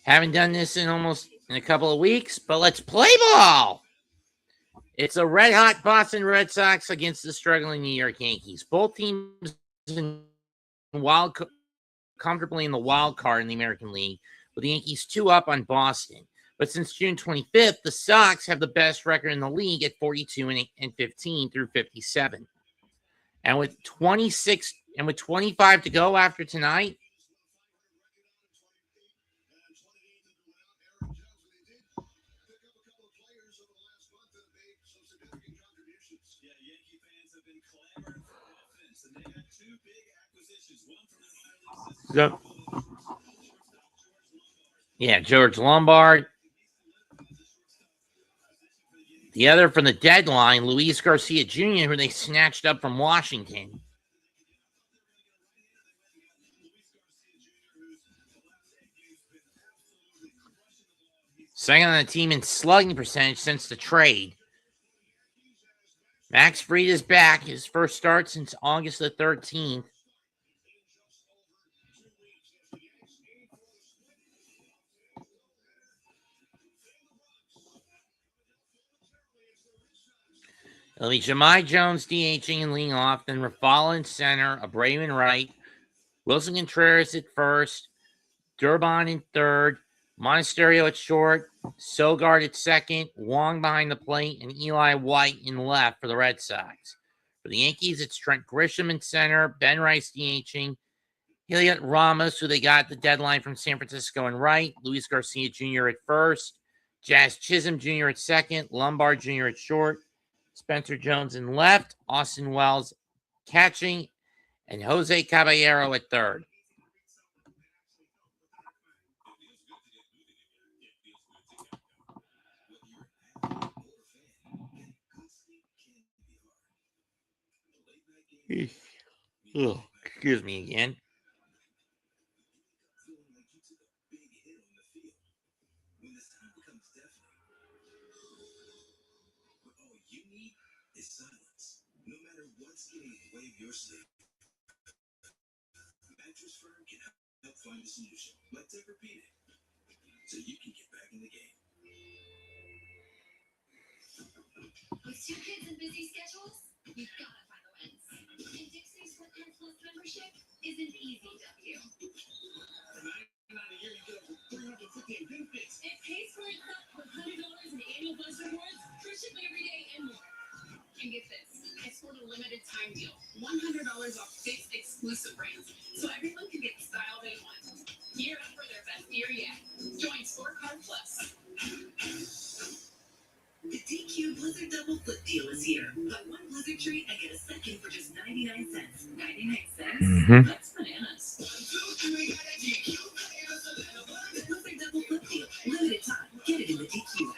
Haven't done this in a couple of weeks, but let's play ball. It's a red-hot Boston Red Sox against the struggling New York Yankees. Both teams comfortably in the wild card in the American League, with the Yankees 2 up on Boston. But since June 25th, the Sox have the best record in the league at 42-15 through 57. And with 25 to go after tonight, George Lombard. The other from the deadline, Luis Garcia Jr., who they snatched up from Washington. Second on the team in slugging percentage since the trade. Max Fried is back. His first start since August the 13th. It'll be Jahmai Jones DHing and leading off, then Rafala in center, Abreu in right, Wilson Contreras at first, Durbin in third, Monasterio at short, Sogard at second, Wong behind the plate, and Eli White in left for the Red Sox. For the Yankees, it's Trent Grisham in center, Ben Rice DHing, Heliot Ramos, who they got at the deadline from San Francisco, in right, Luis Garcia Jr. at first, Jazz Chisholm Jr. at second, Lombard Jr. at short, Spencer Jones in left, Austin Wells catching, and Jose Caballero at third. Excuse me again. Mattress Firm can help find a solution. Let's repeat it so you can get back in the game. With 2 kids and busy schedules, you've got to find the wins. And Dixie's Footprint Plus membership is an easy W. For $99 a year, you get over 350 in benefits. It pays for itself with $100 in annual bus rewards, free shipping every day, and more. And get this, it's for a limited time deal. $100 off 6 exclusive brands, so everyone can get the style they want. Gear up for their best year yet. Join Scorecard Plus. The DQ Blizzard Double Flip Deal is here. Buy 1 Blizzard treat and get a second for just 99 cents. 99 cents? Mm-hmm. That's bananas. The Blizzard Double Flip Deal. Limited time. Get it in the DQ app.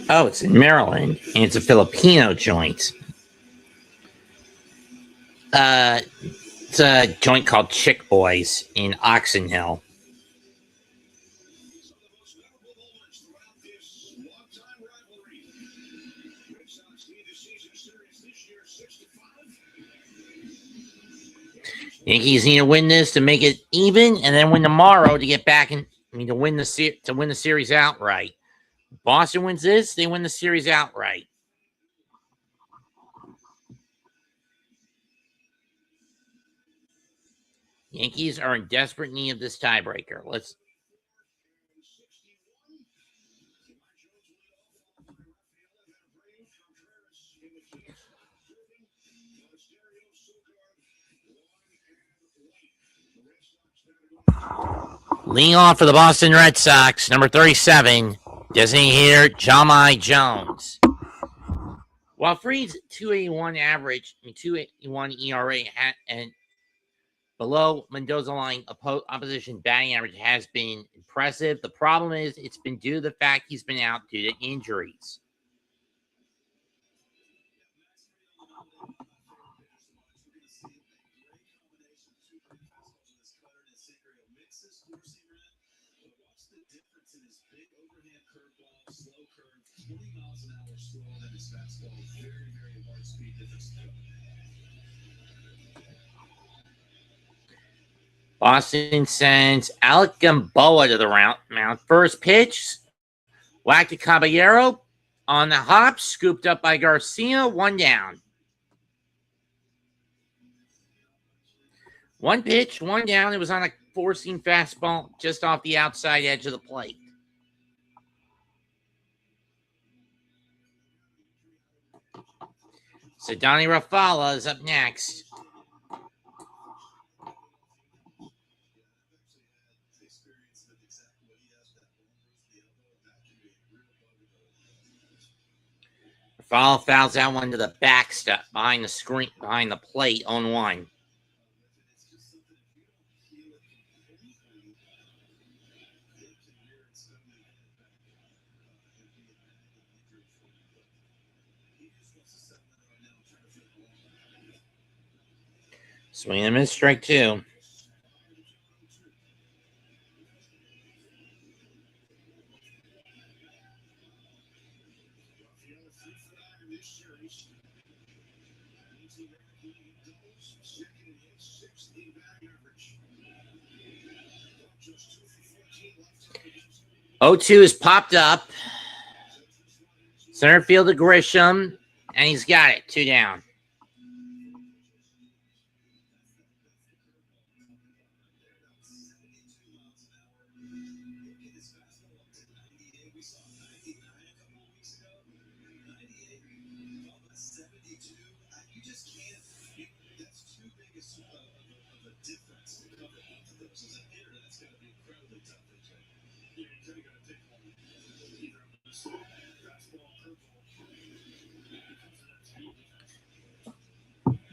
Oh, it's in Maryland, and it's a Filipino joint. It's a joint called Chick Boys in Oxon Hill. Yankees need to win this to make it even, and then win tomorrow to get back in. To win the series outright. Boston wins this, they win the series outright. Yankees are in desperate need of this tiebreaker. Leading off for the Boston Red Sox, number 37, designated hitter Jahmai Jones. While Fried's 281 average, 281 ERA, and below Mendoza line opposition batting average has been impressive, the problem is it's been due to the fact he's been out due to injuries. Boston sends Alec Gamboa to the mound. First pitch, whacked to Caballero on the hop, scooped up by Garcia, one down. One pitch, one down. It was on a four-seam fastball just off the outside edge of the plate. So Donnie Raffala is up next. Raffala fouls that one to the backstop behind the screen, behind the plate, on one. Swing and a miss, strike two. O2 is popped up. Center field to Grisham, and he's got it. Two down.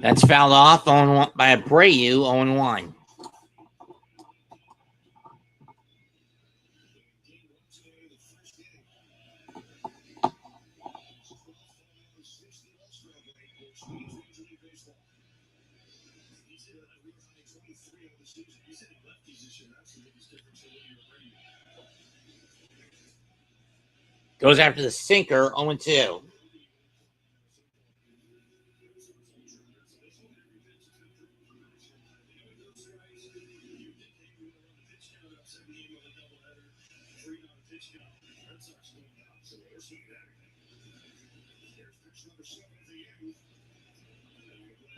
That's fouled off by Abreu, 0-1. Goes after the sinker, 0-2.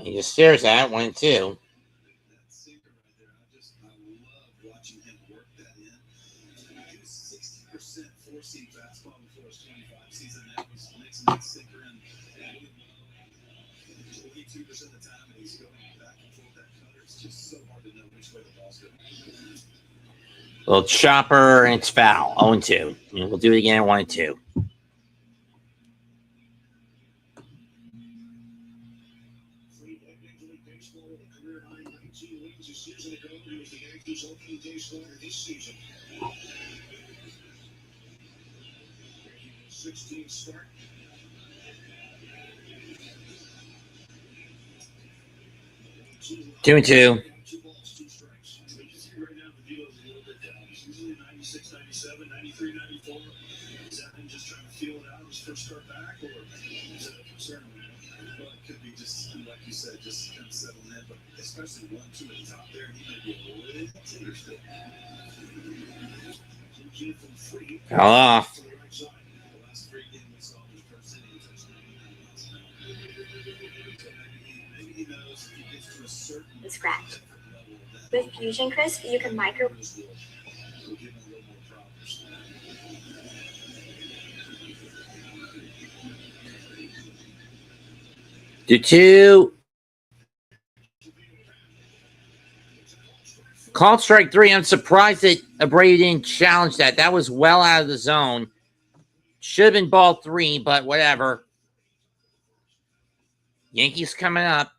He just stares at it, 1-2. Little chopper, and it's foul, 0-2. We'll do it again at 1-2. Two and two. Fell off. The scratch. With Fusion Crisp, you can micro. 2-2. Called strike three. I'm surprised that Abreu didn't challenge that. That was well out of the zone. Should have been ball three, but whatever. Yankees coming up.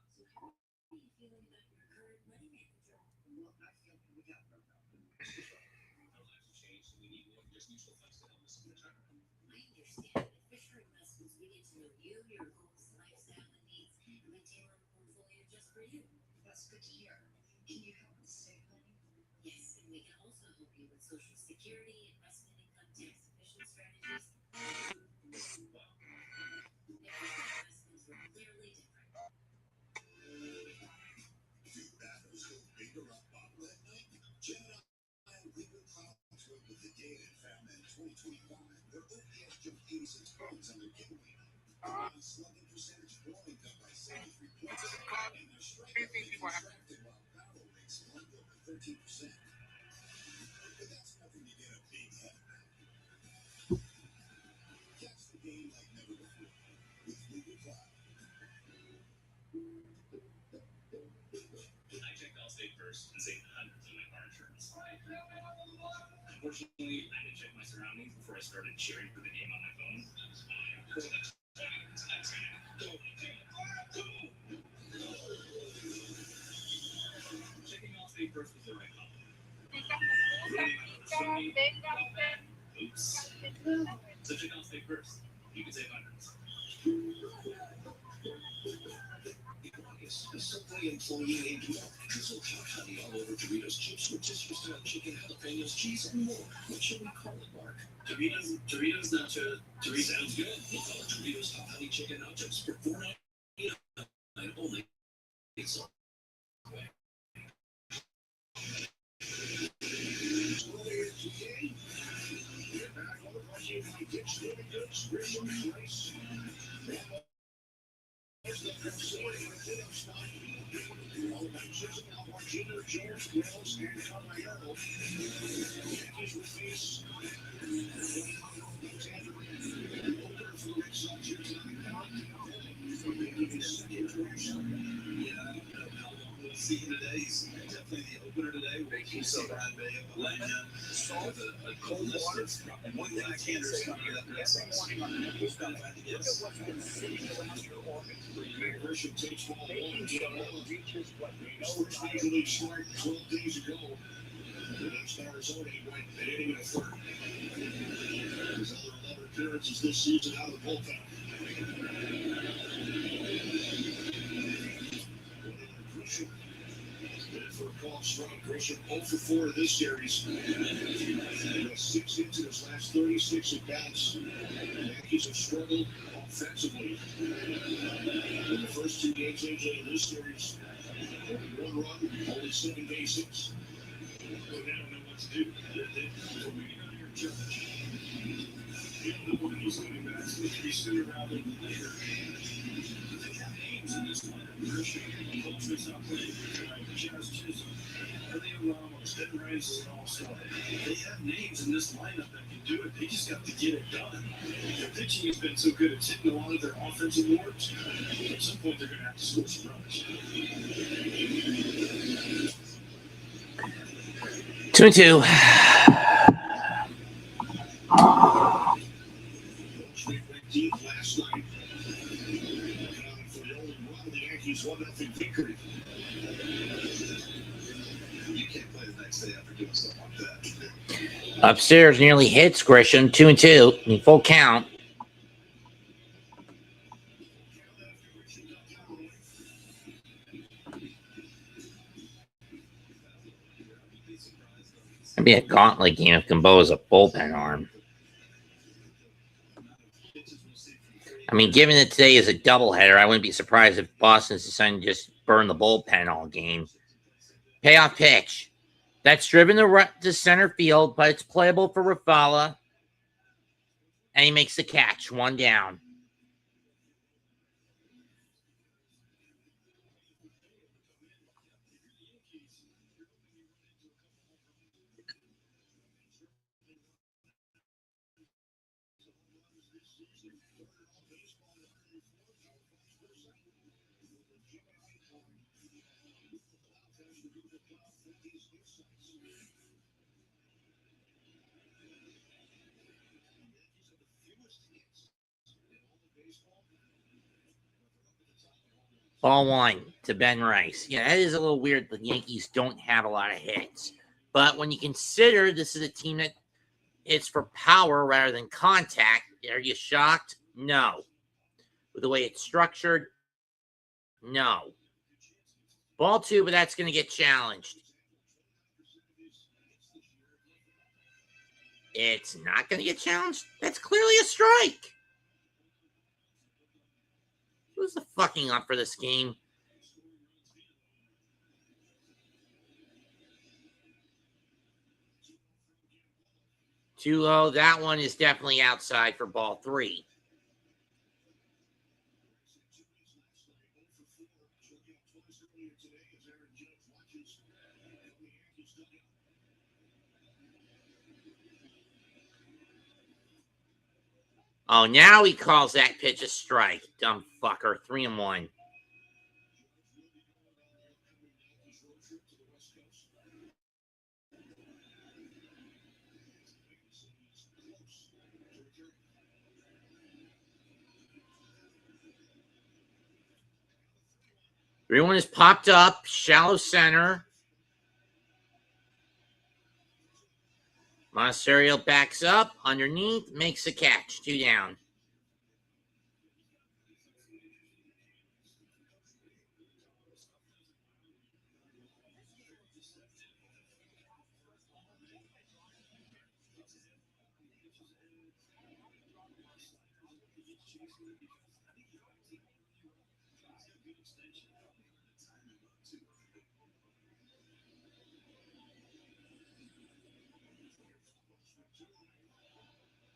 Two and two. Upstairs nearly hits Grisham. 2 and 2. I mean, full count. It'd be a gauntlet game if Gamboa is a bullpen arm. I mean, given that today is a doubleheader, I wouldn't be surprised if Boston's deciding to just burn the bullpen all game. Payoff pitch. That's driven to center field, but it's playable for Rafala. And he makes the catch. 1 down. Ball 1 to Ben Rice. Yeah, that is a little weird. The Yankees don't have a lot of hits. But when you consider this is a team that hits for power rather than contact, are you shocked? No. With the way it's structured, no. Ball 2, but that's going to get challenged. It's not going to get challenged? That's clearly a strike. Who's the fucking up for this game? Too low. That one is definitely outside for ball 3. Oh, now he calls that pitch a strike. Dumb fucker. 3-1. Everyone is popped up. Shallow center. Monasterio backs up. Underneath. Makes a catch. 2 down.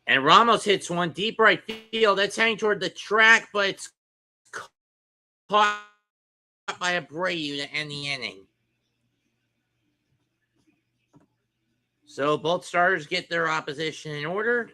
And Ramos hits one deep right field. That's heading toward the track, but it's caught by Abreu to end the inning. So both starters get their opposition in order.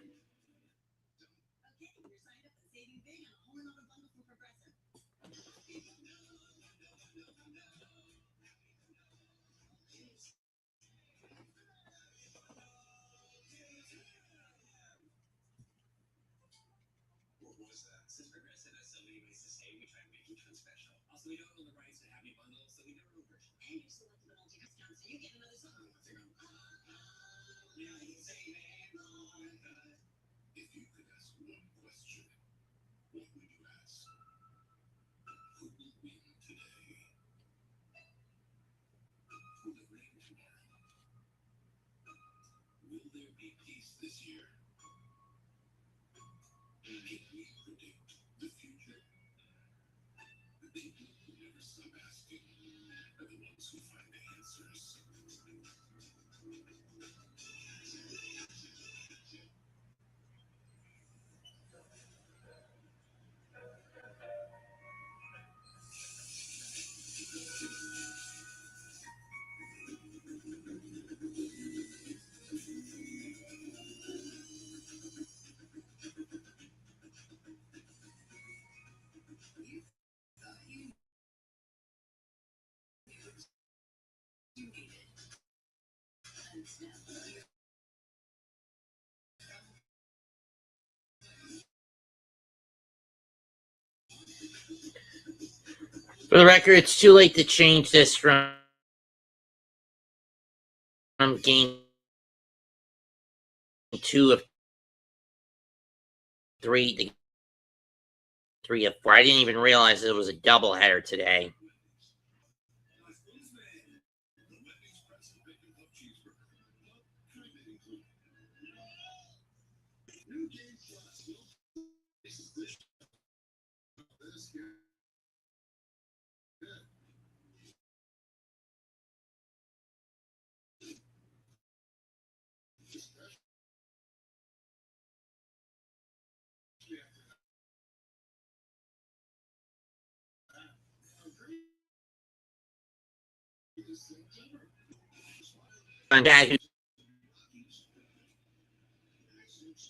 For the record, it's too late to change this from game 2 of 3 to 3 of 4. I didn't even realize it was a doubleheader today.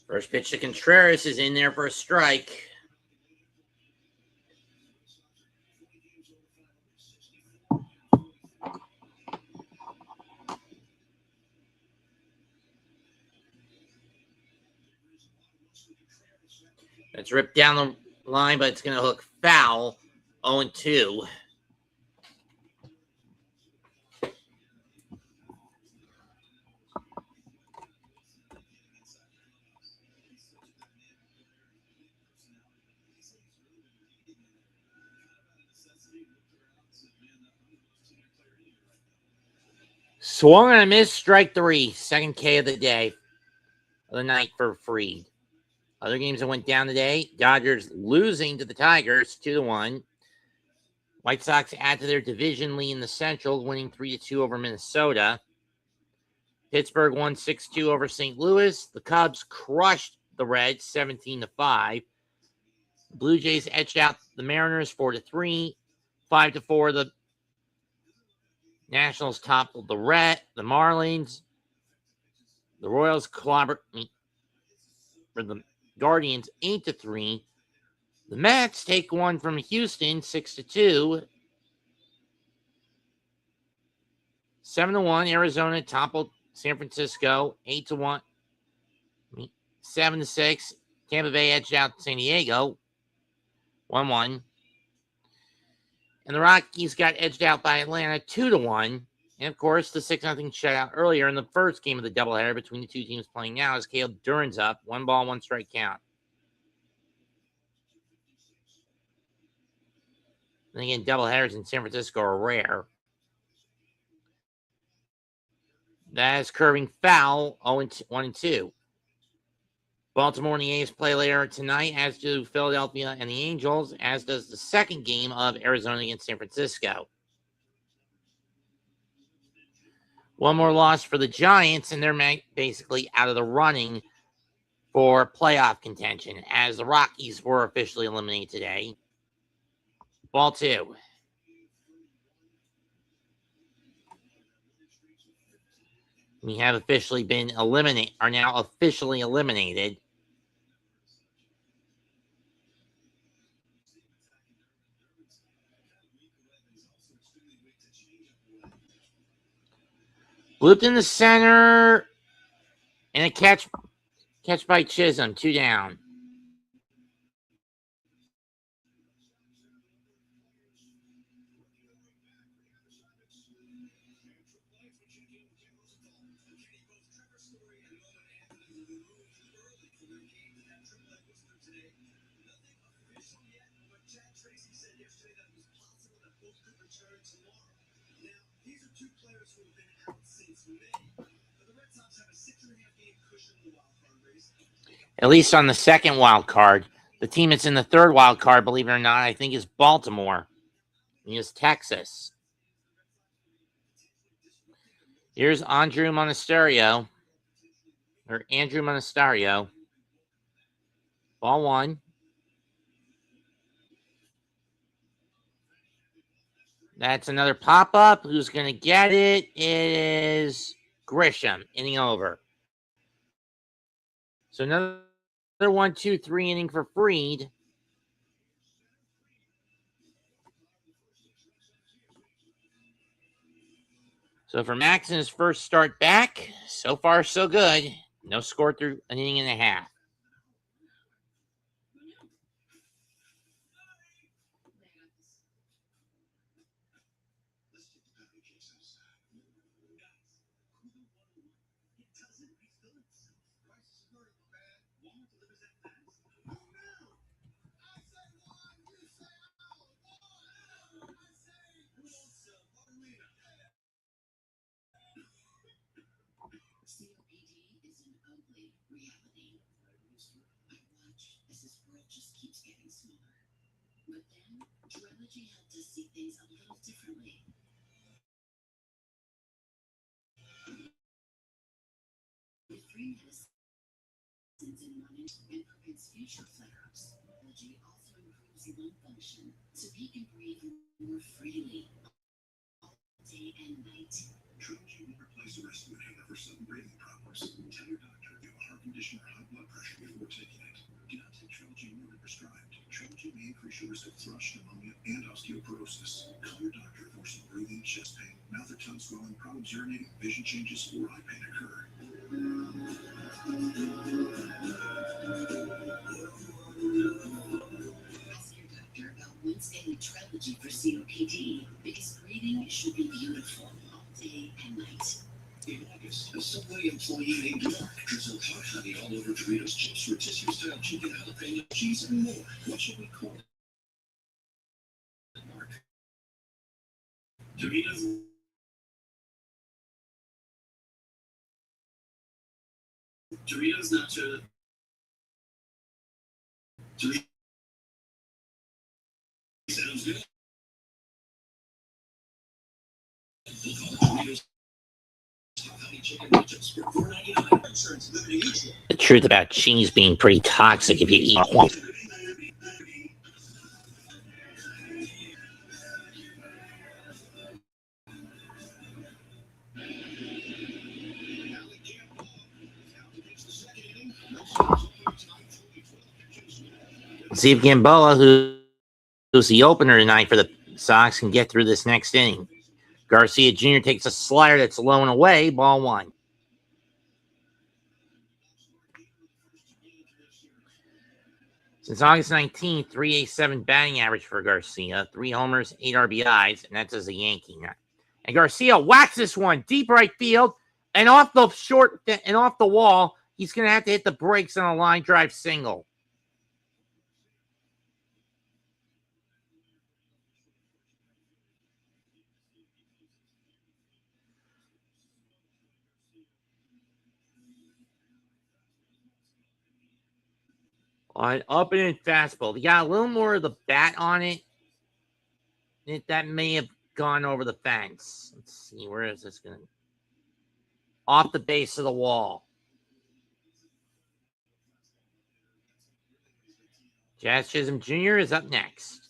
First pitch to Contreras is in there for a strike. It's ripped down the line, but it's going to hook foul. 0-2. Swung and a miss, strike 3. Second K of the day, of the night for Fried. Other games that went down today: Dodgers losing to the Tigers 2-1. White Sox add to their division lead in the Central, winning 3-2 over Minnesota. Pittsburgh won 6-2 over St. Louis. The Cubs crushed the Reds 17-5. The Blue Jays edged out the Mariners 4-3. 5-4, the Nationals toppled the Marlins. The Royals clobbered the Guardians 8-3. The Mets take one from Houston 6-2. 7-1. Arizona toppled San Francisco 8-1. 7-6. Tampa Bay edged out San Diego 1-1. And the Rockies got edged out by Atlanta 2-1. And of course, the 6-0 shutout earlier in the first game of the doubleheader between the two teams playing now is Caleb Duran's up. 1 ball, 1 strike count. And again, doubleheaders in San Francisco are rare. That is curving foul 1-2. Baltimore and the A's play later tonight, as do Philadelphia and the Angels, as does the second game of Arizona against San Francisco. One more loss for the Giants, and they're basically out of the running for playoff contention, as the Rockies were officially eliminated today. Ball 2. We have officially been eliminated, are now officially eliminated. Blooped in the center, and a catch by Chisholm, 2 down. At least on the second wild card. The team that's in the third wild card, believe it or not, I think is Baltimore. Is Texas. Here's Andrew Monasterio. Ball 1. That's another pop-up. Who's going to get it? It is Grisham, inning over. So another 1-2-3 inning for Fried. So for Max in his first start back, so far so good. No score through an inning and a half. The truth about cheese being pretty toxic if you eat one. See if Gamboa, who's the opener tonight for the Sox, can get through this next inning. Garcia Jr. takes a slider that's low and away, ball one. Since August 19th, 3.87 batting average for Garcia, 3 homers, 8 RBIs, and that's as a Yankee. And Garcia whacks this one deep right field and off the short and off the wall. He's going to have to hit the brakes on a line drive single. On up and in fastball. He got a little more of the bat on it. That may have gone over the fence. Let's see. Where is this going? Off the base of the wall. Jazz Chisholm Jr. is up next.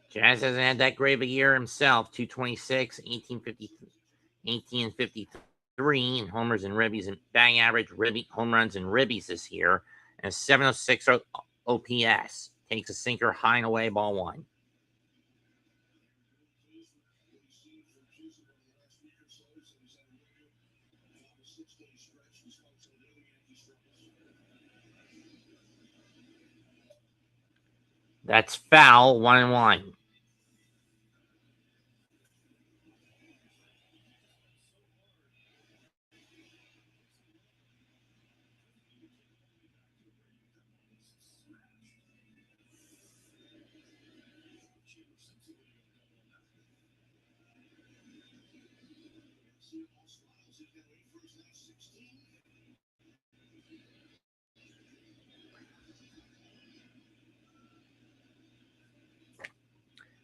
Jazz hasn't had that great of a year himself. 226, 18 and 53 in homers and ribbies and batting average, home runs and ribbies this year. And a 706 OPS. Takes a sinker high and away, ball one. That's foul, 1-1.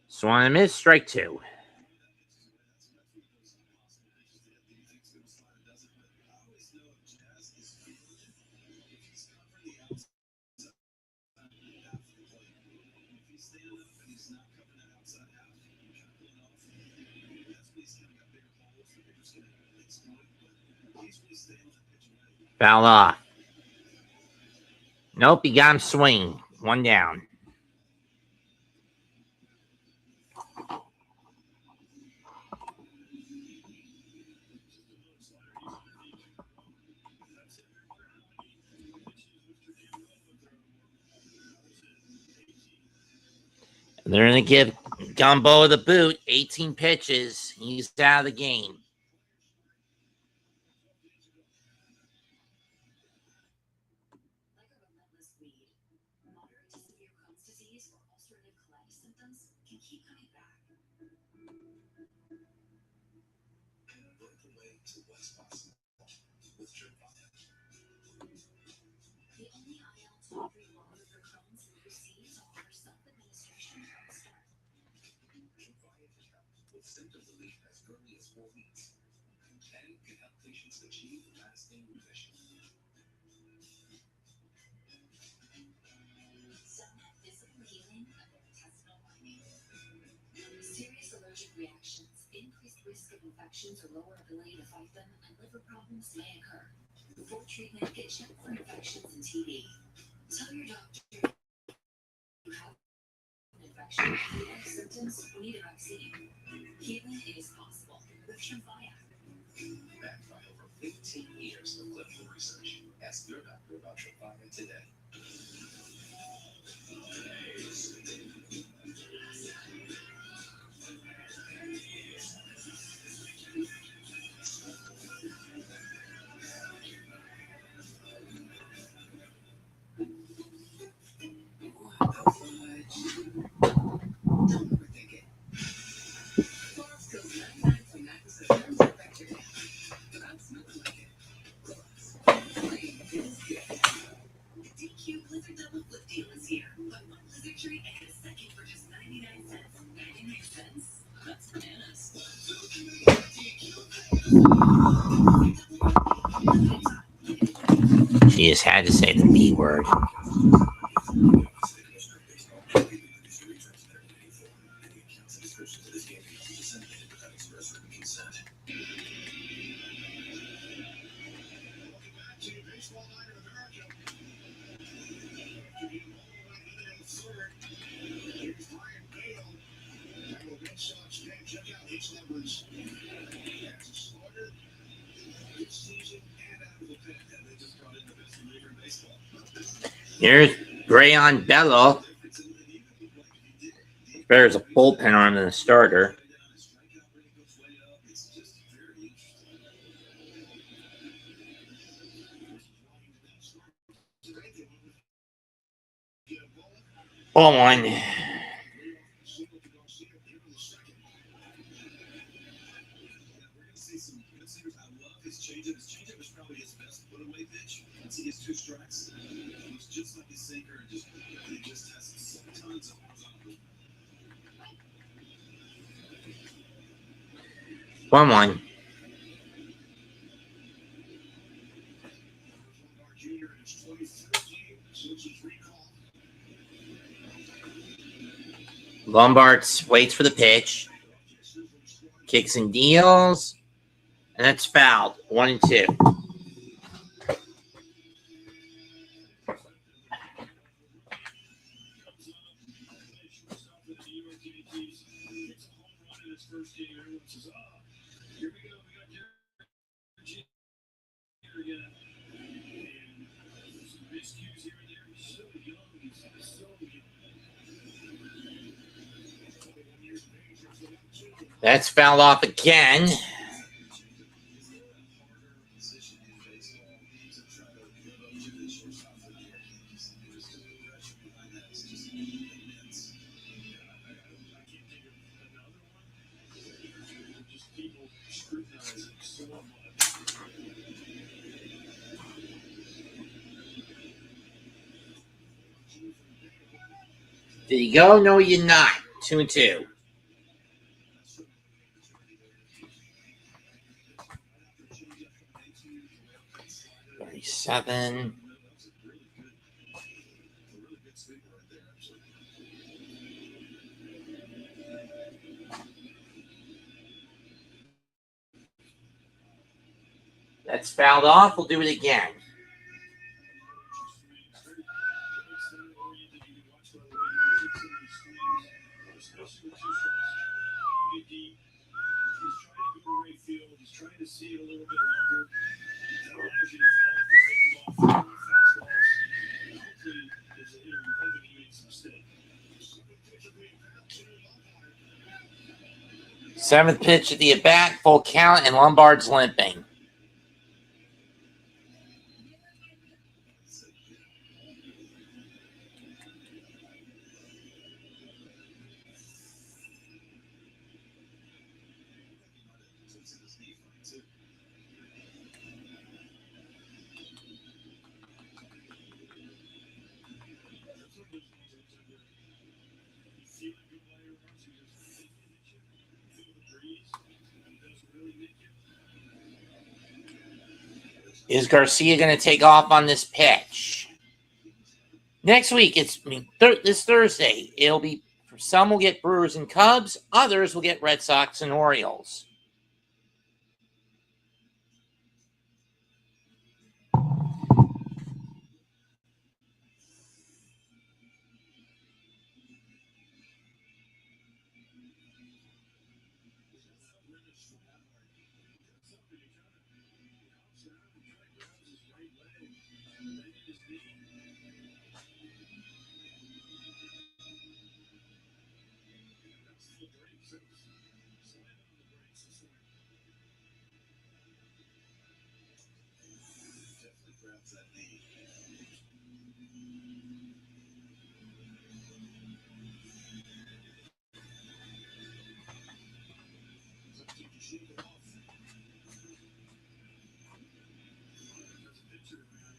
Swung and missed, strike two. Fouled off. Nope, he got him swing. One down. They're going to give Gamboa the boot. 18 pitches. He's out of the game. Or lower ability to fight them, and liver problems may occur. Before treatment, get checked for infections and TB. Tell your doctor you have an infection, if you have symptoms, or need a vaccine. Healing is possible with Tremfya. Backed by over 15 years of clinical research. Ask your doctor about Tremfya today. She just had to say the B word. Here's Brayon Bello. Better as a bullpen arm than a starter. Ball one. His changeup is probably his best put-away pitch. Once he gets 2 strikes, it looks just like his sinker. It just has tons of horizontal. 1-1. Junior in his 23rd game, switches recall. Lombards waits for the pitch. Kicks and deals. And that's fouled. 1-2. First game, everyone says, "Oh, here we go. We got Junior again." And some miscues here and there. He's so young. He's so young. That's fouled off again. Did you go? No, you're not. 2-2. 37. That's fouled off. We'll do it again. He's trying to see it a little bit longer. That allows you to foul it, break them off, fastballs. Hopefully, as a hitter, you're hoping he makes a mistake. 7th pitch at the at-bat. Full count, and Lombard's limping. Is Garcia going to take off on this pitch? Next week, this Thursday. It'll be, some will get Brewers and Cubs. Others will get Red Sox and Orioles.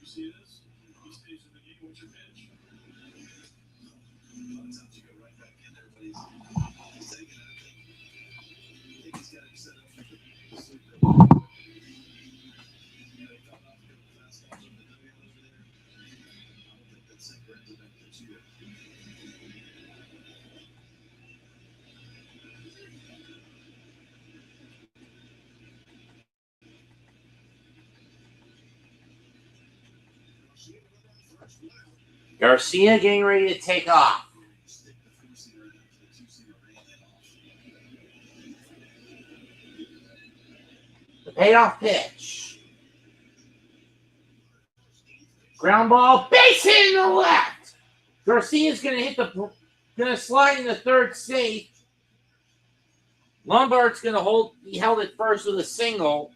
See this? He stays in the game. What's your pitch? A lot of times you go right back in there, but he's taking it. I think he's got it set up to sleep there. They thought I was going to fastballs over the dugout over there. I don't think that's incorrect back there too. Garcia getting ready to take off. The payoff pitch. Ground ball, base hit in the left. Garcia's gonna slide in the third safe. Lombard's gonna he held it first with a single.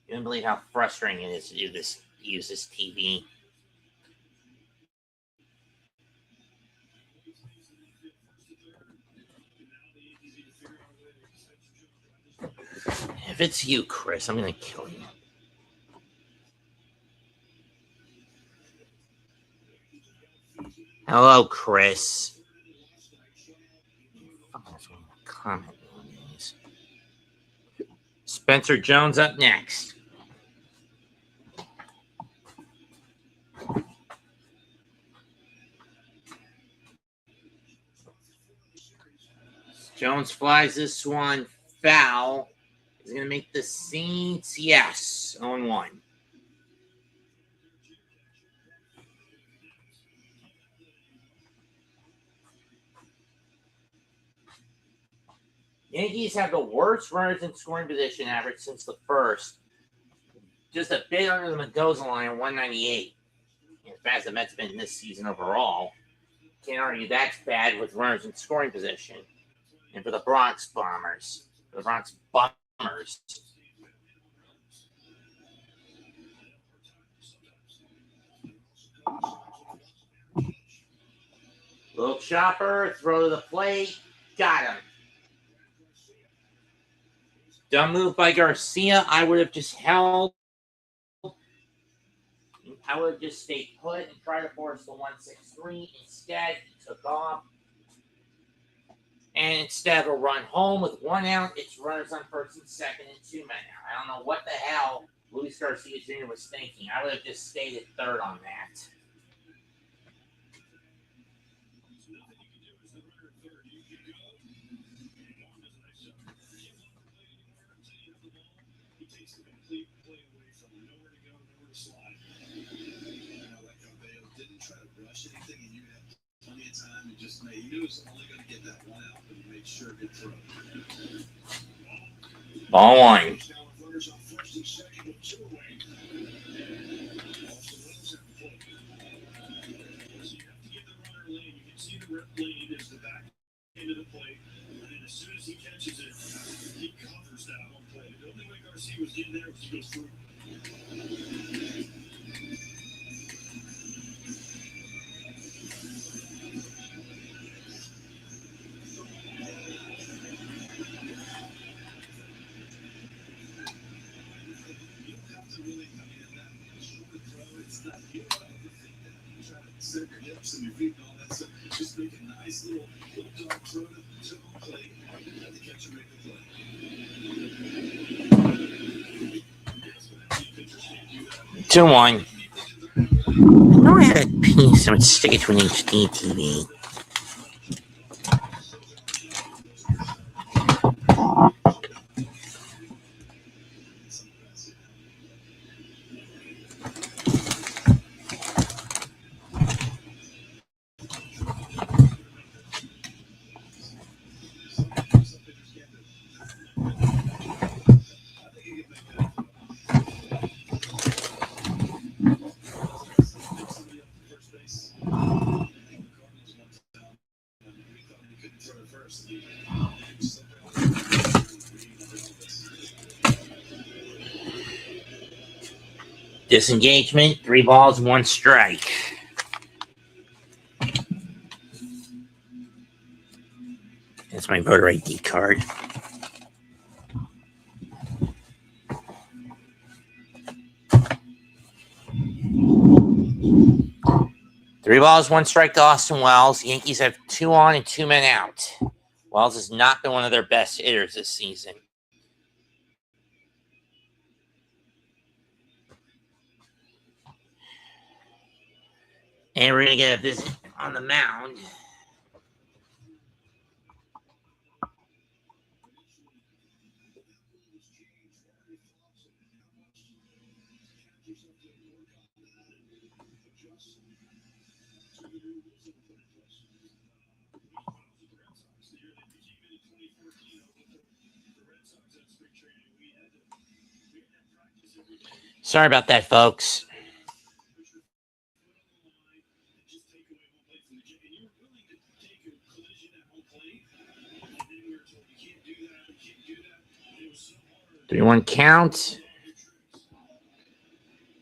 You don't believe how frustrating it is to use this TV. If it's you, Chris, I'm gonna kill you. Hello, Chris. Comment. Spencer Jones up next. Jones flies this one foul. He's going to make the Saints, yes, 0-1. Yankees have the worst runners in scoring position average since the first. Just a bit under the Mendoza line at 198. As bad as the Mets have been this season overall, can't argue that's bad with runners in scoring position. And for the Bronx Bombers, Little chopper, throw to the plate, got him. Dumb move by Garcia. I would have just held. I would have just stayed put and tried to force the 1-6-3. Instead, he took off. And instead of a run home with 1 out, it's runners on first and second and 2 men out. I don't know what the hell Luis Garcia Jr. was thinking. I would have just stayed at third on that. Time and just made, he knew he was only going to get that 1 out, but he made sure to throw. Ball 1. Is the back into the plate, and then as soon as he catches it, he covers that home plate. The only way Garcia was getting there was to go through. Set your hips and your feet and all that stuff. Just make a nice little dog throw to home plate and the catcher make the play. 2-1. I know I had a piece. I would stick it to an HD TV. Disengagement, 3 balls, 1 strike. That's my voter ID card. Three balls, 1 strike to Austin Wells. Yankees have 2 on and 2 men out. Wells has not been one of their best hitters this season. And we're going to get a visit on the mound. Sorry about that, folks. 3-1 count.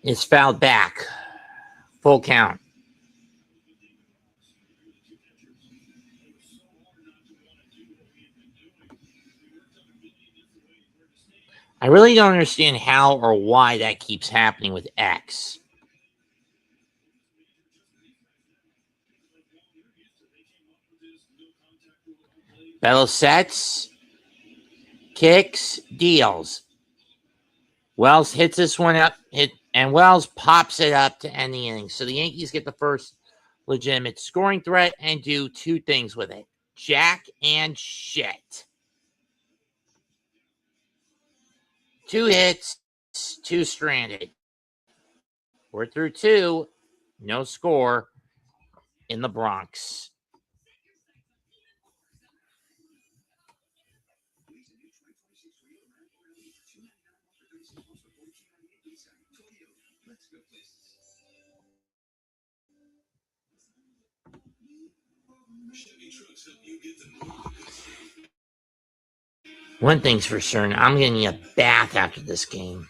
It's fouled back. Full count. I really don't understand how or why that keeps happening with X. Bello sets, kicks, deals. Wells hits this one up, and Wells pops it up to end the inning. So the Yankees get the first legitimate scoring threat and do two things with it: jack and shit. 2 hits, 2 stranded. We're through 2. No score in the Bronx. One thing's for certain, I'm going to need a bath after this game.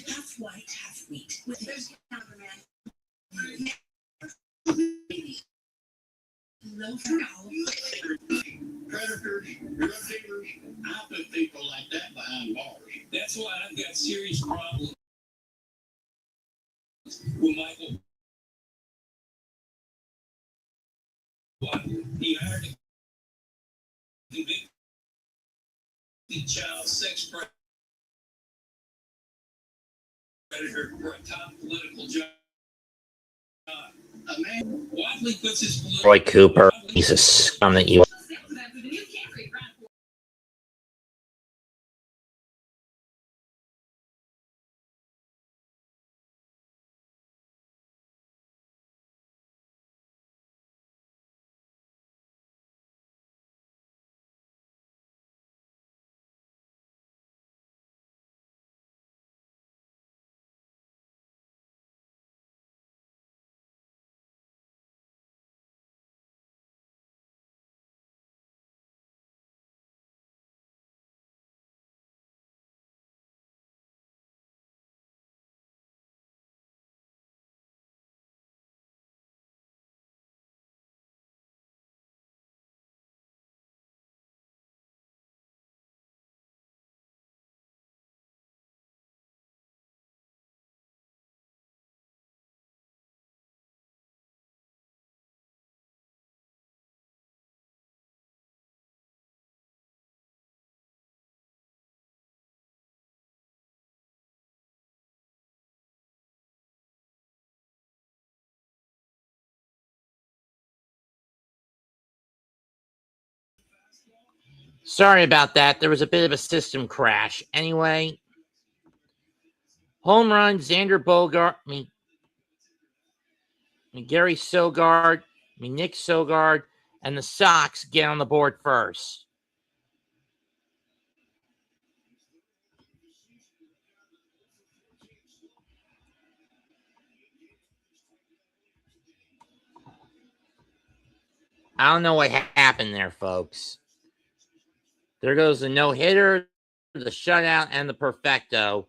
Half white, half wheat. There's cameraman. No foul. Predators, drug dealers, I put people like that behind bars. That's why I've got serious problems with Michael. He hired a convicted child sex predator for a top political job. A man widely puts his political... Roy Cooper, he's a scum that you... Sorry about that. There was a bit of a system crash. Anyway, home run, Xander Bogart, Gary Sogard, Nick Sogard, and the Sox get on the board first. I don't know what happened there, folks. There goes the no-hitter, the shutout, and the perfecto.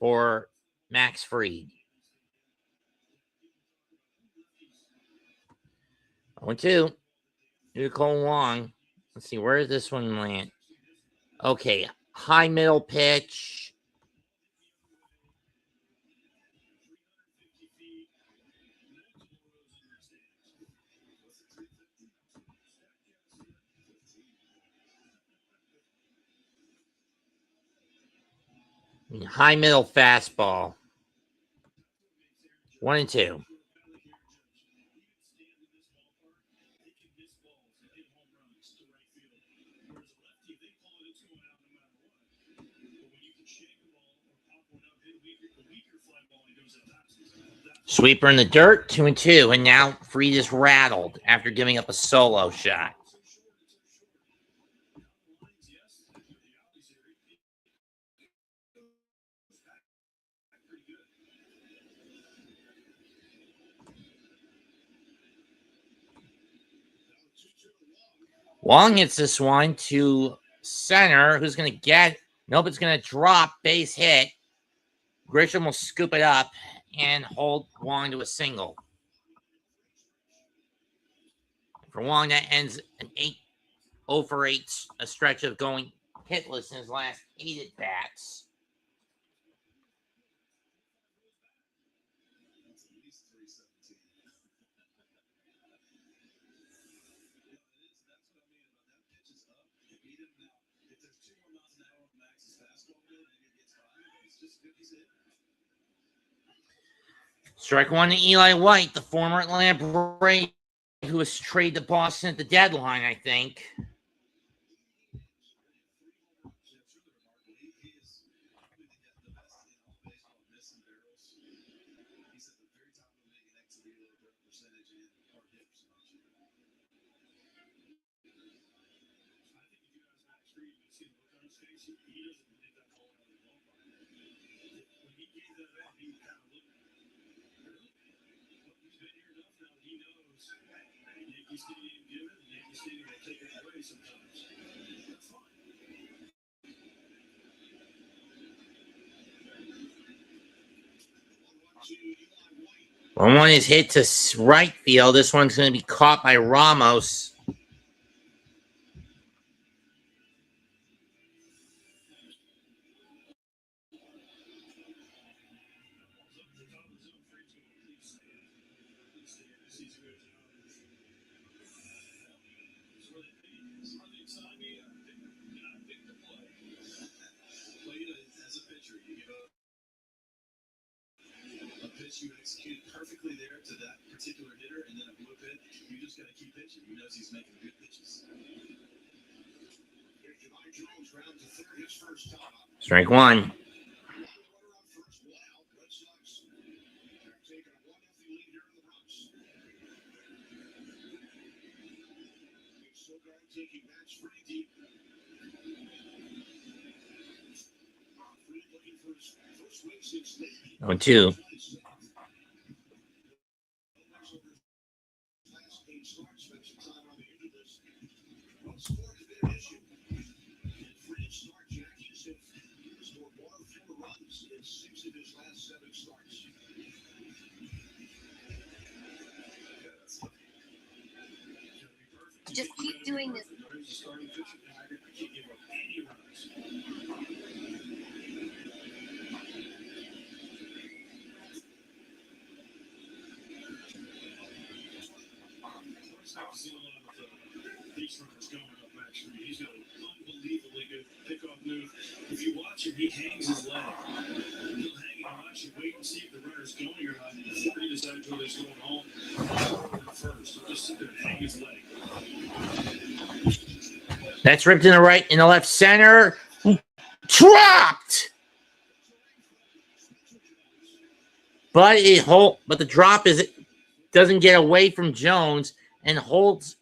for Max Fried. 0-2. Here's Cole Wong. Let's see, where does this one land? Okay, high middle pitch. High middle fastball. 1-2. Sweeper in the dirt, 2-2, and now Fried is rattled after giving up a solo shot. Wong hits this one to center, who's going to get, nope, it's going to drop, base hit. Grisham will scoop it up and hold Wong to a single. For Wong, that ends an 0 for 8, a stretch of going hitless in his last 8 at bats. Strike one to Eli White, the former Atlanta Brave, who was traded to Boston at the deadline, I think. One is hit to right field. This one's going to be caught by Ramos. You execute perfectly there to that particular hitter, and then a blue pit. You just got to keep pitching. He knows he's making good pitches. Strike one. Oh, 2. Just keep doing this. He's got an unbelievably good pickoff move. If you watch him, he hangs his leg. He'll hang it and watch it, wait and see if the runner's going or not. Before he decides whether he's going home or first, he'll just sit there and hang his leg. That's ripped in the right, in the left center. Dropped! But the drop doesn't get away from Jones and holds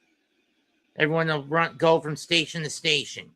everyone to go from station to station.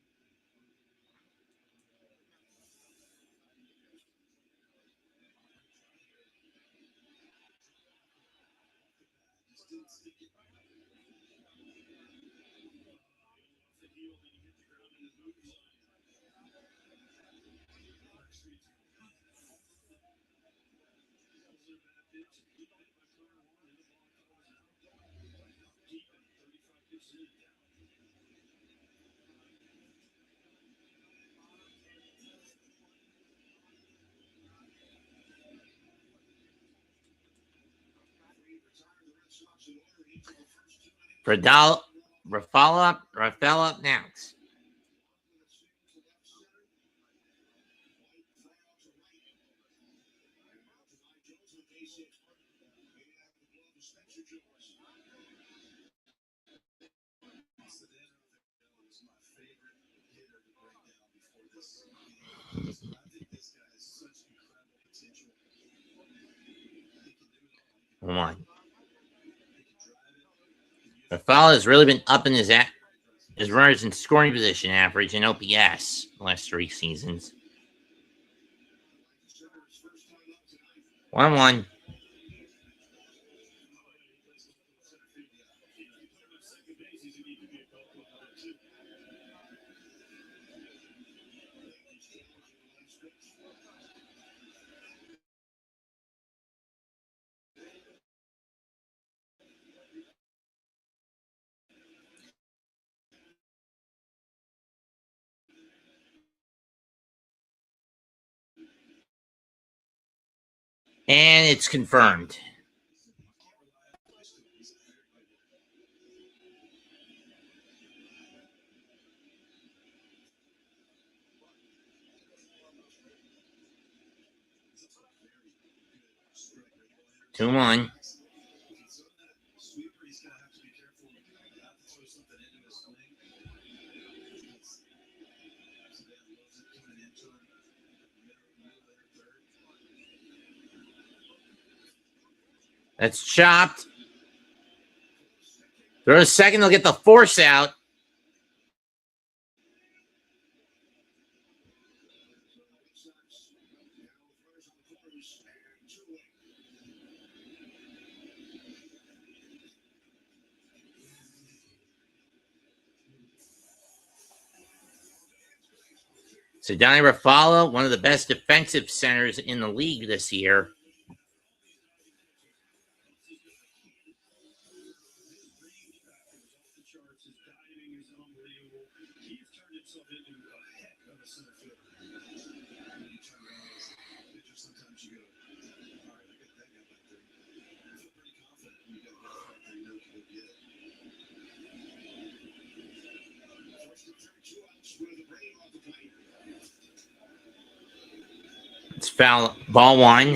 Rafael up next. One. Rafael has really been up in his runners in scoring position average and OPS the last 3 seasons. 1-1. And it's confirmed. Two one. That's chopped. Throw a second, they'll get the force out. So Donnie Raffalo, one of the best defensive centers in the league this year. It's foul. Ball one.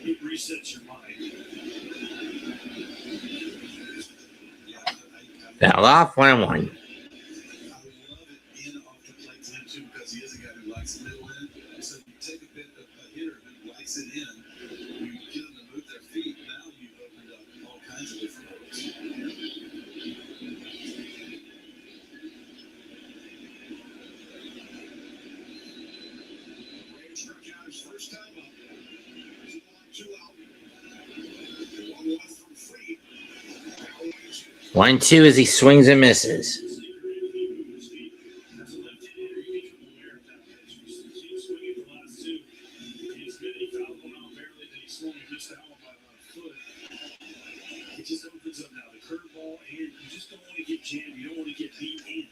It resets your mind. Foul off. 1-1. I love it in off the plate to him too, because he is a guy who likes the middle in. So you take a bit of a hitter who likes it in, you get them to move their feet. Now you've opened up all kinds of different looks. Ray struck out his first time up. 2 out. 1-1 from Freed. 1-2 as he swings and misses. It just opens up now the curveball, and you just don't want to get jammed. You don't want to get beat in.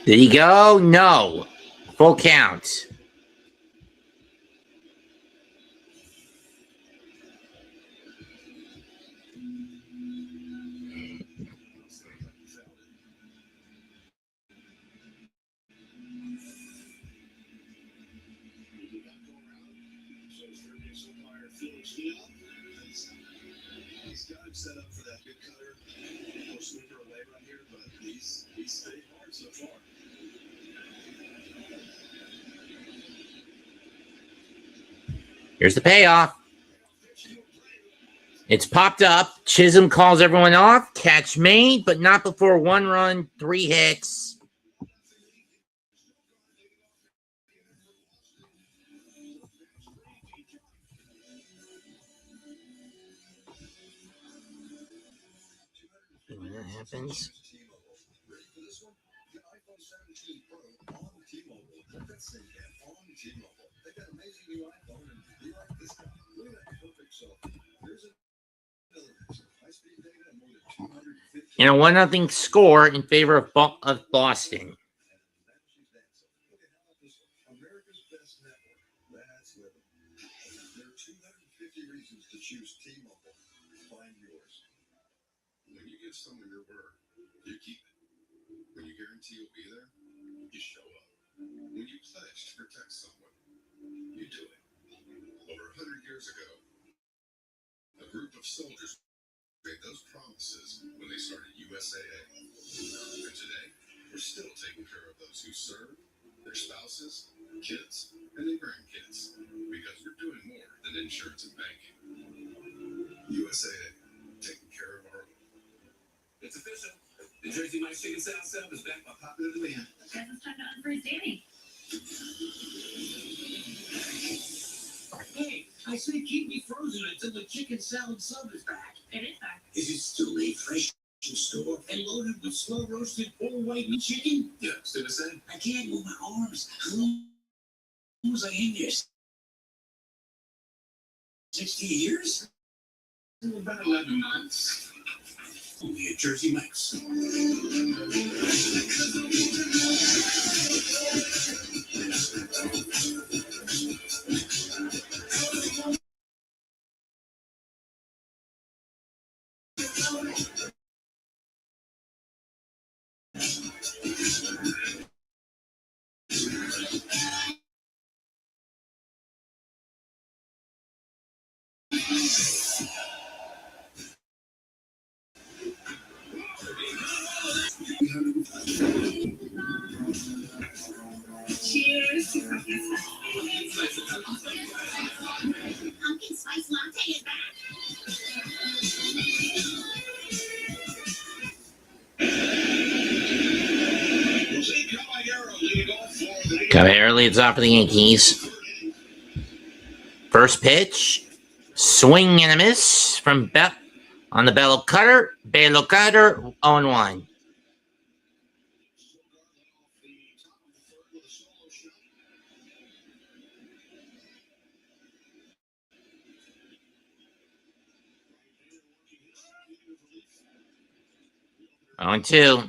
Did he go? No. Full count. He's got him set up for that good cutter or sweeper Here's the payoff. It's popped up. Chisholm calls everyone off. Catch made, but not before 1 run, 3 hits. When that happens. And a 1-0 score in favor of Boston. America's best network. That's living. There are 250 reasons to choose T-Mobile. Find yours. When you give someone your word, you keep it. When you guarantee you'll be there, you show up. When you pledge to protect someone, you do it. Over 100 years ago, a group of soldiers made those promises when they started USAA. And today, we're still taking care of those who serve, their spouses, kids, and their grandkids, because we're doing more than insurance and banking. USAA, taking care of our own. It's official. The Jersey Mike's Chicken Salad Sub is back by popular demand. Guess it's time to unfreeze Danny. Hey, I say keep me frozen until the chicken salad sub is back. It is back. Is it still made fresh in store and loaded with slow roasted all white meat chicken? Yeah, still the same. I can't move my arms. How long was I in there? 60 years? About 11 months. Only at Jersey Mike's. Cheers. Pumpkin spice latte is back. Caballero leads off for the Yankees. First pitch, swing and a miss from on the Bello Cutter. 0-1. On 2.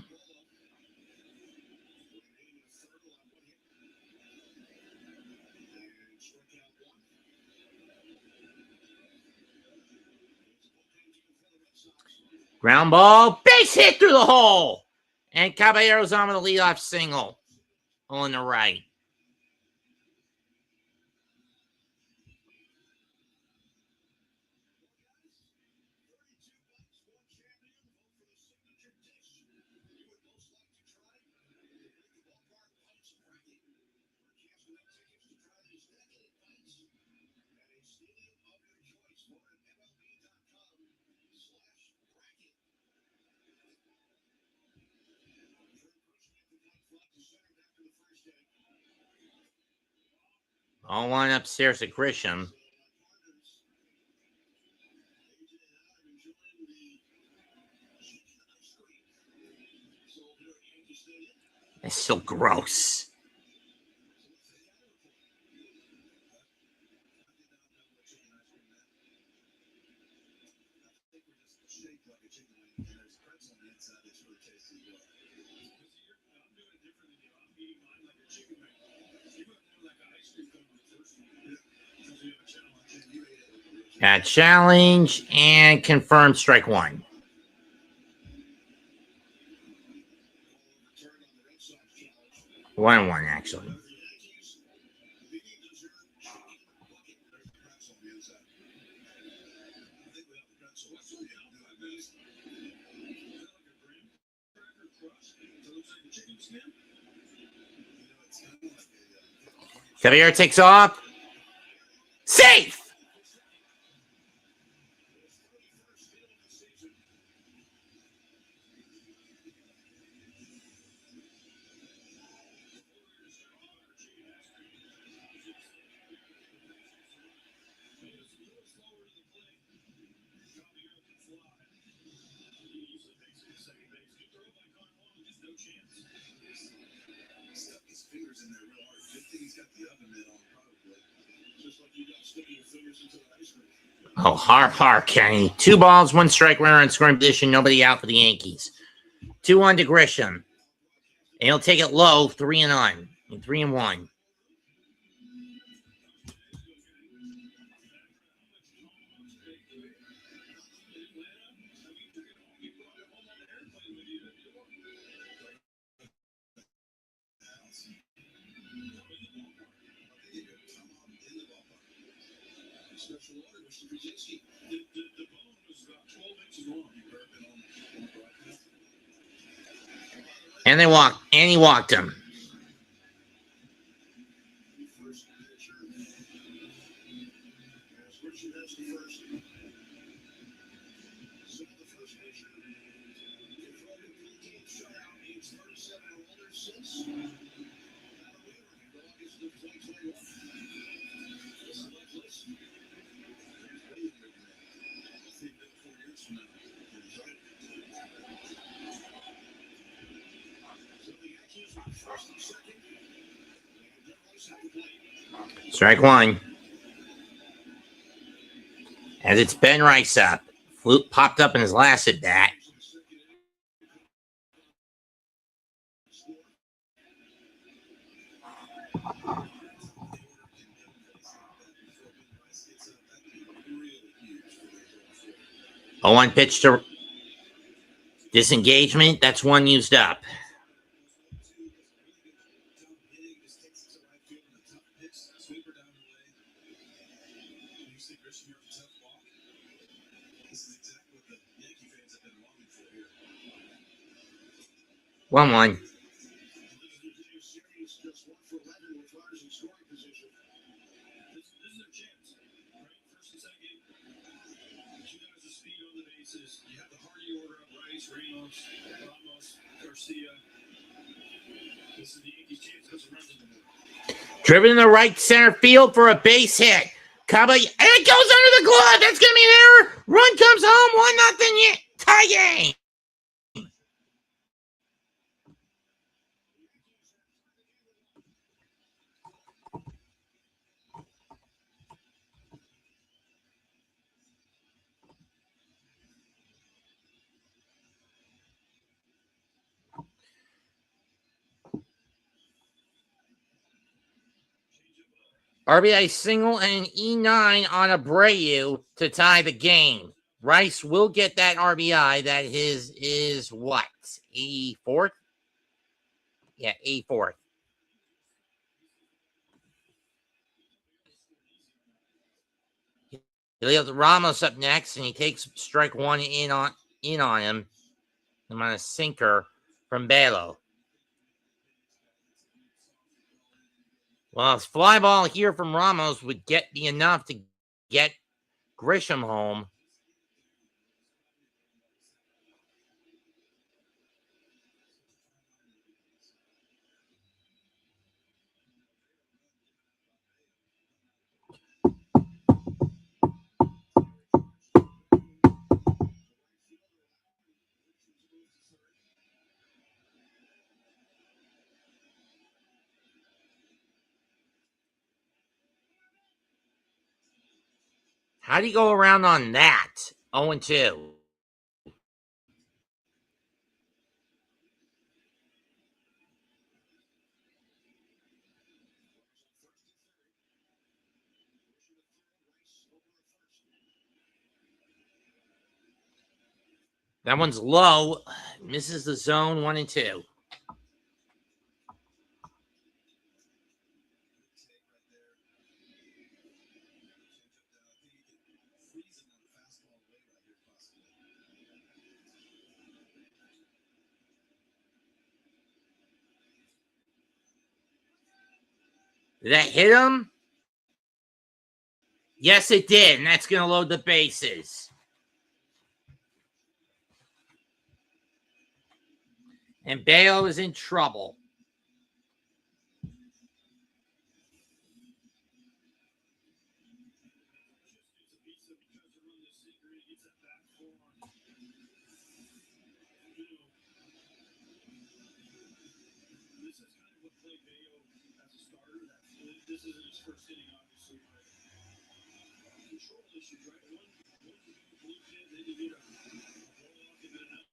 Ground ball, base hit through the hole. And Caballero's on with a leadoff single on the right. All one upstairs at Grisham. It's so gross. At challenge and confirmed strike 1. One, actually. Caballero takes off. Safe! fingers in there real hard. Good thing he's got the oven mitt on, probably. Just like you got sticking your fingers into the ice cream. Oh, har, Kenny. 2 balls, 1 strike, runner in scoring position, nobody out for the Yankees. 2-1 to Grisham. And he'll take it low, 3-1. 3-1. Special order, Mr. Brzezinski. The bone was about 12 inches long. You heard it on the broadcast. And he walked him. First pitcher. As Richard has the first. So the first pitcher. Controlled complete shutout means 37 or older since. Not a waiver in August of 2021. This is like list. Strike 1. As it's Ben Rice up. Flute popped up in his last at bat. Oh, 1 pitch to disengagement. That's 1 used up. This is exactly what the Yankee fans have been longing for here. 1-1. Series just 1 for 11 with runners in scoring position. This is their chance, right? First and second game. You guys the speed on the bases. You have the Hardy order of Rice, Ramos, Garcia. This is the Yankees' chance to run in the middle. Driven to right center field for a base hit. Cabo, and it goes under the glove. That's going to be an error. Run comes home. 1-0. Tie game. RBI single and an E9 on Abreu to tie the game. Rice will get that RBI. That is what? 84th? Yeah, 84th. He leaves Ramos up next, and he takes strike 1 in on him. I'm on a sinker from Belo. Well, a fly ball here from Ramos would be enough to get Grisham home. How do you go around on that? 0-2. That one's low. Misses the zone. 1-2. Did that hit him? Yes, it did. And that's going to load the bases. And Bayo is in trouble. starter. This isn't his first inning, obviously, but control issues, right? One blue pin, then you get a blow off, and then another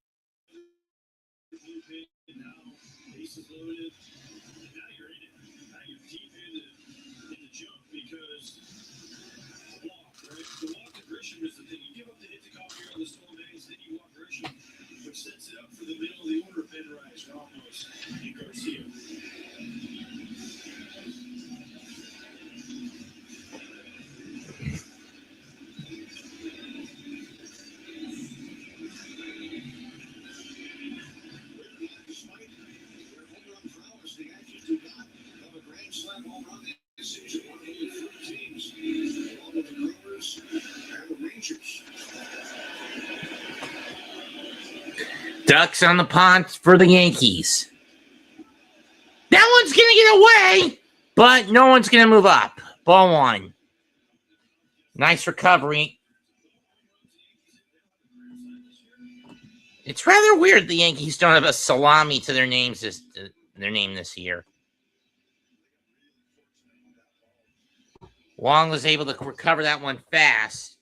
blue pin, and now bases loaded, and now you're in it. Now you're deep in the jump because the walk, right? The walk to Grisham is the thing. You give up the hit to Copier on the stolen base, then you walk Grisham, which sets it up for the middle of the order. Ben Rice, Ramos, and Garcia. 'Rangers. Ducks on the pond for the Yankees. That one's going to get away, but no one's going to move up. Ball one. Nice recovery. It's rather weird the Yankees don't have a salami to their name this year. Wong was able to recover that one fast.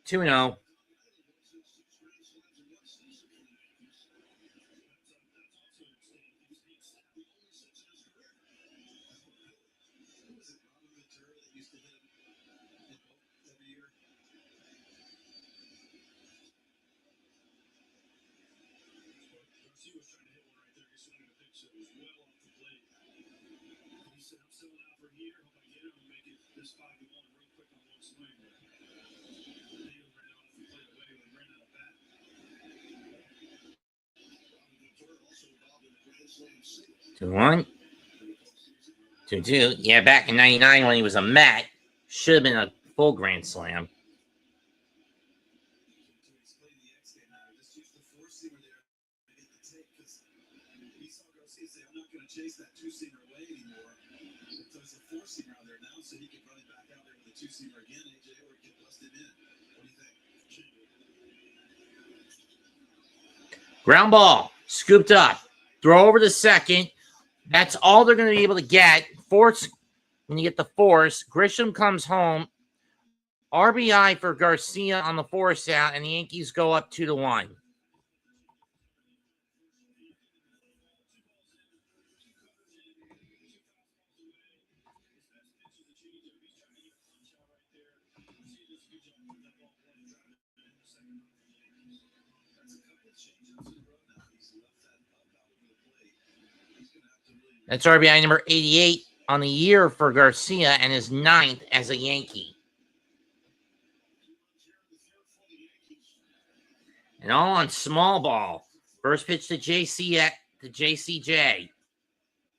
Two 2-0. Two one. 2-2. Yeah, back in '99 when he was a Met, should have been a full grand slam. Chase that two-seamer away anymore. So it's a four-seamer out there now, so he can run it back out there with a two-seamer again, AJ, or he can bust it in. What do you think? Ground ball, scooped up, throw over to second. That's all they're going to be able to get. Force, when you get the force, Grisham comes home. RBI for Garcia on the force out, and the Yankees go up 2-1. That's RBI number 88 on the year for Garcia and his 9th as a Yankee. And all on small ball. First pitch to JCJ.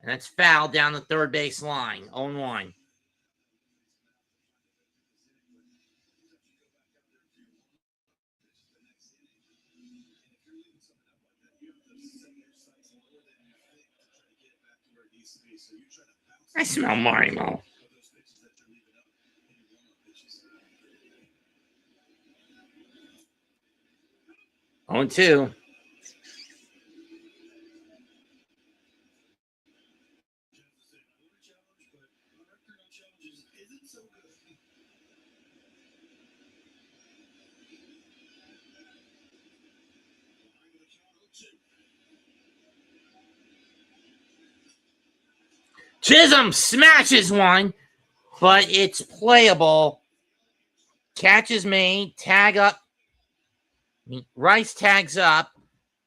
And that's foul down the third base line. 0-1. I smell Marimo. 0-2. Chisholm smashes one, but it's playable. Catch is made. Tag up. Rice tags up.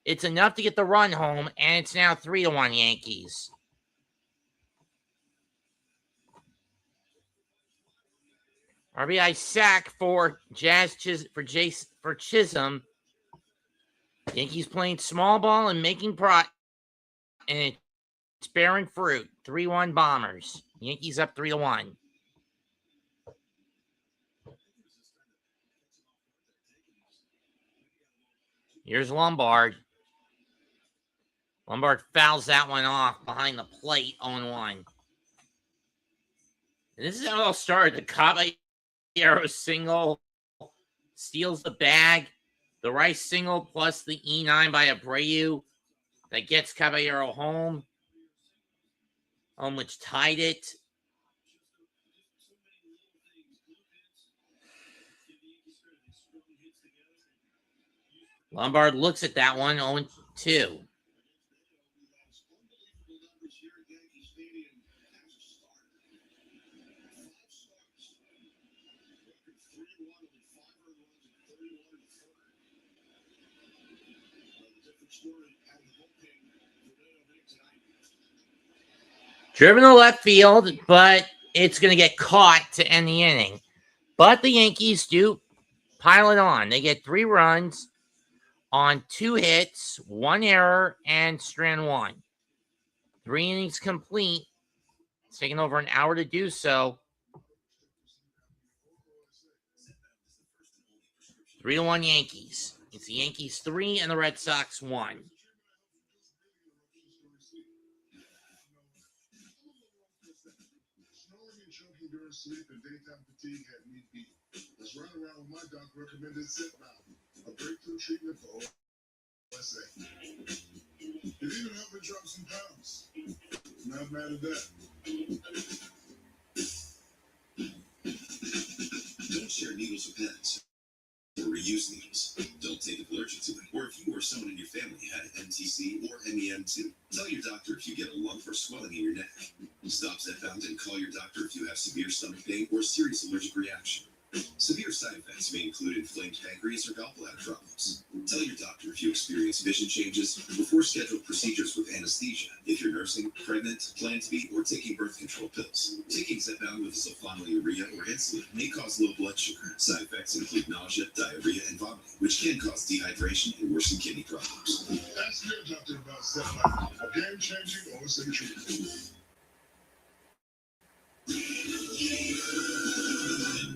It's enough to get the run home, and it's now 3-1 Yankees. RBI sack for Chisholm. Yankees playing small ball and making and it's bearing fruit. 3-1 Bombers. Yankees up 3-1. Here's Lombard. Lombard fouls that one off behind the plate on 1. And this is how it all started. The Caballero single steals the bag. The Rice single plus the E9 by Abreu that gets Caballero home, which tied it. Lombard looks at that one, 0-2. Driven to left field, but it's going to get caught to end the inning. But the Yankees do pile it on. They get 3 runs on 2 hits, 1 error, and strand 1. 3 innings complete. It's taken over an hour to do so. 3-1 Yankees. It's the Yankees 3 and the Red Sox 1. During sleep and daytime fatigue had me beat. Let's run around with my doctor recommended Sit Mountain, a breakthrough treatment for OSA. It even helped me drop some pounds. Not mad at that. Don't share needles with pets or reuse needles. Don't take it allergic to it. Or if you or someone in your family had MTC or MEN2, tell your doctor if you get a lump or swelling in your neck. Stop Zepbound and call your doctor if you have severe stomach pain or serious allergic reaction. Severe side effects may include inflamed pancreas or gallbladder problems. Tell your doctor if you experience vision changes before scheduled procedures with anesthesia. If you're nursing, pregnant, plan to be, or taking birth control pills. Taking Zepbound with sulfonylurea or insulin may cause low blood sugar. Side effects include nausea, diarrhea, and vomiting, which can cause dehydration and worsen kidney problems. Ask your doctor about Zepbound, a game-changing OSA treatment.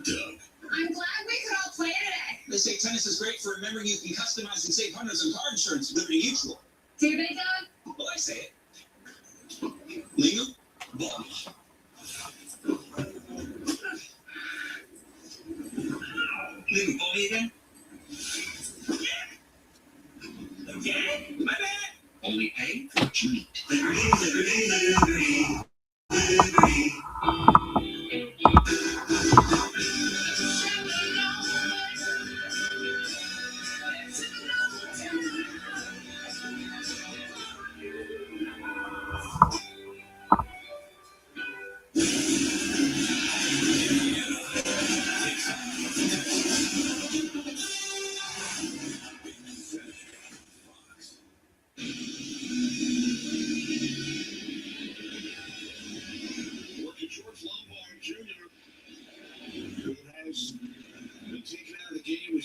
Doug. I'm glad we could all play today. They say tennis is great for remembering you can customize and save hundreds on car insurance with Liberty Mutual. Do they, Doug? Well, I say it. Legal? Ball. Legal ball again? Okay, my bad. Only pay for what you need.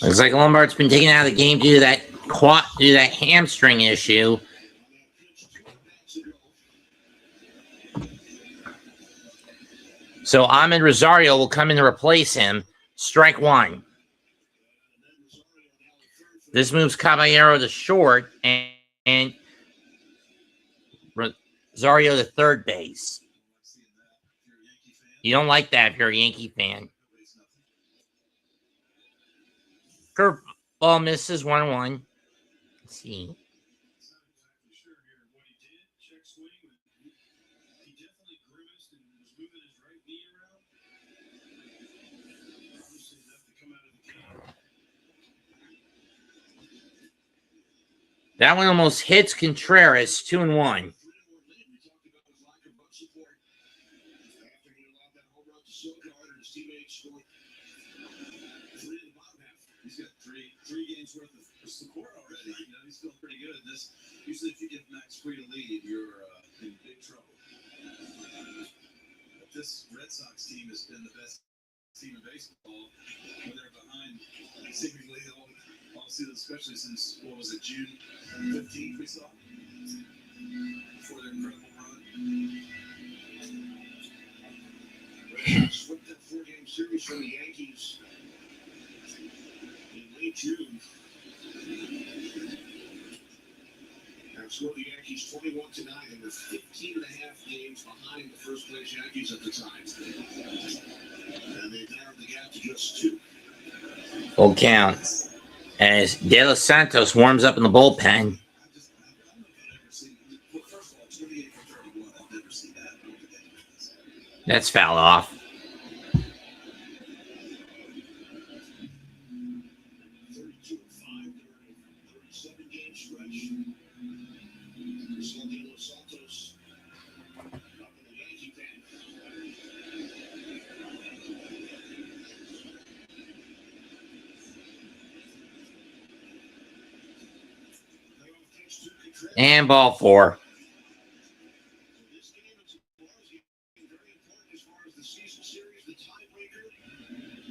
Looks like Lombard's been taken out of the game due to that hamstring issue. So Ahmed Rosario will come in to replace him. Strike 1. This moves Caballero to short and Rosario to third base. You don't like that if you're a Yankee fan. Curveball misses 1-1. Let's see. That one almost hits Contreras, 2-1. He's got three games worth of support already. You know, he's feeling pretty good. Usually, if you give Max Free to lead, you're in big trouble. But this Red Sox team has been the best team in baseball when they're behind seemingly all season, especially since, what was it, June 15th we saw? Before their incredible run. Red Sox swept that 4-game series from the Yankees in late June. That's what the Yankees Yankees 21-9. They were 15 and a half games behind the first place Yankees at the time. And they narrowed the gap to just 2. Full count. As De Los Santos warms up in the bullpen. I don't know if I've ever seen. Well, first of all, 28 for 31. I've never seen that. I don't think anyone has. That's foul off. 32 and 5 during a 37-game stretch. Still De Los Santos up in the Yankee pen. Playoff pitch to Contreras. And ball 4. This game and tomorrow's game very important as far as the season series, the tiebreaker.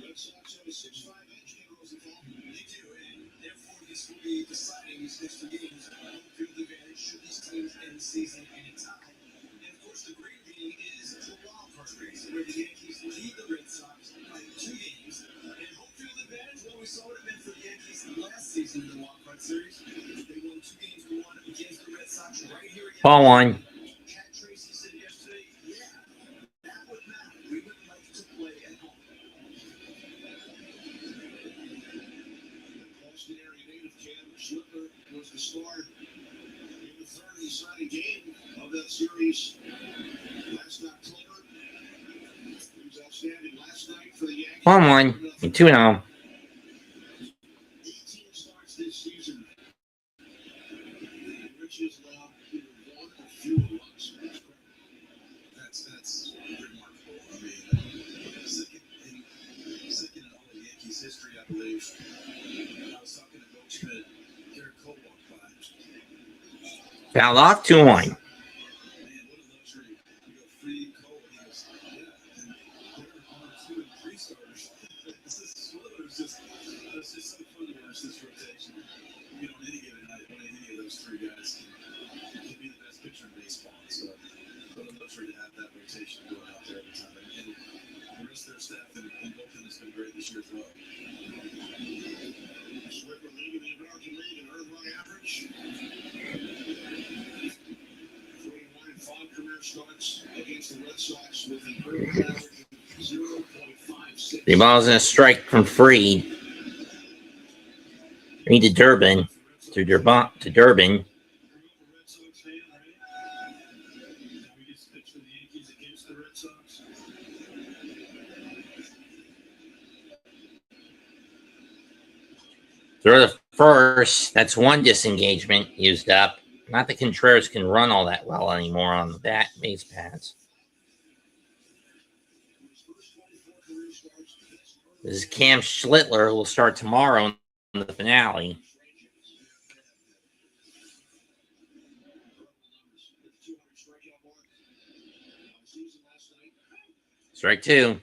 Red Sox have a 6-5 edge in Rosenthal. They do, and therefore this will be deciding these next 2 games. Home field advantage should these teams end the season in a tie. And of course, the great thing is the wild card race, where the Yankees lead the Red Sox by 2 games. And home field advantage, well, we saw what it meant for the Yankees last season in the wild card series. They won 2 games to 1 against the Red Sox right here again. Ball 1. Cat Tracy said yesterday, yeah, that would matter. We would like to play at home. The Boston area native Cam Schlipper was the star in the third and deciding game of that series last October. He was outstanding last night for the Yankees. Ball 1. 2-0. 18 starts this season. And Rich is now either 1 or fewer runs. That's remarkable. I mean, second in all of Yankees history, I believe. I was talking to Coach Schmidt. Garrett Cole walked by. Foul off. 2-1. Man, what a luxury. You go free Cole. He goes, yeah. And they're on 2 and 3 starters. It's just so fun to watch this rotation. You know, on any given night, when any of those 3 guys can be the best pitcher in baseball. So, what a luxury to have that rotation going out there every time. And the rest of their staff and bullpen has been great this year as well. Schlipper leading the American League in earned run average. 41 and 5 career starts against the Red Sox with an earned run average of 0.56. 3 balls and a strike from Freed. Freed to Durbin. To Durbin. Red Sox fan, right? Now he gets to pitch for the Yankees against the Red Sox. Throw the first. That's 1 disengagement used up. Not that Contreras can run all that well anymore on the base pads. This is Cam Schlittler, who will start tomorrow in the finale. Strike 2.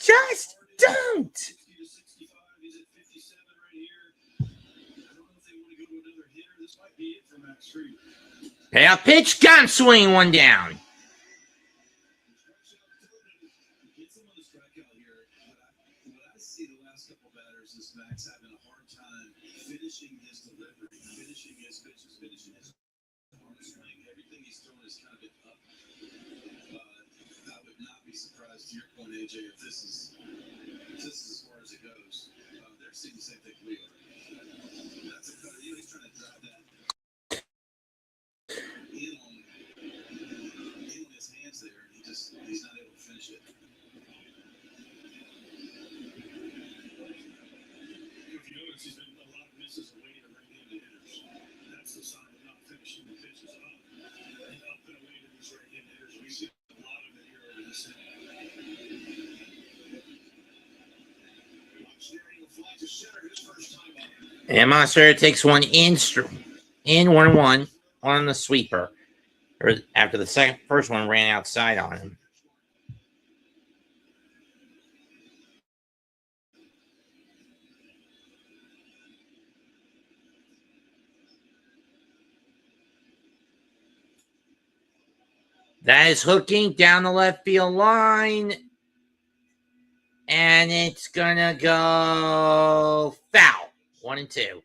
Just don't. Payoff pitch, gun swing, 1 down. Get some of the strikeout here. What I see the last couple batters is Max having a hard time finishing his delivery, finishing his pitches, finishing his arm swing. Everything he's throwing is kind of been up. I would not be surprised, to your point, AJ, if this is as far as it goes. They're seeing the same thing we are. That's a cutter. He's trying to drive that in on his hands there. He's not able to finish it. If you notice, he's been a lot of misses away to right-handed hitters. That's the sign of not finishing the pitches up. And up and away to these right-handed hitters. We see a lot of it here over this inning. Staring a fly to center his first time up. And Monster takes 1 in 1-1 on the sweeper. Or after the first one ran outside on him. That is hooking down the left field line. And it's going to go foul. 1-2.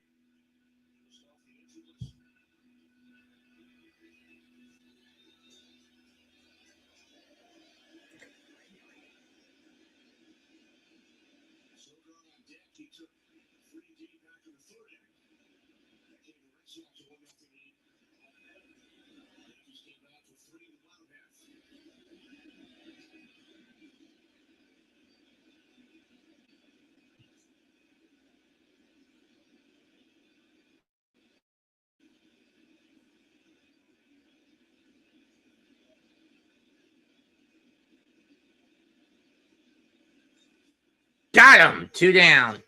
Got him. 2 down.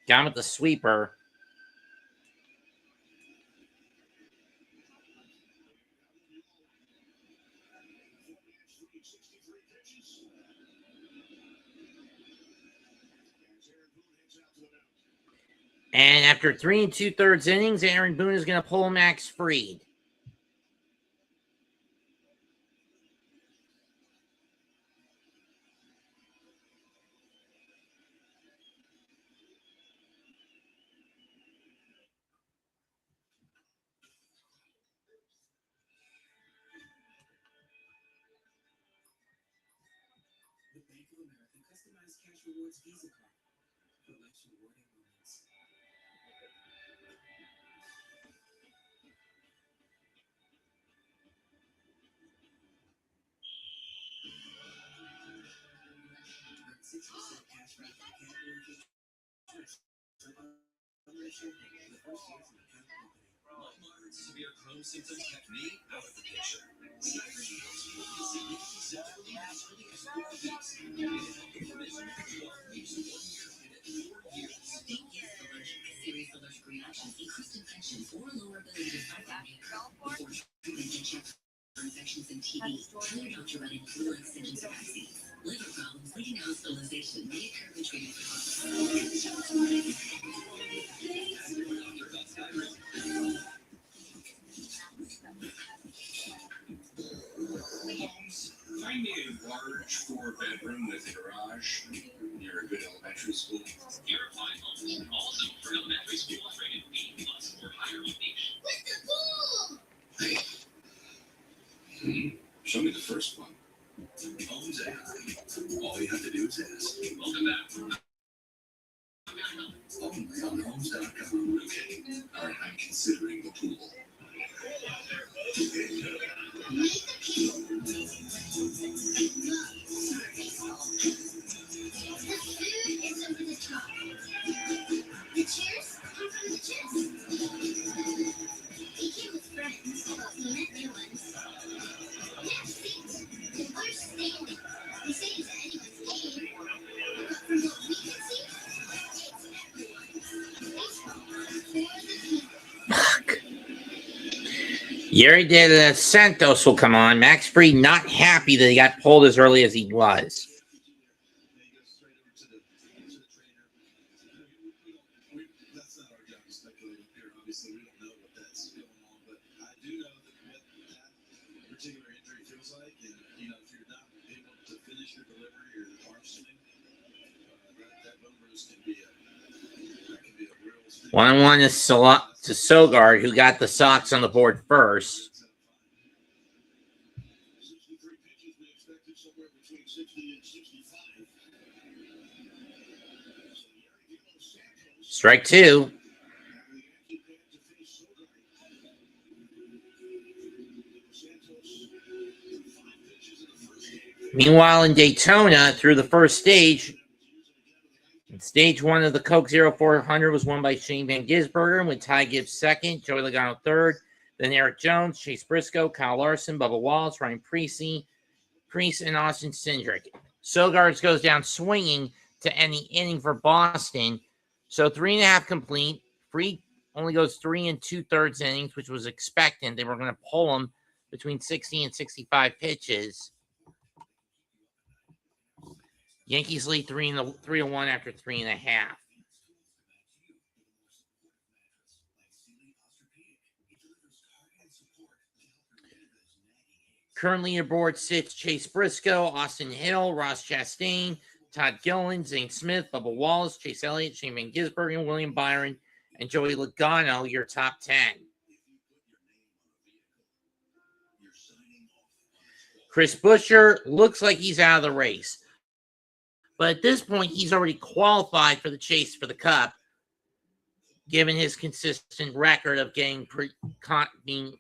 Got him with the sweeper. And after 3 2/3 innings, Aaron Boone is going to pull Max Fried. The Bank of America customized cash rewards Visa card for life's rewarding moments. Earn 6% cash back from category choice. Ownership in the first years of the account opening. Moderate to severe Crohn's symptoms kept me out of the picture. Cypress Heals will significant symptom as early as 4 weeks. Information to 12 weeks, 1 year, and at 4 years. Don't use allergic. Serious allergic reactions, increased infections, or lower ability to fight them. Before treatment, get checked for infections and TB. Tell your doctor about any flu-like symptoms or vaccines. Liver problems leading to hospitalization may occur when treated for Find me a large 4-bedroom with a garage near a good elementary school. You're applying homes also for elementary school rated B+ or higher on each. With the pool! Show me the first one. Homes AI. All you have to do is ask. Welcome back. Only on homes.com. Okay. All right, I'm considering the pool. Yuri de Santos will come on. Max Fried not happy that he got pulled as early as he was. That's not our job to speculate up here. Obviously, we don't know what that's going on, but I do know that what that particular injury feels like, and if you're not able to finish your delivery or arm swing, that bone bruise can be a real 1-1 to Sogard, who got the Sox on the board first. 63 pitches, we expected somewhere between 60 and 65. Strike 2. Meanwhile, in Daytona, through the first stage, stage 1 of the Coke 0400 was won by Shane Van Gisbergen with Ty Gibbs second, Joey Logano third, then Eric Jones, Chase Briscoe, Kyle Larson, Bubba Wallace, Ryan Priest, and Austin Cindric. Sogard goes down swinging to end the inning for Boston. So 3.5 complete. Fried only goes 3 2/3 innings, which was expected. They were going to pull him between 60 and 65 pitches. Yankees lead 3-1 after 3.5. Currently aboard sits Chase Briscoe, Austin Hill, Ross Chastain, Todd Gilliland, Zane Smith, Bubba Wallace, Chase Elliott, Shane Van Gisbergen, William Byron, and Joey Logano, your top 10. Chris Buescher looks like he's out of the race. But at this point, he's already qualified for the chase for the Cup, given his consistent record of being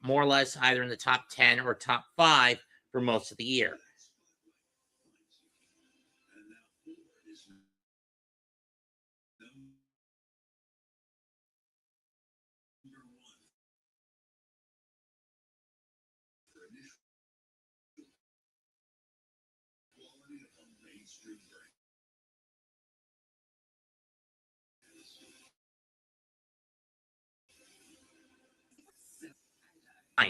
more or less either in the top 10 or top 5 for most of the year.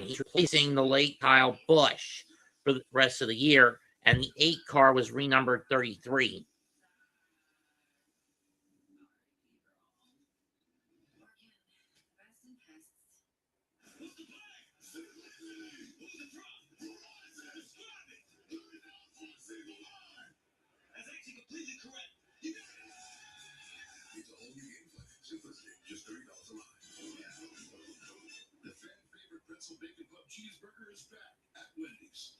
He's replacing the late Kyle Busch for the rest of the year, and the 8 car was renumbered 33. Just $30 a line. The fan favorite pretzel bacon club cheeseburger is back at Wendy's.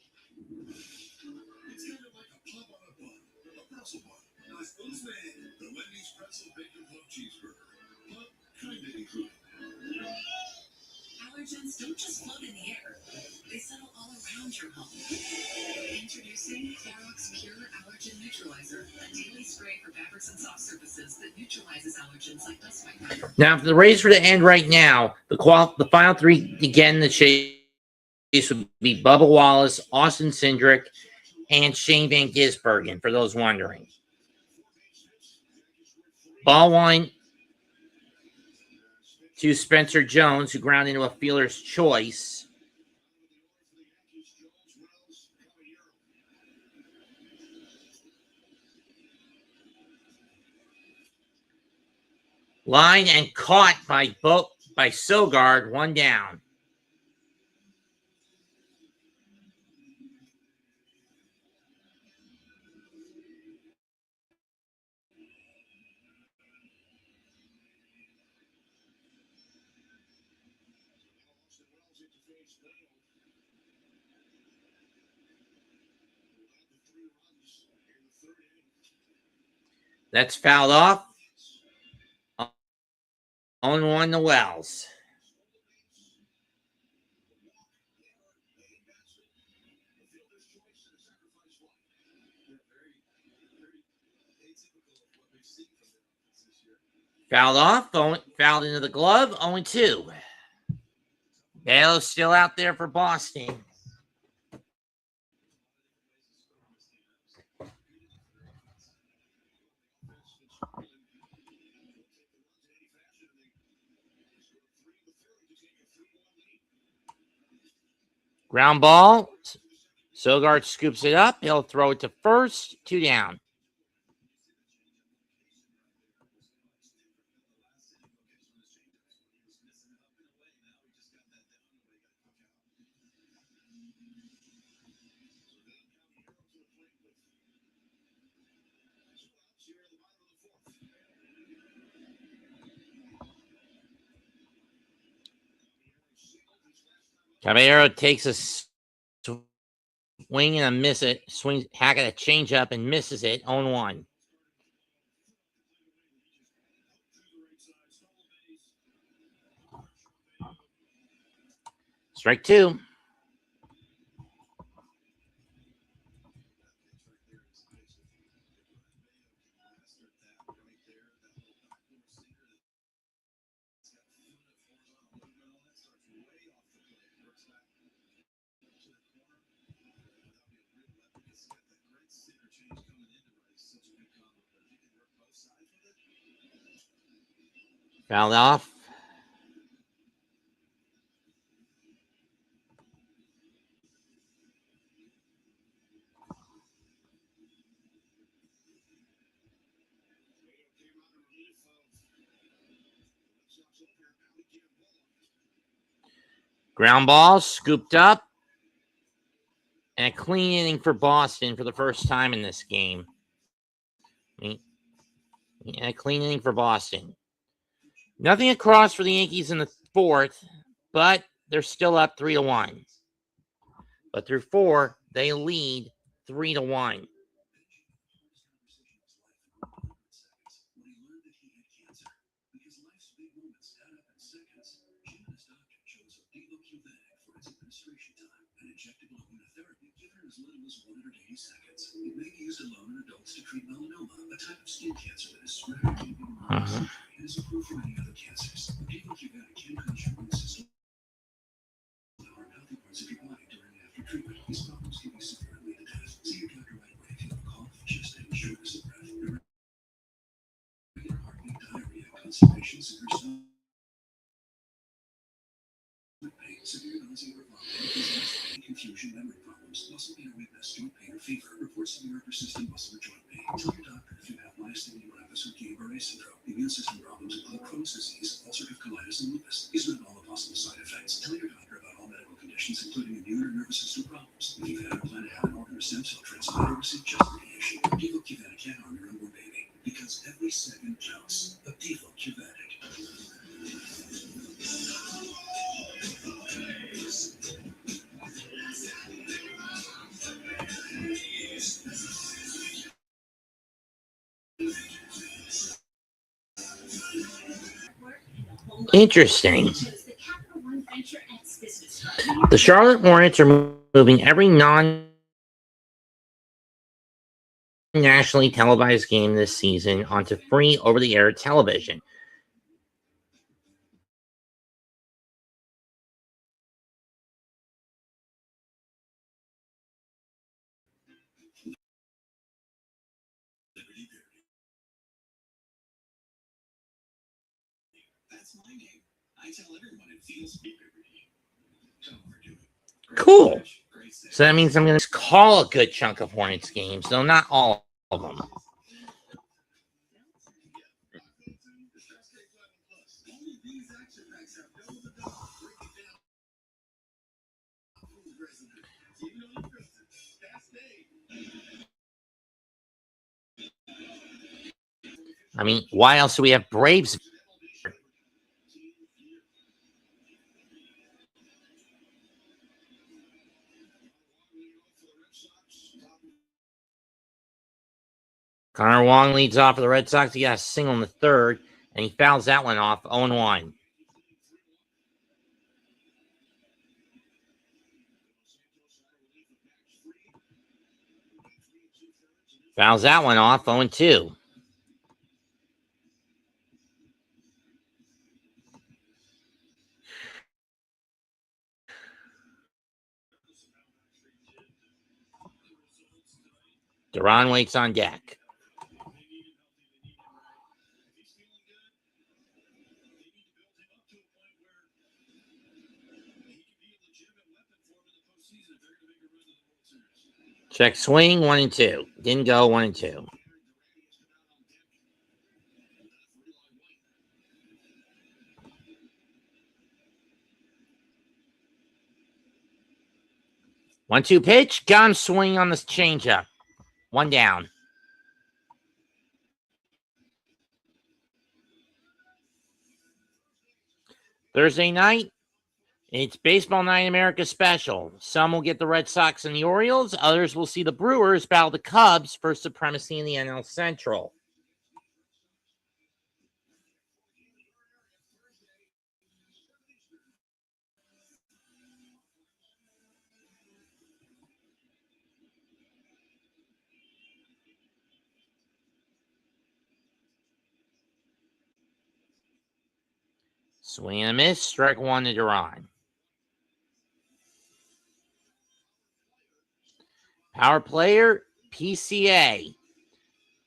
It's kind of like a pub on a bun, a pretzel bun. Nice booze, man. The Wendy's pretzel bacon club cheeseburger. Pub kind of included. Allergens don't just float in the air. They settle all around your home. Introducing Clorox Pure Allergen Neutralizer, a daily spray for fabrics and soft surfaces that neutralizes allergens like dust mite. Now, for the race for the end right now, the final 3 again in the chase would be Bubba Wallace, Austin Cindric, and Shane Van Gisbergen, for those wondering. Ballwine to Spencer Jones, who ground into a fielder's choice. Line and caught by Sogard, 1 down. That's fouled off. 0-1 to Wells. Fouled off. Fouled into the glove. 0-2. Bale's still out there for Boston. Ground ball. Sogard scoops it up. He'll throw it to first. 2 down. Caballero takes a swing and a miss it. Swings Hackett a changeup and misses it. 0-1. Strike 2. Fouled off. Ground ball scooped up. And a clean inning for Boston for the first time in this game. A clean inning for Boston. Nothing across for the Yankees in the fourth, but they're still up 3-1. But through 4, they lead 3-1. Seconds. It may be used alone in adults to treat melanoma, a type of skin cancer that is rare and is approved for many other cancers. People can control your immune system to harm healthy parts of your body during and after treatment. These problems can be severe and lead to death. See your doctor right away if you have a cough, chest pain, shortness of breath, irregular heartbeat, diarrhea, constipation, severe stomach pain, severe nausea or vomiting, confusion, memory problems, muscle pain or weakness, joint pain or fever, report severe or persistent muscle or joint pain. Tell your doctor if you have myasthenia gravis or Guillain-Barré syndrome, immune system problems include Crohn's disease, ulcerative colitis, and lupus. These are not all the possible side effects. Tell your doctor about all medical conditions, including immune or nervous system problems. If you've had or plan to have an organ or stem cell transplant or receive chest radiation, Devo Qvatic can't harm your unborn baby, because every second counts. A Devo Qvatic. Interesting. The Charlotte Hornets are moving every non-nationally televised game this season onto free over-the-air television. That's my game. I tell everyone it feels liberty. Don't overdo it. Cool. So that means I'm going to call a good chunk of Hornets games, though not all of them. I mean, why else do we have Braves? Connor Wong leads off for the Red Sox. He got a single in the third, and he fouls that one off 0-1. Fouls that one off 0-2. Duran waits on deck. Check swing 1-2. Didn't go 1-2. One-two pitch. Got him swinging on this changeup. One down. Thursday night, it's Baseball Night in America special. Some will get the Red Sox and the Orioles. Others will see the Brewers battle the Cubs for supremacy in the NL Central. Swing and a miss. Strike one to Duran. Power player, PCA.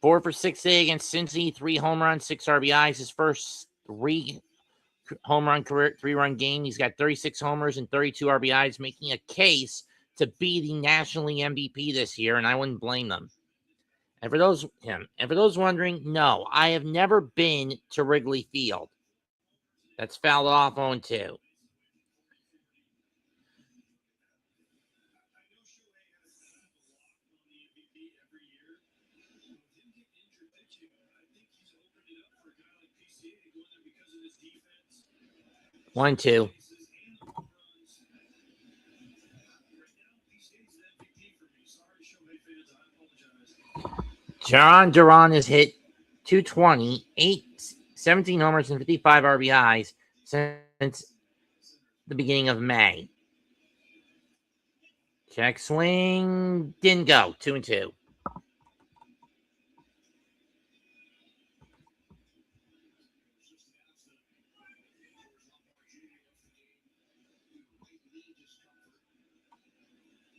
4 for 6 today against Cincy. 3 home runs, 6 RBIs. His first 3 home run career, 3-run game. He's got 36 homers and 32 RBIs, making a case to be the nationally MVP this year, and I wouldn't blame them. And for those wondering, no, I have never been to Wrigley Field. That's fouled off 0-2. 1-2. John Duran has hit 220, 17 homers and 55 RBIs since the beginning of May. Check swing. Didn't go. 2-2.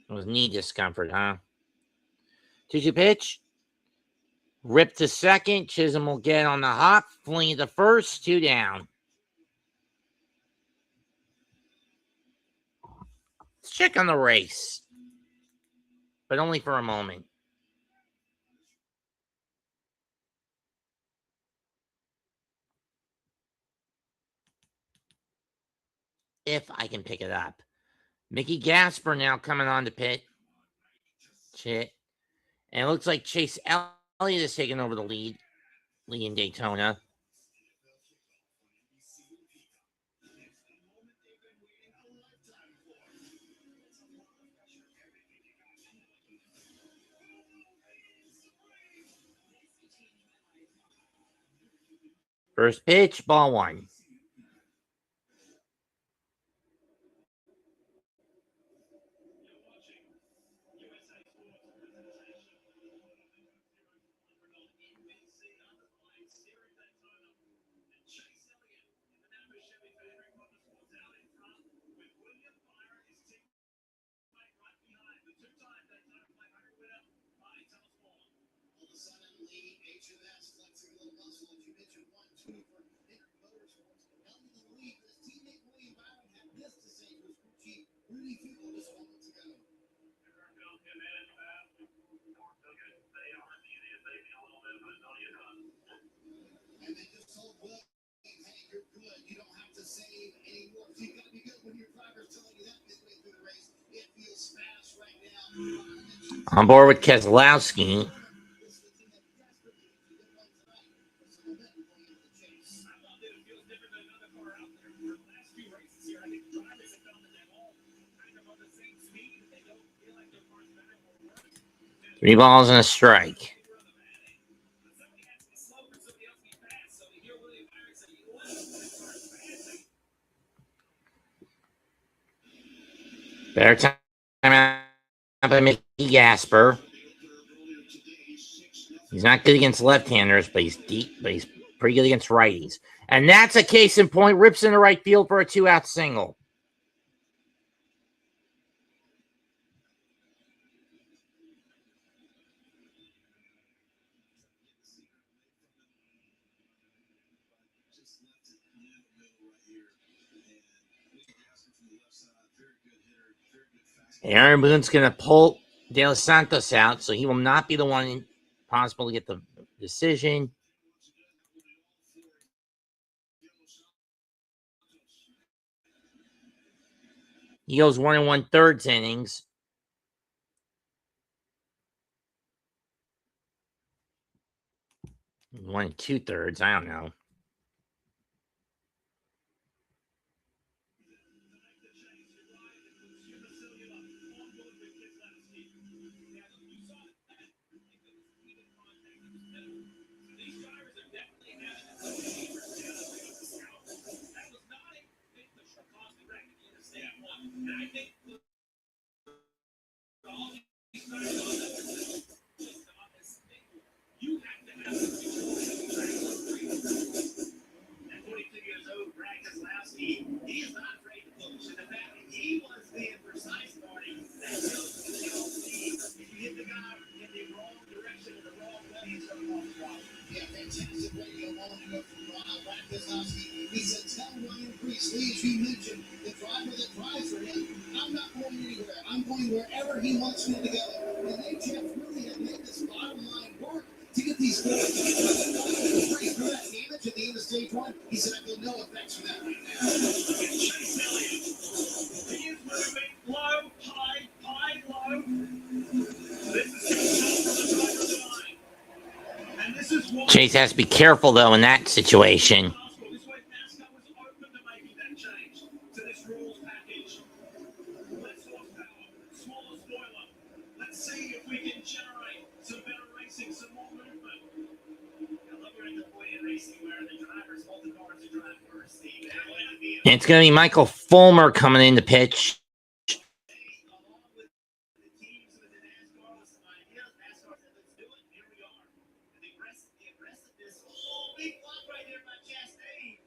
It was knee discomfort, huh? 2-2 pitch. Rip to second. Chisholm will get on the hop. Fling to first. 2 down. Let's check on the race. But only for a moment. If I can pick it up. Mickey Gasper now coming on to pit. Chit. And it looks like Chase Elliott is taking over the lead in Daytona. First pitch, ball 1. On board with Keselowski. Three balls and a strike. Better time out by Mickey Gasper. He's not good against left-handers, but he's pretty good against righties. And that's a case in point. Rips into right field for a 2-out single. Aaron Boone's going to pull De Los Santos out, so he will not be the one possible to get the decision. He goes 1 1/3 innings. One 2/3, I don't know. Chase has to be careful, though, in that situation. see some more movement. I love we're at the point in racing where the drivers, both the cars are driving first. Steve, that might be And it's going to be Michael Fulmer coming in to pitch. along with the teams within NASCAR with some ideas. NASCAR said, let's do it. Here we are. And the aggressiveness. Oh, big block right there by Chastain.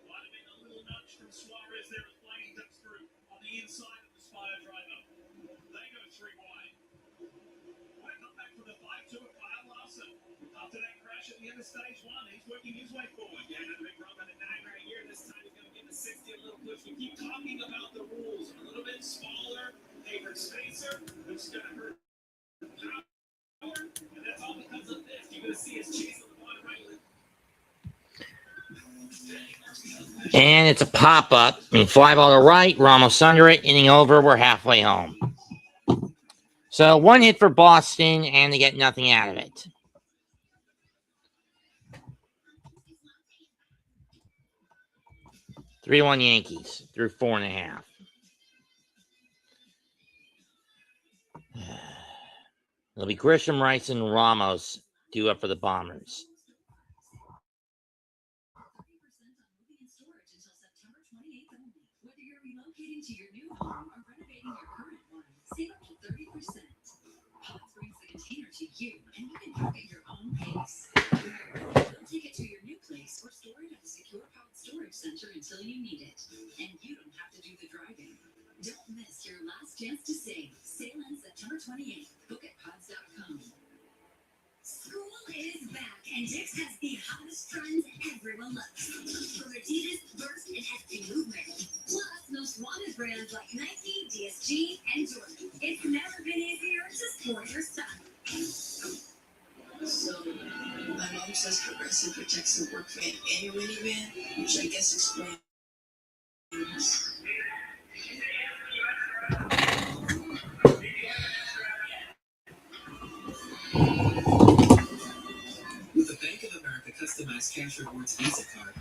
Might have been a little nudge from Suarez there as Blaney ducks through on the inside of the Spire driver. They go 3 wide. What a comeback from the 5-2 of Kyle Larson. After that crash at the end of stage 1, he's working his way forward. Yeah, another big run on the 9 right here. This time he's going to give the 60 a little push. We keep talking about the rules. A little bit smaller, favorite spacer, which is going to hurt power. And that's all because of this. You're going to see his chase on the bottom right. And it's a pop-up. Fly ball to right. Ramos under it. Inning over. We're halfway home. So 1 hit for Boston, and they get nothing out of it. Three to 1 Yankees through 4.5. It'll be Grisham, Rice, and Ramos due up for the Bombers. 30% on moving and storage until September 28th only. Whether you're relocating to your new home or renovating your current one, save up to 30%. Pods brings the container to you, and you can pack at your own pace. We'll take it to your new place or store it at a secure pod storage center until you need it. And you don't have to do the driving. Don't miss your last chance to save. Sale ends September 28th. Book at pods.com. School is back, and Dick's has the hottest trends everyone loves. From Adidas, Burst, and SB Movement. Plus, most wanted brands like Nike, DSG, and Jordan. It's never been easier to sport your style. So, my mom says Progressive protects the work van and your minivan, which I guess explains. With the Bank of America customized cash rewards Visa card.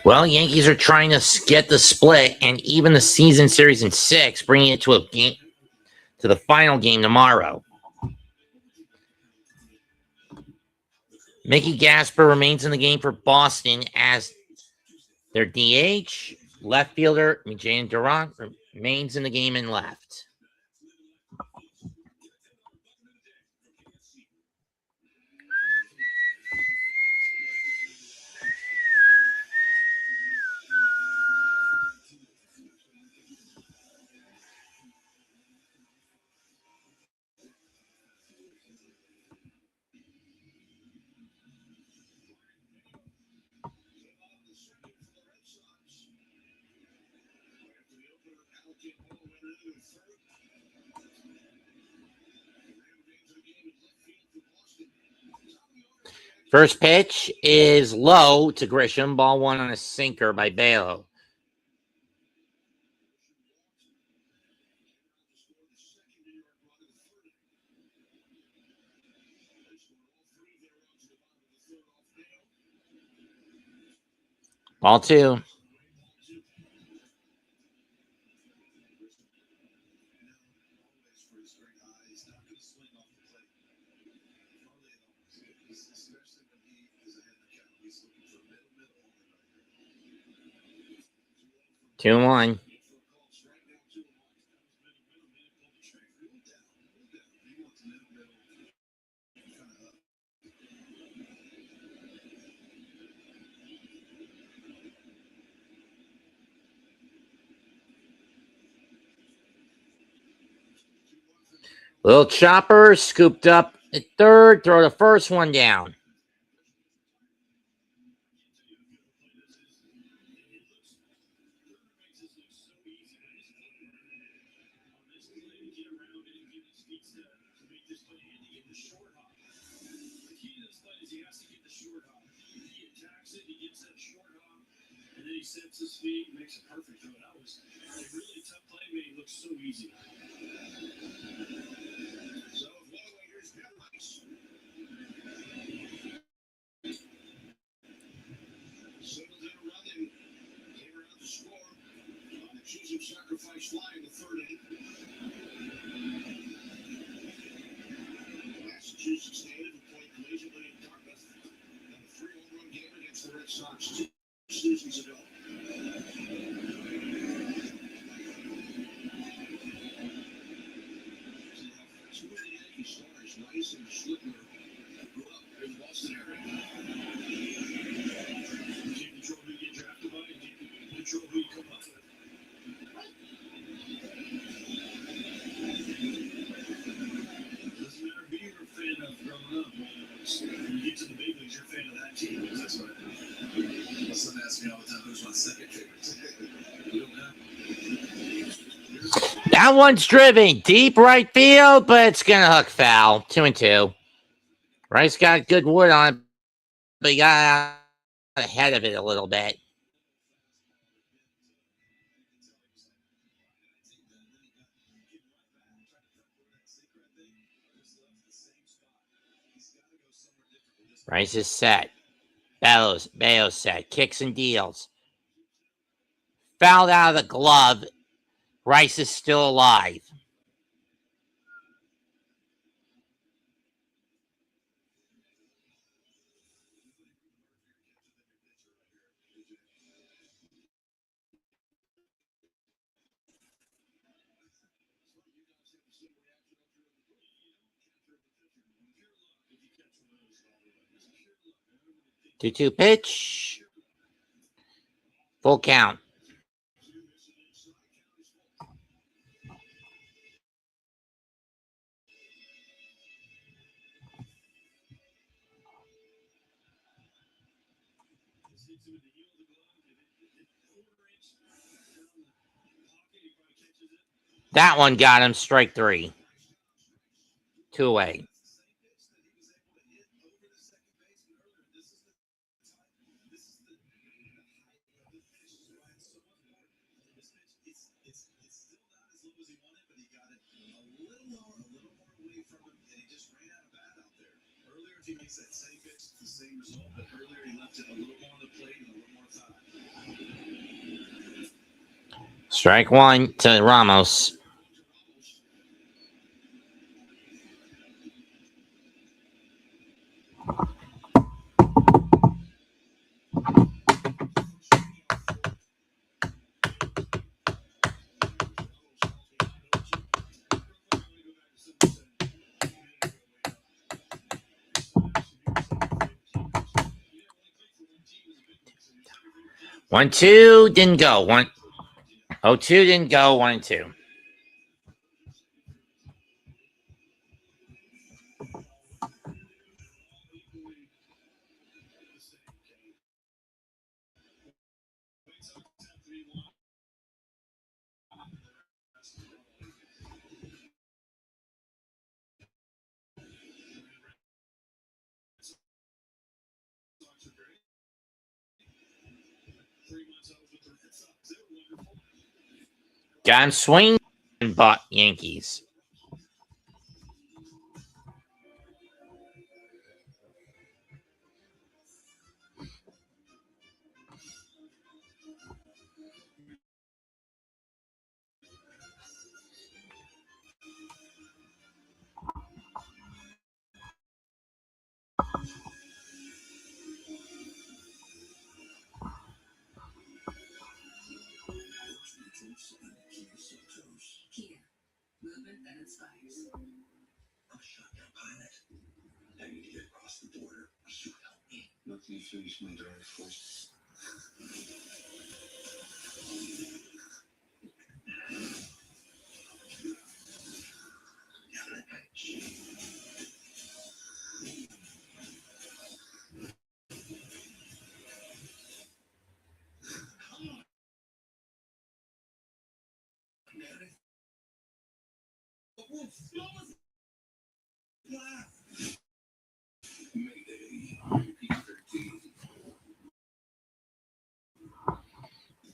Well, Yankees are trying to get the split and even the season series in 6, bringing it to a game, to the final game tomorrow. Mickey Gasper remains in the game for Boston as their DH. Left fielder Mijan Durant remains in the game in left. First pitch is low to Grisham. Ball 1 on a sinker by Balo. Ball 2. Two and 1. Little chopper scooped up at third. Throw the first one down. He sets his feet, makes a perfect throw. That was a really tough play, but he looks so easy. So, here's Rice. Singleton running, came around to score on the choosing sacrifice fly in the 3rd inning. Massachusetts That one's driven deep right field, but it's gonna hook foul. 2-2. Rice got good wood on it, but he got ahead of it a little bit. Rice is set. Bayo's set. Kicks and deals. Fouled out of the glove. Rice is still alive. Two pitch. Full count. That one got him. Strike 3. 2 away. If he makes that same pitch, it's the same result, but earlier he left it a little more on the plate and a little more time. Strike 1 to Ramos. One, two, didn't go. 1-0-2 didn't go. 1-2. Got him swing and butt Yankees. Kia. Movement that inspires. I'm a shotgun pilot. I need to get across the border. You help me. Nothing you finish my drive first. Mayday. P13.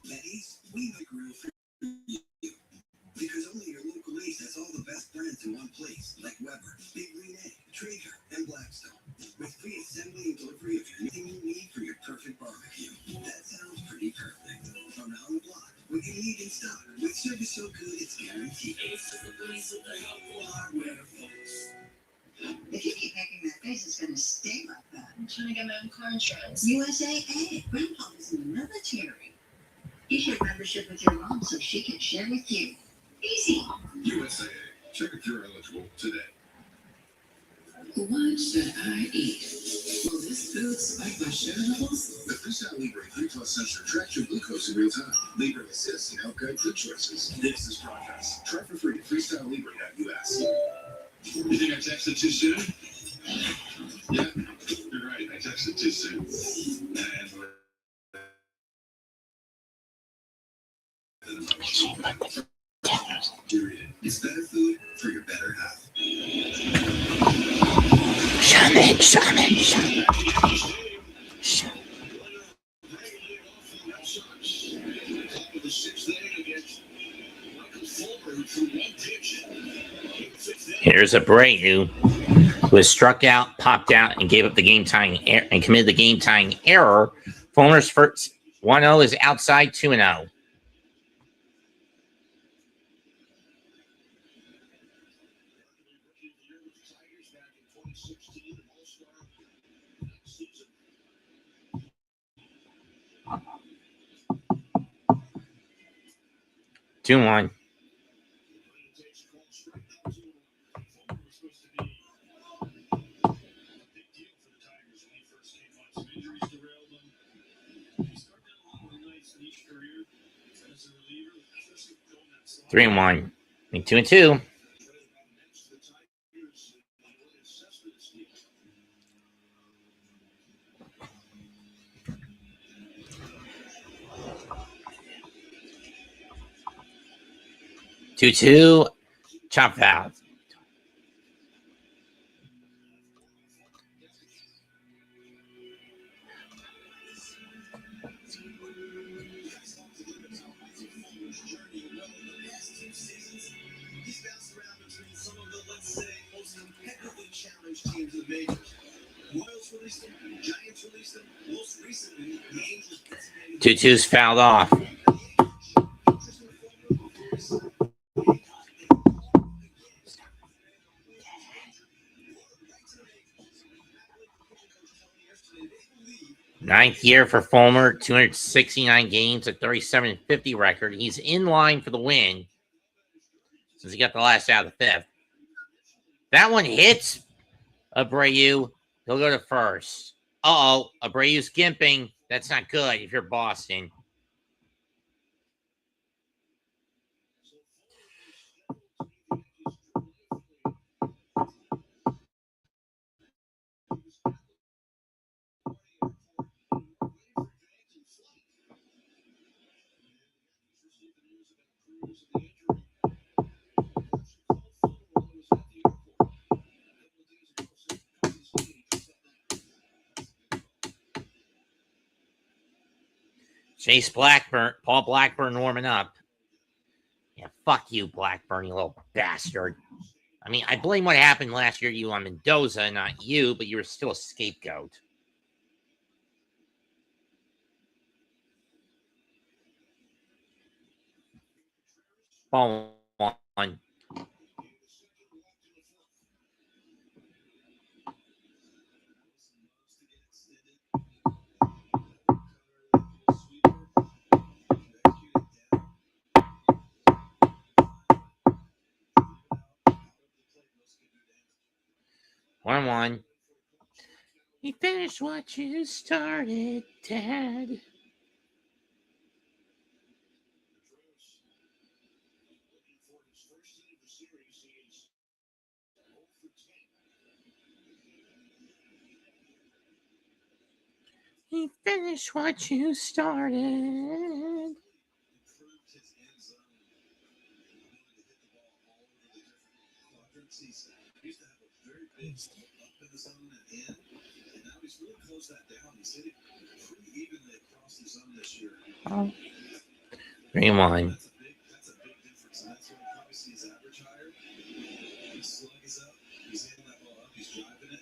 Ladies, we make grill for you. Because only your local Ace has all the best brands in one place, like Weber, Big Green Egg, Traeger, and Blackstone. With free assembly and delivery of anything you need for your perfect barbecue. That sounds pretty perfect. From down the block, what you need in stock. With service so good, it's guaranteed. Ace is the place with the helpful hardware, folks. If you keep making that face, it's going to stay like that. I'm trying to get my own car insurance. USAA. Grandpa's in the military. You should have membership with your mom so she can share with you. Easy. USAA. Check if you're eligible today. What should I eat? Will this food spike my sugar levels? The Freestyle Libre 3 Plus sensor tracks your glucose in real time. Libre assists and help guide food choices. This is progress. Try for free at freestylelibre.us. You think I texted too soon? Yeah, you're right. I texted too soon. And period. Here's Abreu, who was struck out, popped out, and gave up the game-tying and committed the game-tying error. Fulmer's first 1-0 is outside 2-0. Two one. Three and one. 2-2. 2-2. Chop foul. He's bounced around between some of the, let's say, most competitively challenged teams in the majors. Royals released him, Giants released him, most recently, the Angels designated 2-2's fouled off. Ninth year for Fulmer, 269 games, a 37-50 record. He's in line for the win since he got the last out of the fifth. That one hits Abreu. He'll go to first. Abreu's gimping. That's not good if you're Boston. Chase Blackburn, Paul Blackburn warming up. Yeah, fuck you, Blackburn, you little bastard. I mean, I blame what happened last year to you on Mendoza, not you, but you were still a scapegoat. Ball one. One. You finished what you started, Dad. You finished what you started. He used to have a very big step up in the zone and in, and now he's really closed that down. He's hitting pretty evenly across the zone this year. 3-1. That's a big difference, and that's why you probably see his average higher. His slug is up. He's hitting that ball up. He's driving it.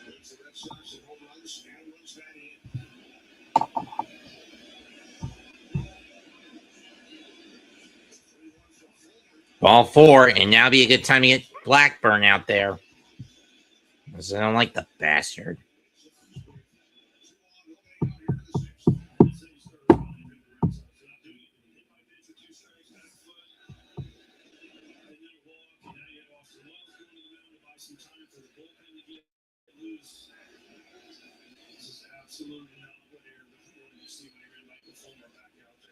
There's the Red Sox and home runs, and runs that in. Ball four, and now be a good time to get Blackburn out there. Because I don't like the bastard. Absolutely not what you see when you're in like the Fulmer back out there.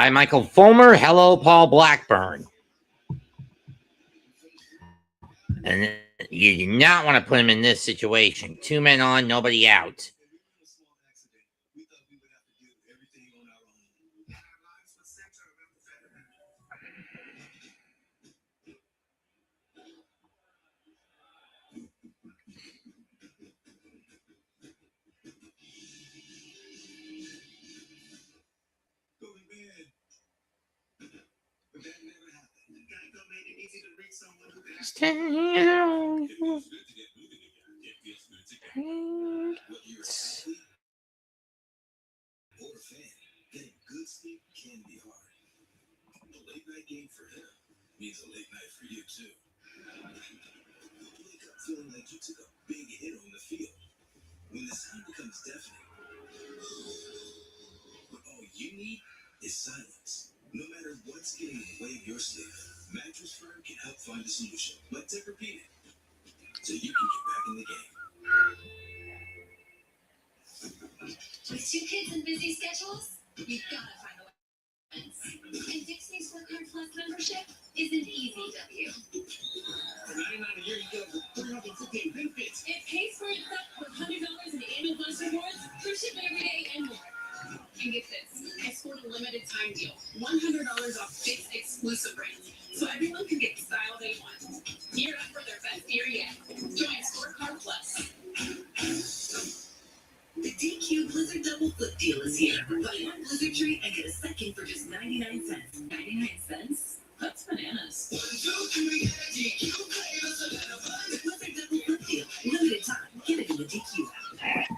Hi, Michael Fulmer. Hello, Paul Blackburn. And you do not want to put him in this situation. 2 men on, nobody out. Getting good sleep can be hard. A late night game for him means a late night for you too. You wake up feeling like you took a big hit on the field. When the sound becomes deafening, but all you need is silence. No matter what's getting in the way of your sleep, Mattress Firm can help find a solution. Let Tempur-Pedic, so you can get back in the game. With 2 kids and busy schedules, you've got to find a way. And Dixie's Scorecard Plus membership is an easy W. For $99 a year, you get over 315 benefits. It pays for itself with $100 in annual bonus rewards for shipping every day and more. And get this, I scored a limited time deal. $100 off Fix exclusive brands. So everyone can get the style they want. Gear up for their best year yet. Join Scorecard Plus. The DQ Blizzard Double Flip Deal is here. Buy 1 Blizzard treat and get a second for just 99 cents. 99 cents? That's bananas. The Blizzard Double Flip Deal. Limited time. Get it in the DQ app.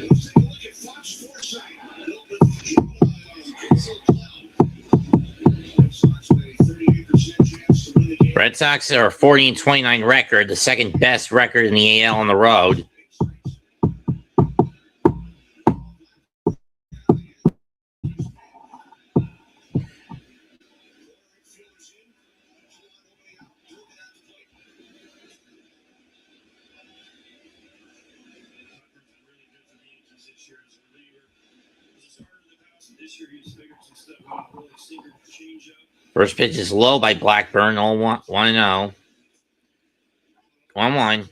Let's take a look at Fox Sports Jedi. Red Sox are a 40-29 record, the second best record in the AL on the road. First pitch is low by Blackburn, 1-0. 1-1.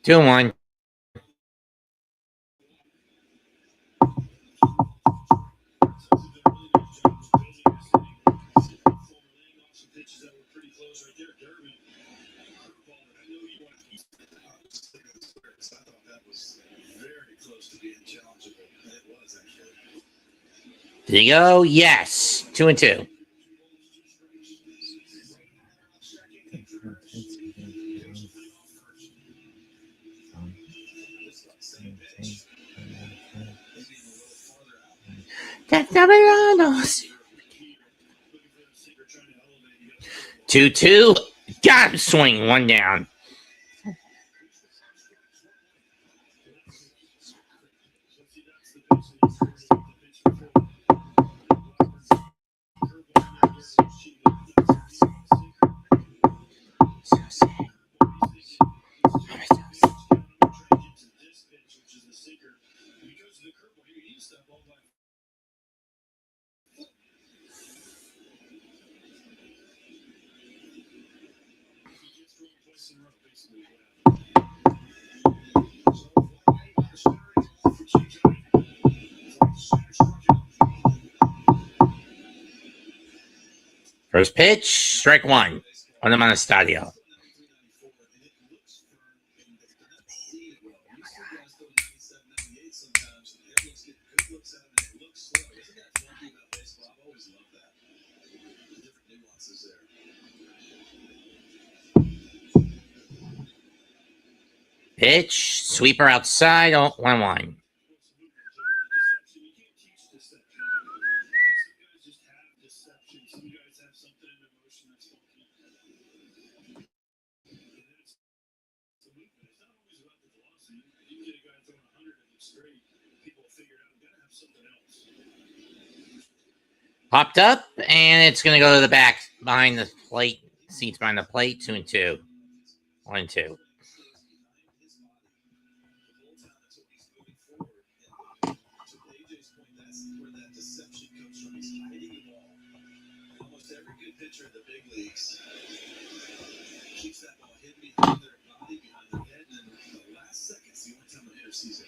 Two and one. Did he go? Yes. 2 and 2. Castellanos. 2-2. Got him swing. 1 down. First pitch, strike 1 on the Monastadio. Pitch, sweeper outside, 1-1. Popped up, and it's going to go to the back behind the plate. Seats behind the plate. 2-2. 1-2. Almost every good pitcher in the big leagues keeps that ball hidden behind their body, behind their head, and then the last second's the only time a hitter sees it.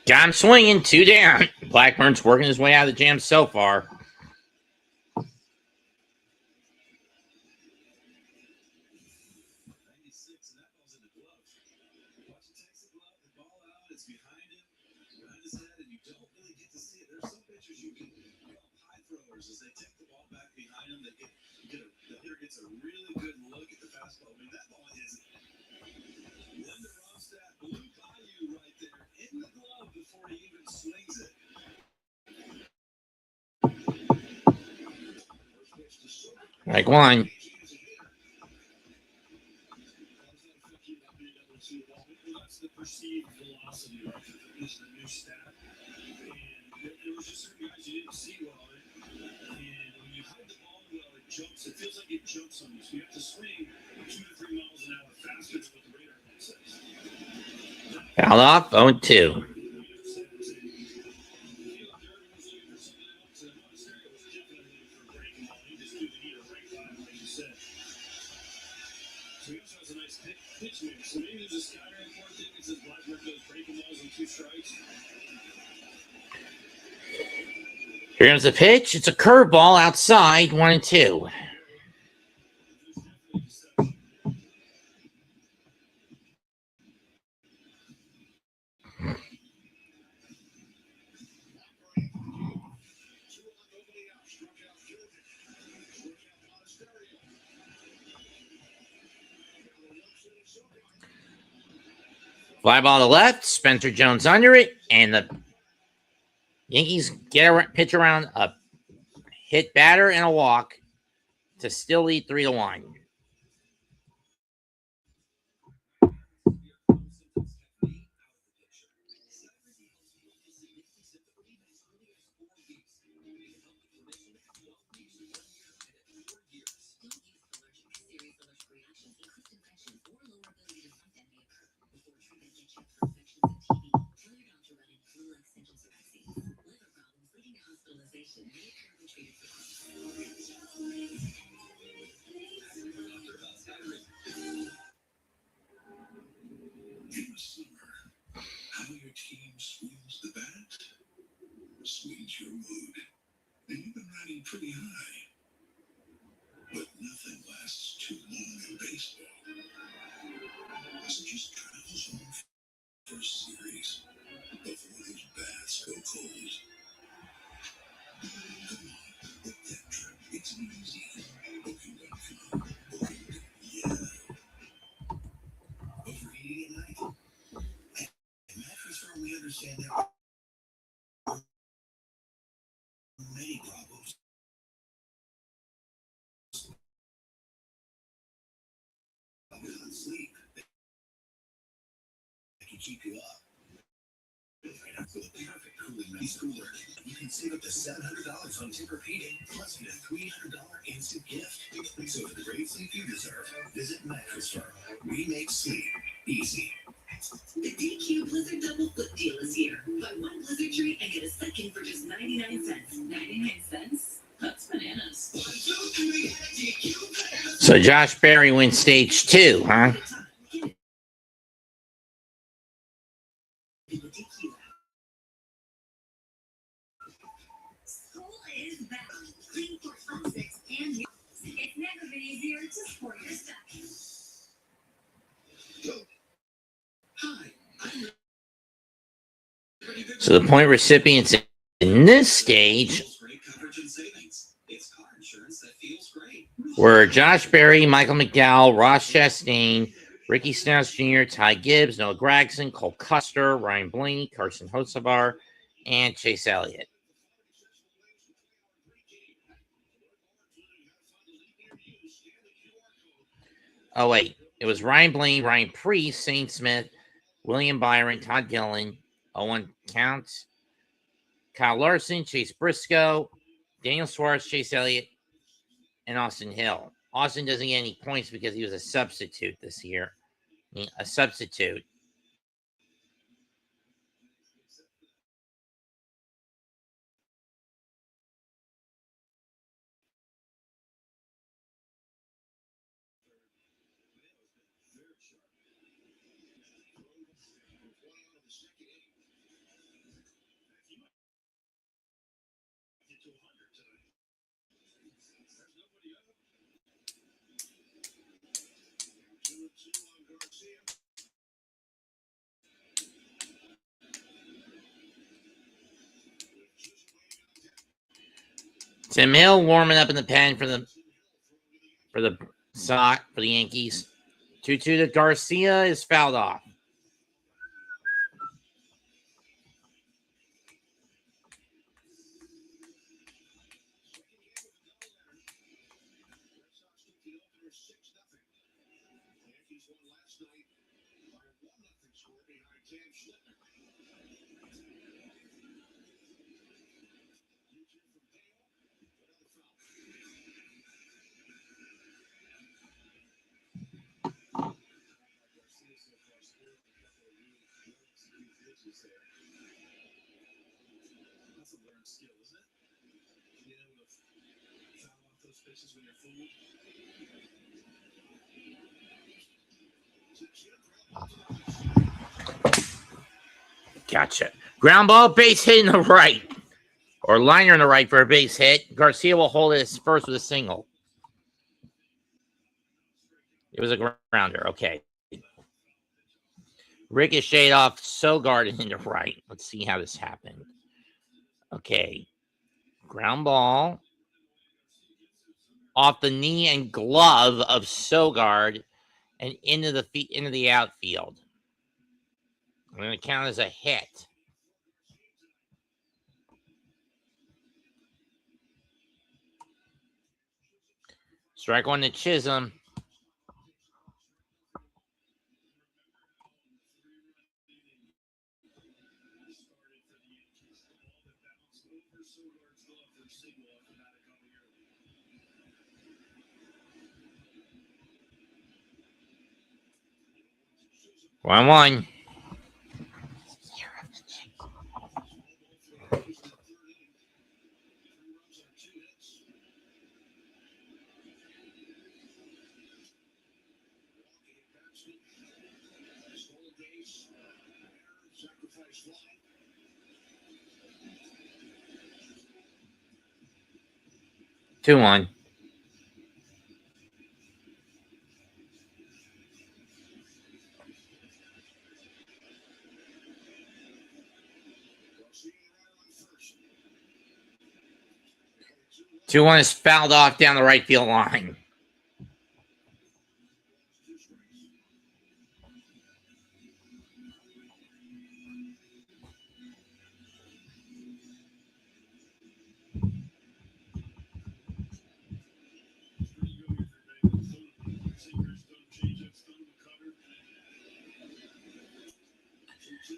Got him swinging. 2 down. Blackburn's working his way out of the jam so far. 96, and that ball's in the glove. Watch it takes the glove, the ball out, it's behind him, behind his head, and you don't really get to see it. There's some pitchers you can call high throwers as they take the ball back behind them. The hitter gets a really good look at the fastball. I mean, that ball is Linda Ronstadt blew by you right there in the glove before he even swings it. Like one. That's the perceived velocity right there. It's the new stat. And there was just certain guys you didn't see well. And when you hide the ball well, it jumps. It feels like it jumps on you. So you have to swing 2 to 3 miles an hour faster than what the radar gun says. Foul off. 0-2. So he also has a nice pitch mix. So maybe there's a sky report thing that says Blackburn goes breaking balls and 2 strikes. Here comes the pitch. It's a curveball outside. 1-2. Fly ball to left. Spencer Jones under it, and the Yankees get a pitch around a hit batter and a walk to still lead 3-1. In the summer, how your team swings the bat swings your mood. And you've been riding pretty high. But nothing lasts too long in baseball. So just travel home for a series before those bats go cold. Come on, book that trip. It's easy. Booking.com. Booking. Yeah. Overheating at night? At Mattress Firm, we understand there are many problems. On sleep. That can keep you up. Right after the perfect cooling nice cooler, you can save up to $700 on Tempur-Pedic, plus get a $300 instant gift. So for the great sleep you deserve, visit Mattress Firm. We make sleep easy. The DQ Blizzard Double Foot Deal is here. Buy 1 Blizzard treat and get a second for just 99 cents. 99 cents? That's bananas. So Josh Berry wins stage 2, huh? School is back. Clean for optics and you. It's never been easier to support your stuff. Hi, I'm So the point recipients in this stage great coverage and savings. It's car insurance that feels great. were Josh Berry, Michael McDowell, Ross Chastain, Ricky Stenhouse Jr., Ty Gibbs, Noah Gragson, Cole Custer, Ryan Blaney, Carson Hocevar, and Chase Elliott. Oh, wait. It was Ryan Blaney, Ryan Priest, Shane Smith, William Byron, Todd Gillen, Owen Counts, Kyle Larson, Chase Briscoe, Daniel Suarez, Chase Elliott, and Austin Hill. Austin doesn't get any points because he was a substitute this year. A substitute. Tim Hill warming up in the pen for the Yankees. 2-2 to Garcia is fouled off. That's a learned skill, isn't it? Being able to foul off those pitches when you're fooled. Gotcha. Ground ball, base hit in the right. Or liner in the right for a base hit. Garcia will hold it first with a single. It was a grounder. Okay. Ricocheted off Sogard in the right. Let's see how this happened. Okay. Ground ball. Off the knee and glove of Sogard and into the outfield. I'm going to count as a hit. Strike one to Chisholm. One. Two one. Two one is fouled off down the right field line.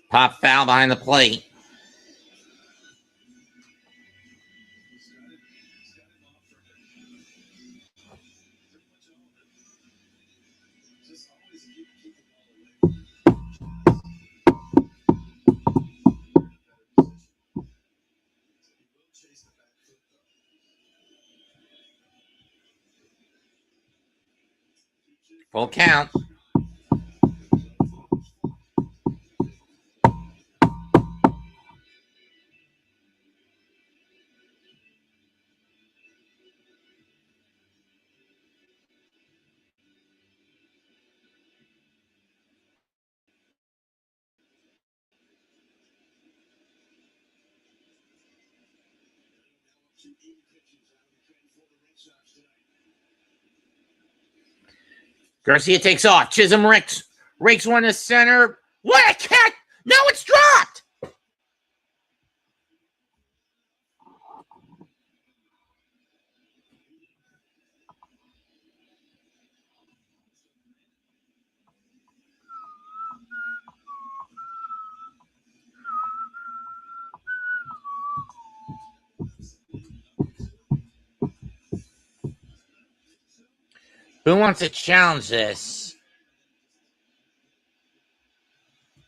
Pop foul behind the plate. Full count. Garcia takes off. Chisholm rakes one to center. What a catch! No, it's dropped! Who wants to challenge this?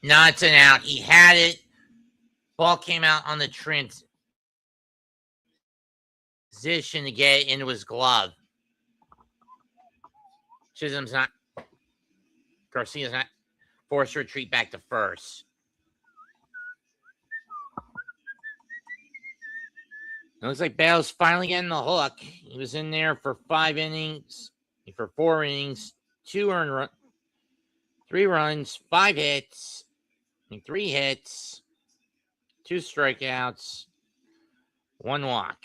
No, it's an out. He had it. Ball came out on the transition to get it into his glove. Chisholm's not. Garcia's not forced to retreat back to first. It looks like Bale's finally getting the hook. He was in there for 4 innings, 2 earned run, 3 runs, 5 hits, 3 hits, 2 strikeouts, 1 walk.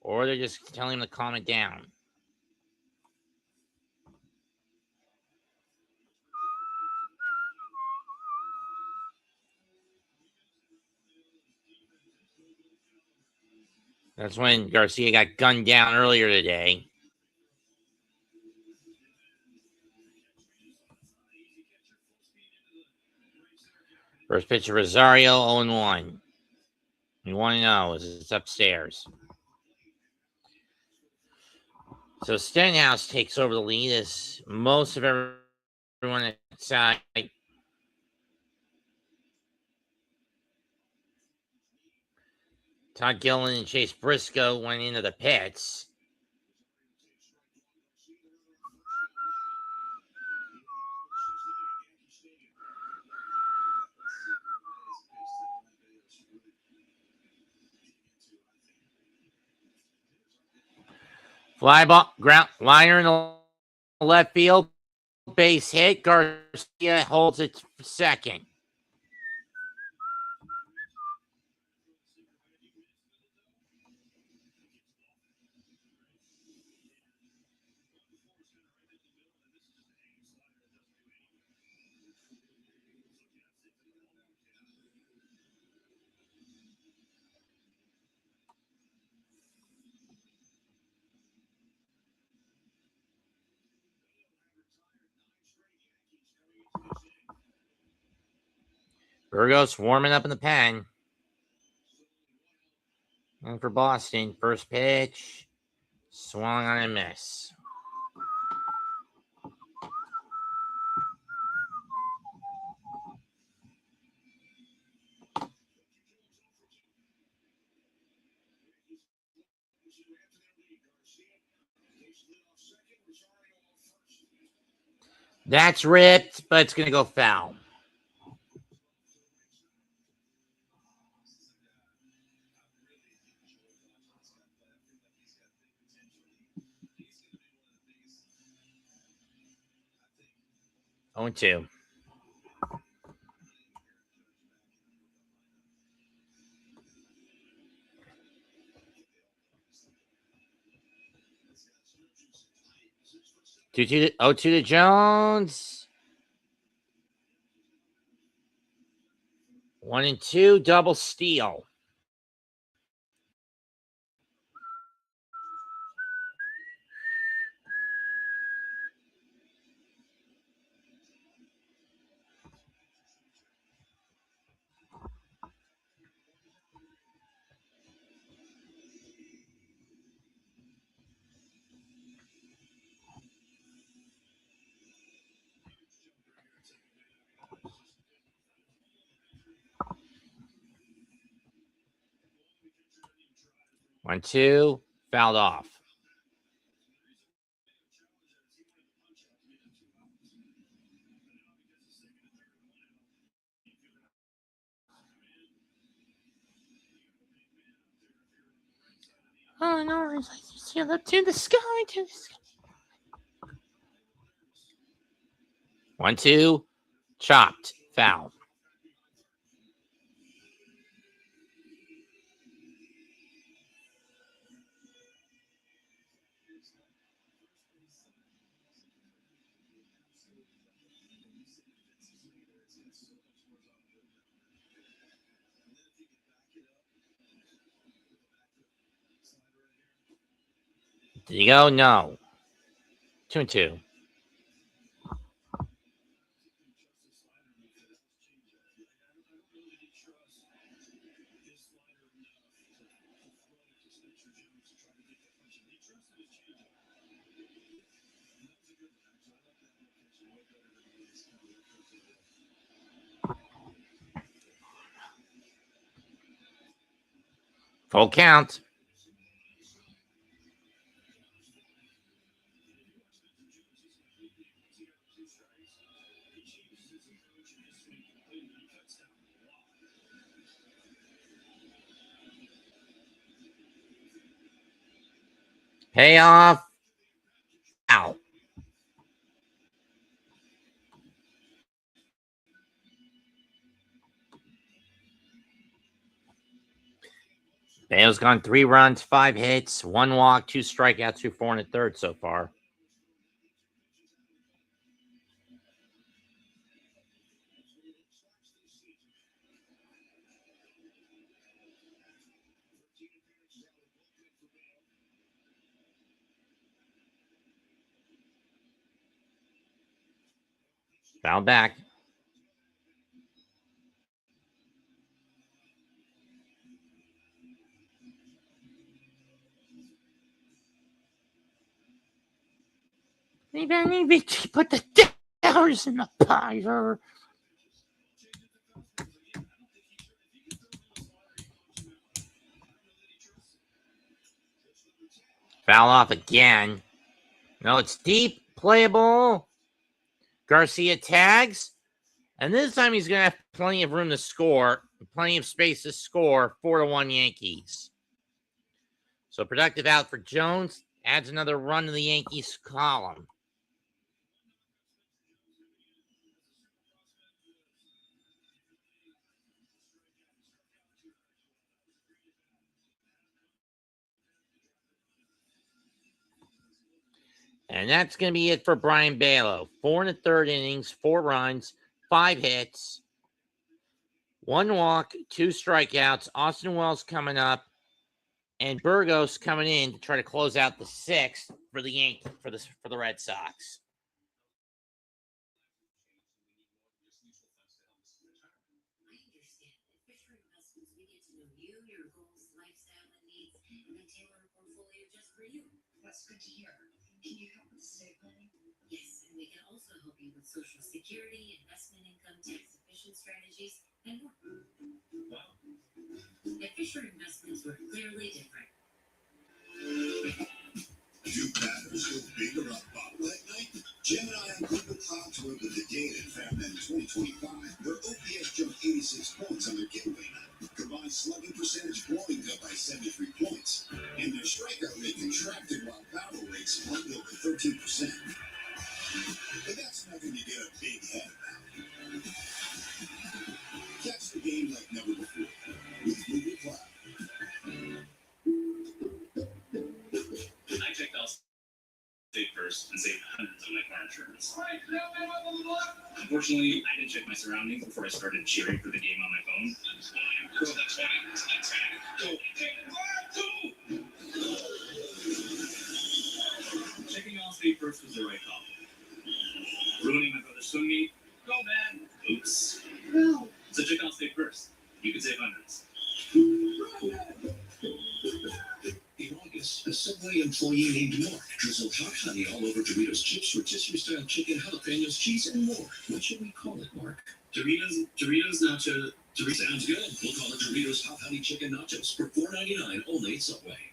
Or they're just telling him to calm it down. That's when Garcia got gunned down earlier today. First pitch of Rosario, 0-1. We want to know is it's upstairs. So Stenhouse takes over the lead as most of everyone outside. Todd Gillen and Chase Briscoe went into the pits. Fly ball, ground liner in the left field, base hit. Garcia holds it second. Burgos warming up in the pen. And for Boston, first pitch, swung on a miss. That's ripped, but it's going to go foul. Oh, 2. Two to Jones. 1-2, double steal. One, two, fouled off. Oh no, it's like you look to the sky, to the sky. 1-2, chopped, foul. Did you go? No. 2-2. Full count. Payoff. Out. Bale's gone 3 runs, 5 hits, 1 walk, 2 strikeouts, 2 4 and a third so far. Foul back. Maybe put the dollars in the fire. Foul off again. No, it's deep, playable. Garcia tags. And this time he's going to have plenty of room to score, plenty of space to score. 4-1 Yankees. So productive out for Jones. Adds another run to the Yankees column. And that's going to be it for Brian Balo. 4 and a third innings, 4 runs, 5 hits, 1 walk, 2 strikeouts. Austin Wells coming up, and Burgos coming in to try to close out the 6th for the Yankees for the Red Sox. I understand. At Fisher Investments, we get to know you, your goals, lifestyle, and needs, and then tailor a portfolio just for you. That's good to hear. Can you help with estate planning? Yes, and we can also help you with Social Security, investment income, tax-efficient strategies, and more. Wow. At Fisher Investments, we're clearly different. Do batters go big or up bottle at night? Gemini and Cleveland Clouds were the data in FanMan 2025, where OPS jumped 86 points on their giveaway night. Combined slugging percentage blowing up by 73 points. And their strikeout rate contracted while barrel rates climbed over 13%. But that's nothing to get a big head about. Catch the game like never before with Google Cloud. I checked out State First and saved hundreds on my car insurance. Unfortunately, I didn't check my surroundings before I started cheering for the game on my phone. Checking out State First was the right call. Ruining my brother's swim meet? Go, man. Oops. No. So check out State First. You can save hundreds. In August, a Subway employee named Mark drizzled hot honey all over Doritos chips, rotisserie-style chicken, jalapenos, cheese, and more. What should we call it, Mark? Doritos nacho. Sounds good. We'll call it Doritos Hot Honey Chicken Nachos for $4.99 only at Subway.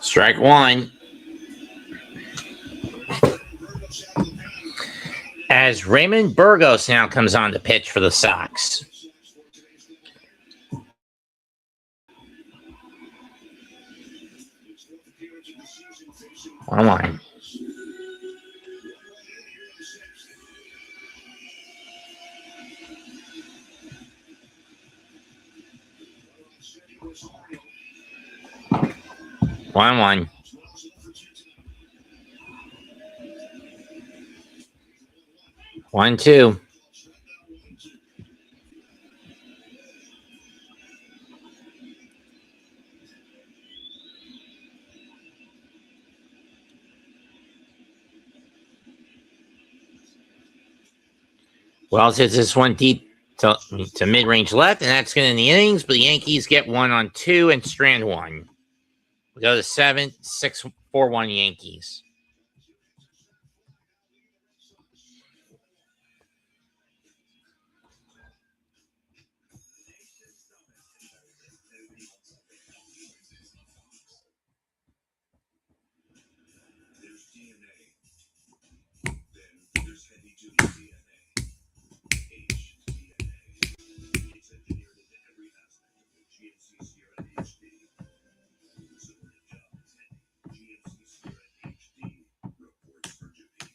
Strike 1. As Raymond Burgos now comes on to pitch for the Sox. Come on. One. 1-2. Wells hits this one deep to mid-range left, and that's going to end the innings. But the Yankees get 1 on 2 and strand 1. We go to 7th, 6-4-1 Yankees. There's DNA. Then there's heavy duty DNA. HDNA. It's engineered into every aspect of the GMC Sierra HD. So when the job is heavy, GMC Sierra HD reports for duty.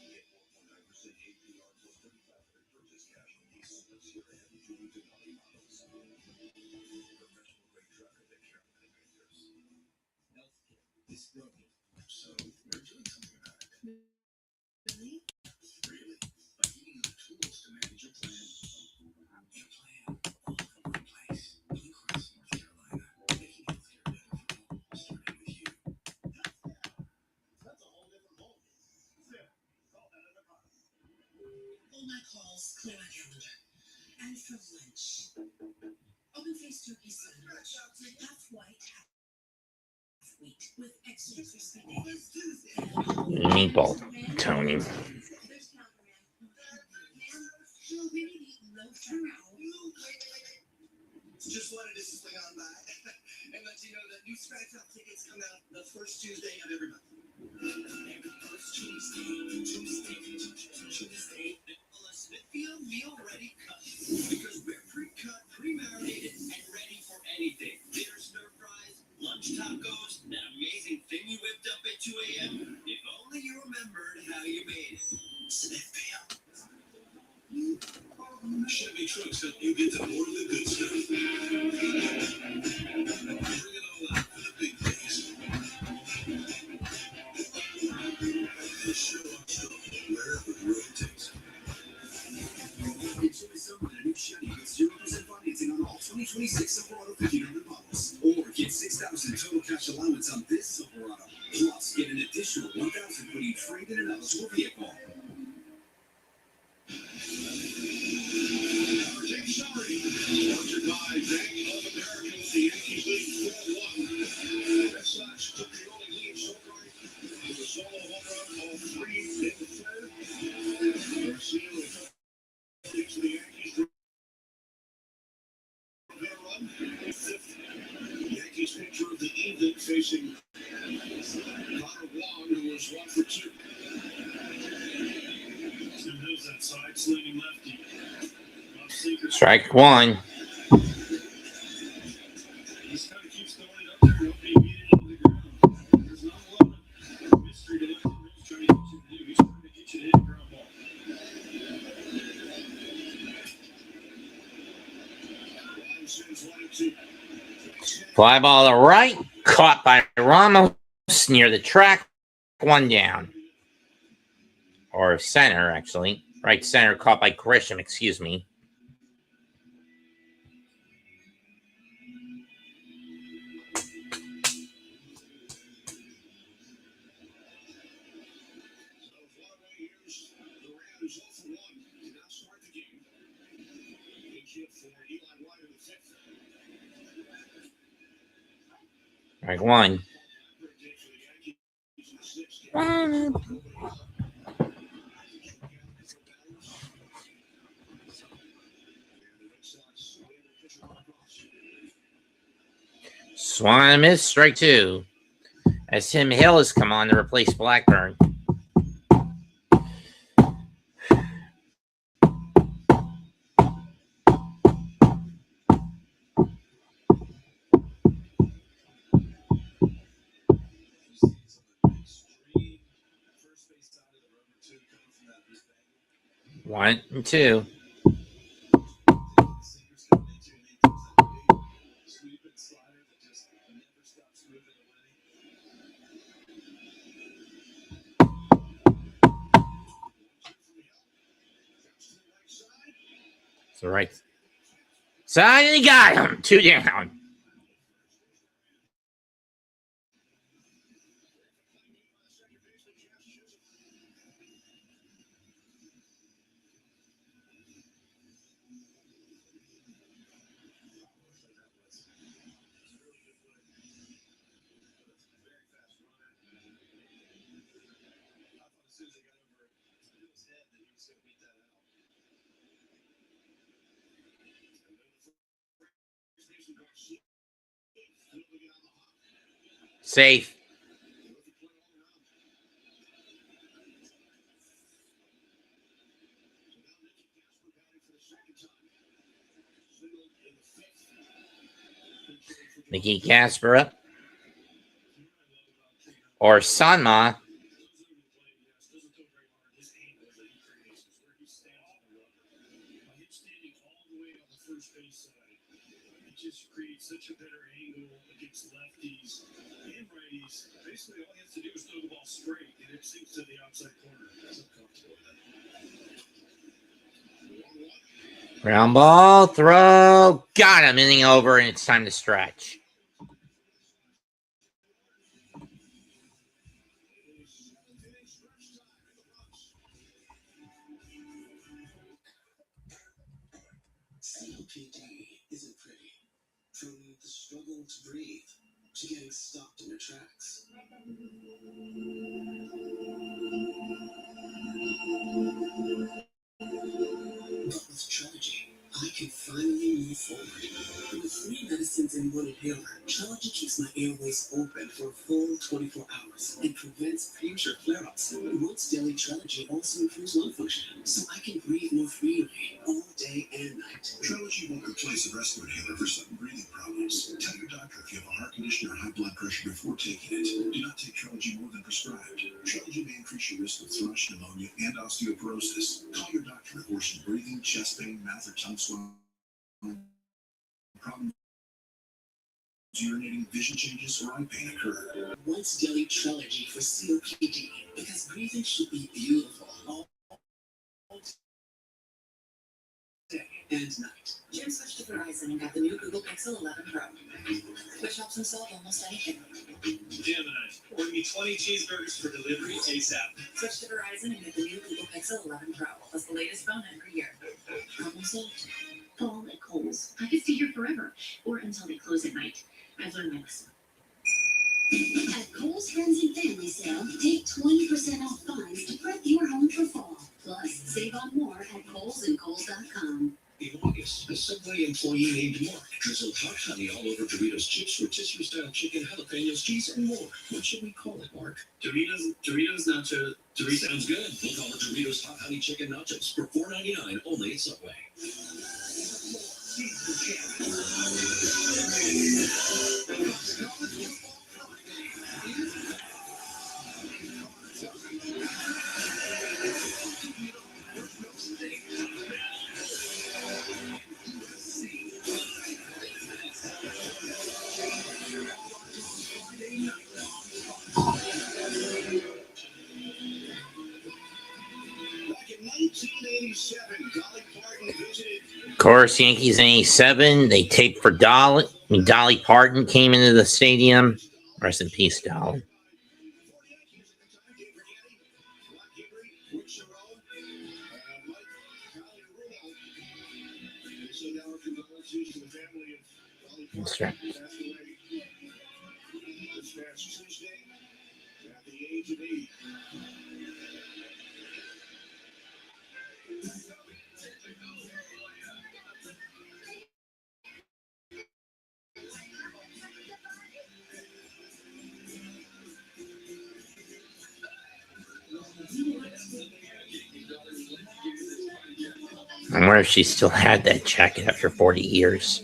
Get 1.9% APR plus 3,500 purchase cash on these Sierra heavy duty Denali models. Professional grade trucker that carefully makers. Healthcare is broken. So we're doing something about it. Really? By giving you the tools to manage your plan. Your plan, all from one place. Blue Cross North Carolina. Making healthcare better for all, starting with you. That's a whole different ballgame. Call that in the car. All my calls, clear my calendar. And for lunch, open faced turkey sandwich, half white, half wheat, with extra crispy bacon. Meatball, Tony. There's Calvin. She'll really be low for Just wanted to swing on by and let you know that new Scratch Off tickets come out the first Tuesday of every month. Every first Tuesday, Nicola Smithfield meal ready cuts. Because we're pre-cut, pre-marinated, and ready for anything. Dinner stir fries, lunch tacos, that amazing thing you whipped up at 2 a.m. If only you remembered how you made it. Smithfield. Chevy trucks help you get to more of the good stuff. Bring it all out for the big things. The show wherever the road takes you. Enjoy summer in a new Chevy with 0% financing on all 2026 Silverado 1500 models. Or get $6,000 total cash allowance on this Silverado. Plus, get an additional $1,000 when you trade in an eligible vehicle. Sorry. Sponsored by Bank of America. The Yankees lead 4-1. Red Sox took the only lead so far with a solo home run of 3 in the third. Garcia with a to the Yankees. Run. Fifth. Yankees pitcher of the evening facing Connor Wong, who was 1 for 2. Austin Hills that side slinging lefty. Strike 1. Just kind of keeps throwing it up there, hoping he beat it into the ground. There's not a lot of mystery to it. He's trying to get you to do. He's trying to get you to hit a ground ball. Fly ball to right, caught by Ramos near the track. 1 down. Or center, actually. Right center, caught by Grisham, excuse me. Strike 1. Swung and a miss, strike 2. As Tim Hill has come on to replace Blackburn. One and two. So right side, and he got him. 2 down. gonna beat that out. Safe. Mickey Casper up. Or Sanma. Just creates such a better angle against lefties and righties. Basically, all he has to do is throw the ball straight, and it sinks to the outside corner. I'm comfortable with that. Ground ball, throw. Got him. Inning over, and it's time to stretch. COPD isn't pretty. From the struggle to breathe to getting stopped in your tracks. But with Trilogy, I can finally move forward. With 3 medicines in one inhaler, Trilogy keeps my airways open for a full 24 hours and prevents future flare-ups. Once daily Trilogy also improves lung function, so I can breathe more freely all day and night. Trilogy won't replace a rescue inhaler for sudden breathing problems. Tell your doctor if you have a heart condition or high blood pressure before taking it. Do not take Trilogy more than prescribed. Trilogy may increase your risk of thrush, pneumonia, and osteoporosis. Call your doctor if worsening breathing, chest pain, mouth or tongue swelling, problems urinating, vision changes, or eye pain occur. Once daily Trilogy for COPD, because breathing should be beautiful all day and night. Jim switched to Verizon and got the new Google Pixel 11 Pro, which helps him solve almost anything. Gemini, order me 20 cheeseburgers for delivery ASAP. Switch to Verizon and get the new Google Pixel 11 Pro, plus the latest phone every year. Problem solved. Fall at Kohl's. I could stay here forever, or until they close at night. I've learned my lesson. At Kohl's Friends and Family Sale, take 20% off buns to prep your home for fall. Plus, save on more at KohlsandKohl's.com. In August, a Subway employee named Mark drizzled hot honey all over Doritos chips, rotisserie-style chicken, jalapenos, cheese, and more. What should we call it, Mark? Doritos nacho. Doritos sounds good. We'll call it Doritos hot honey chicken nachos for $4.99 only at Subway. Of course, Yankees in 87. They taped for Dolly. Dolly Parton came into the stadium. Rest in peace, Dolly. That's right. I wonder if she still had that jacket after 40 years.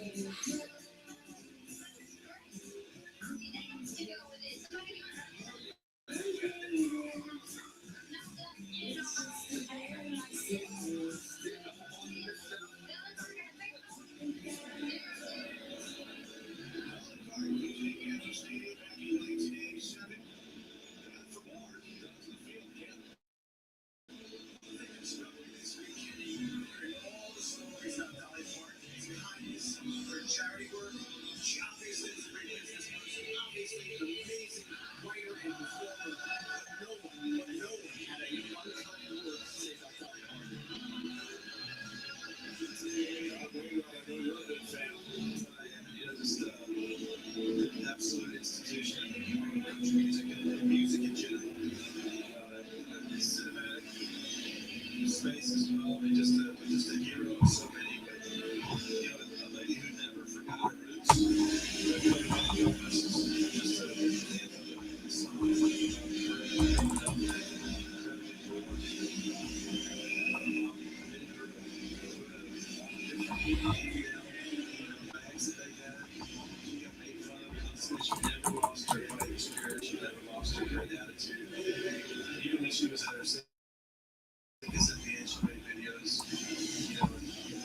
space as well. I mean, just a hero of so many, but a lady who never forgot her roots. She never lost her great attitude. Even when she was at her sickest at the end, she made videos.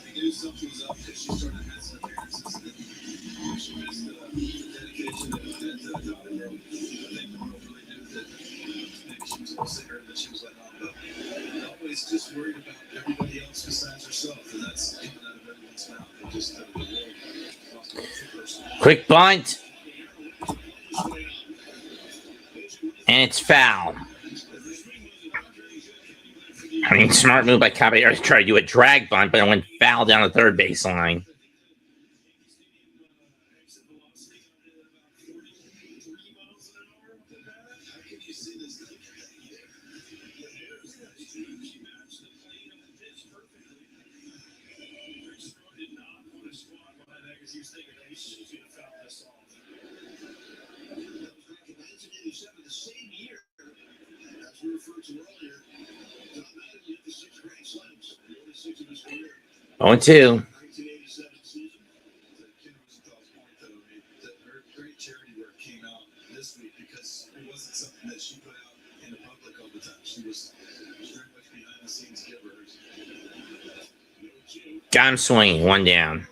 We knew something was up because she started missing appearances. And she missed the dedication that Dottie wrote. I think the world really knew that maybe she was going to sit her and that she was letting on. But always just worried about everybody else besides herself. And that's coming out of everyone's mouth. And just the world lost a person. Quick bunt. And it's foul. I mean, smart move by Caballero to try to do a drag bunt, but it went foul down the third baseline. The same year, as we referred to earlier, Tom Madden hit the 6 grand slams, the only 6 of his career. 0-2. 1987 season. To Ken Rosenthal's point, though, I mean, her great charity work came out this week because it wasn't something that she put out in the public all the time. She was very much behind the scenes giver. Got him swinging, one down.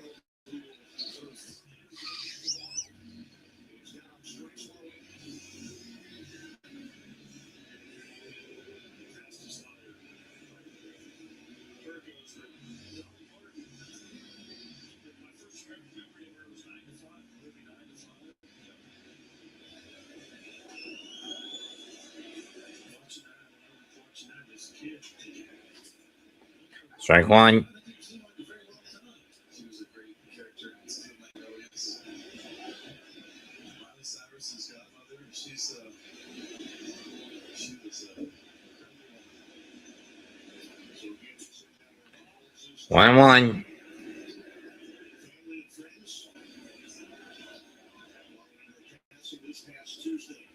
Strike one. She was a great character in Steel Magnolias. Miley Cyrus's godmother, and she was 1-1. family and friends. This past Tuesday,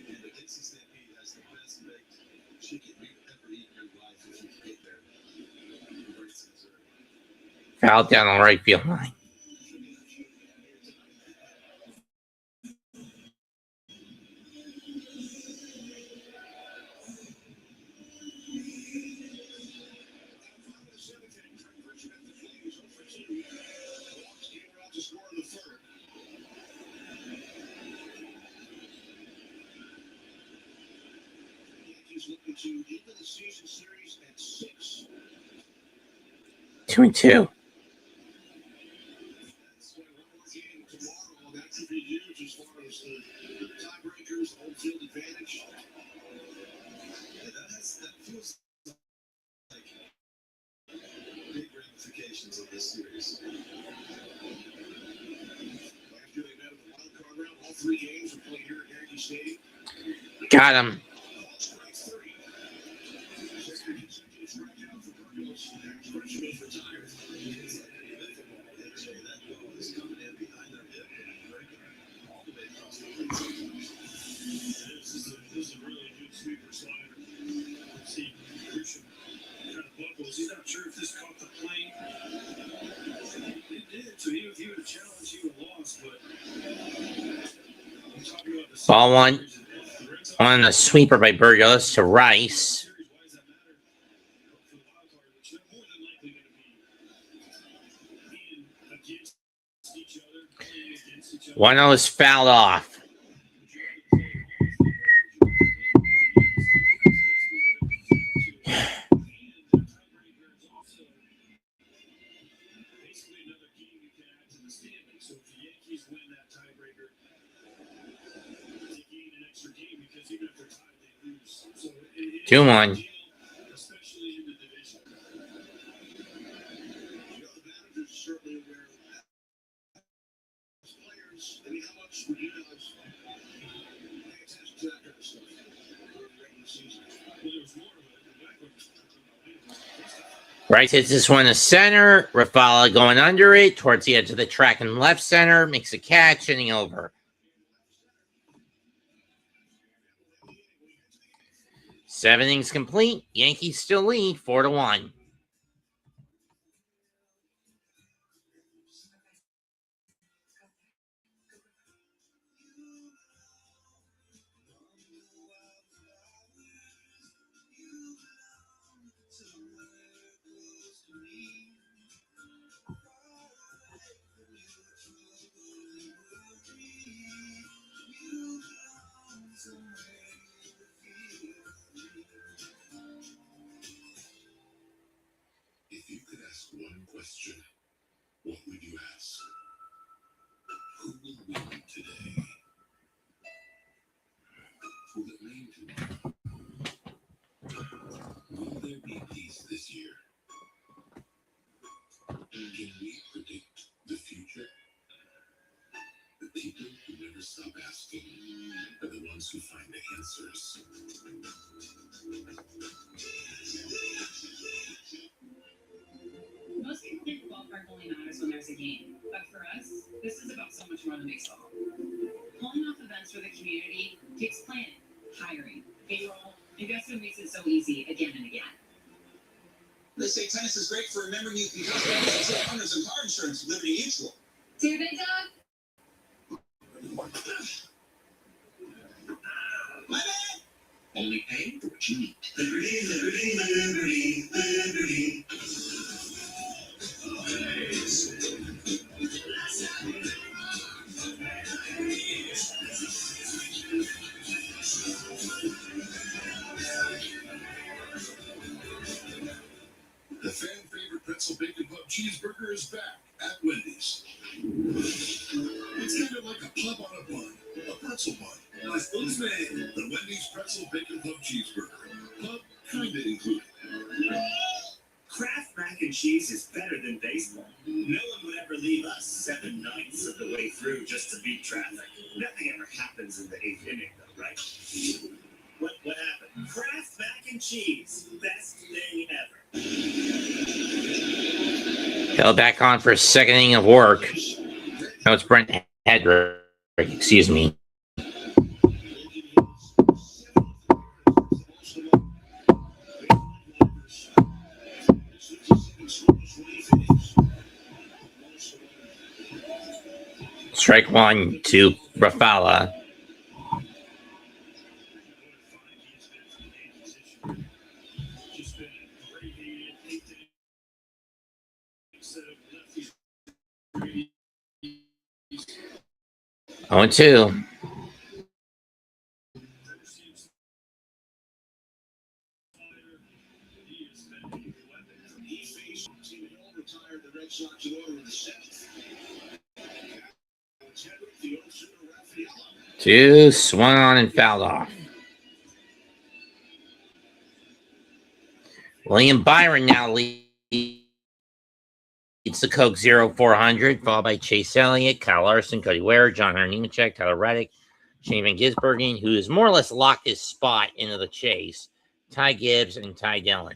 and the Dixie Stampede has the best baked chicken you've ever eaten in your life if you can get there. Foul down the right field line. Looking to end the season series at 6. 2-2. That's one more game tomorrow. That could be huge as far as the tiebreakers, home field advantage. Yeah, that feels like big ramifications of this series. After they met in the wild card round, all 3 games were played here at Yankee Stadium. Got him. This is a really good sweeper slider. See, Christian kind of buckles. He's not sure if this caught the plane. It did. So he would have challenged, he would have lost. But I'm talking about the Ball one on a sweeper by Burgos to Rice. One was fouled off. So if the Yankees win that tiebreaker, they gain an extra game because even if they're tied, they lose. So it is 2-1. especially in the division. The managers are certainly aware of that. As players, I mean, how much would you guys pay attention to that kind of stuff during the regular season? Well, there was more of it back when Rice hits this one to center. Rafala going under it towards the edge of the track in left center. Makes a catch, inning over. 7 innings complete. Yankees still lead 4-1. If you could ask one question, what would you ask? Who will win today? Will it rain tomorrow? Will there be peace this year? Can we predict the future? The people who never stop asking are the ones who find the answers. Most people think the ballpark only matters when there's a game, but for us, this is about so much more than baseball. Pulling off events for the community takes planning, hiring, payroll, investment makes it so easy again and again. They say tennis is great for remembering you can trust benefits and owners and car insurance with Liberty Mutual. See Big Dog? My bad. Only paying for what you need. Liberty, Liberty, Liberty, Liberty. The fan favorite pretzel bacon club cheeseburger is back at Wendy's. It's kind of like a pub on a bun, a pretzel bun. My spokesman, the Wendy's pretzel bacon club cheeseburger. Pub kinda included. Kraft mac and cheese is better than baseball. No one would ever leave us 7/9 of the way through just to beat traffic. Nothing ever happens in the 8th inning, though, right? What happened? Kraft mac and cheese, best thing ever. Held back on for a second inning of work. No, it's Brent Hedrick. Excuse me. Strike 1 to Rafala. Oh, and 2. Two swung on and fouled off. William Byron now leads the Coke 0400, followed by Chase Elliott, Kyle Larson, Cody Ware, John Hunter Nemechek, Tyler Reddick, Shane Van Gisbergen, who has more or less locked his spot into the chase, Ty Gibbs, and Ty Dillon.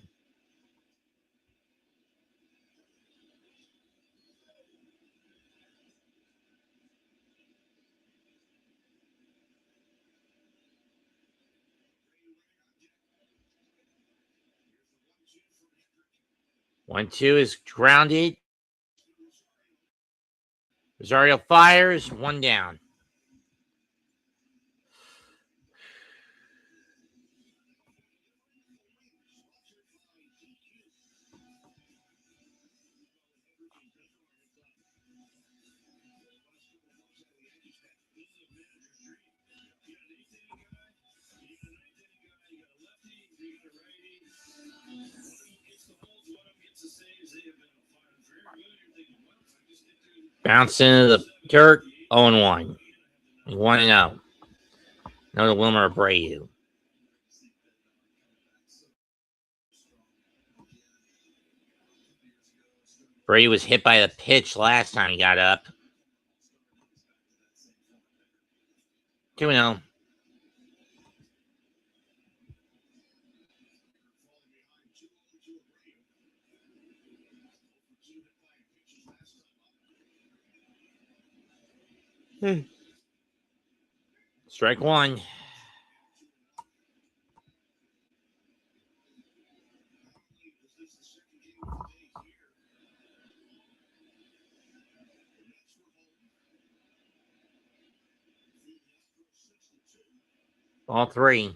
One, two is grounded. Rosario fires, one down. Bounce into the dirt, 0-1. 1-0. Another Wilmer Abreu. Abreu was hit by the pitch last time he got up. 2-0. Strike one. Ball three.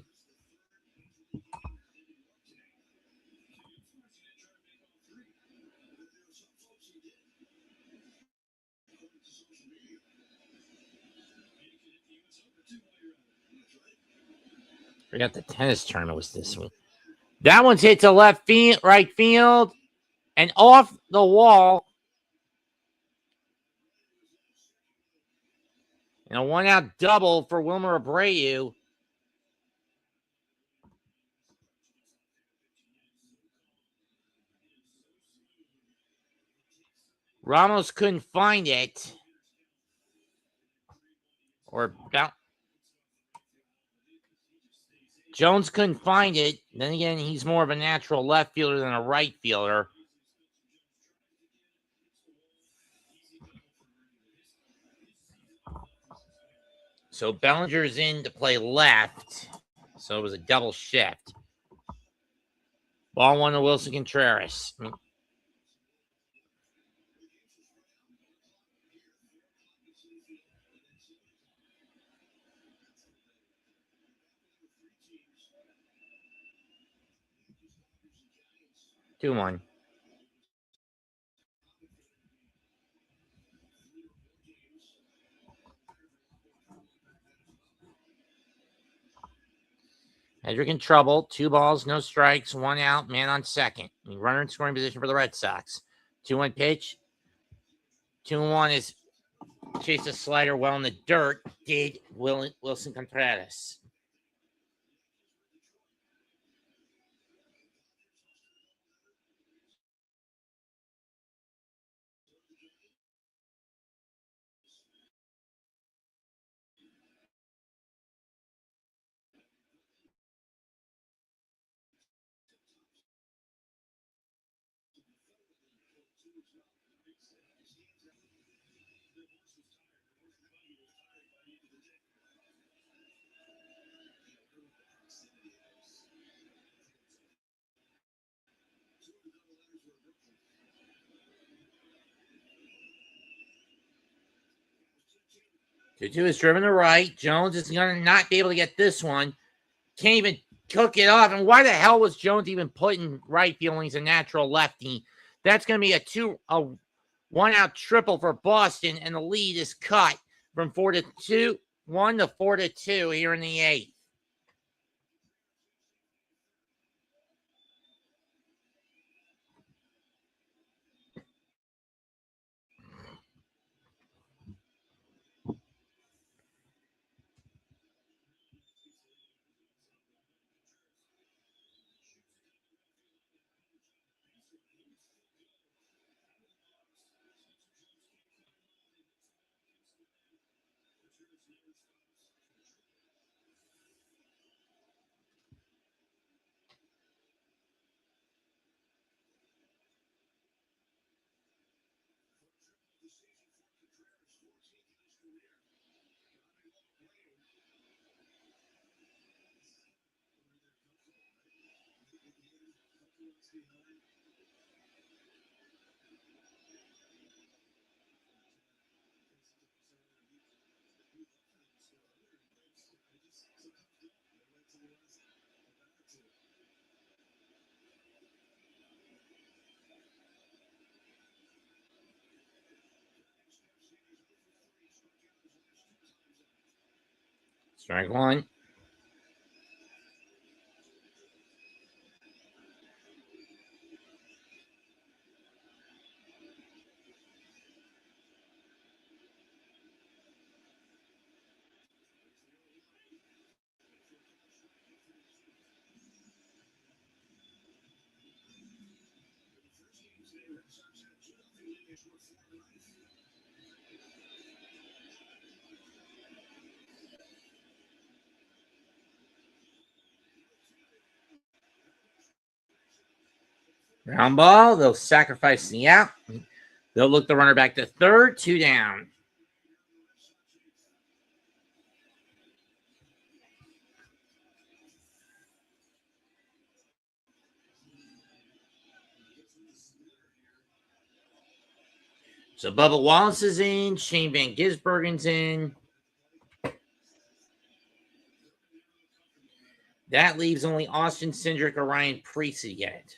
Forgot the tennis tournament was this week. That one's hit to left field, right field, and off the wall. And a one-out double for Wilmer Abreu. Ramos couldn't find it. Jones couldn't find it. Then again, he's more of a natural left fielder than a right fielder. So Bellinger's in to play left. So it was a double shift. Ball one to Wilson Contreras. 2-1. Hedrick in trouble. 2 balls, no strikes, 1 out, man on second. Runner in scoring position for the Red Sox. 2-1 pitch. 2-1 is chase a slider well in the dirt. Did Wilson Contreras. Two is driven to right. Jones is going to not be able to get this one. Can't even cook it off. And why the hell was Jones even put in right field when he's a natural lefty? That's going to be a 1-out triple for Boston, and the lead is cut from 4-1 to 4-2 here in the 8th. Strike one. Ground ball. They'll sacrifice the out. They'll look the runner back to third. 2 down. So Bubba Wallace is in. Shane Van Gisbergen's in. That leaves only Austin Cindric or Ryan Preece yet.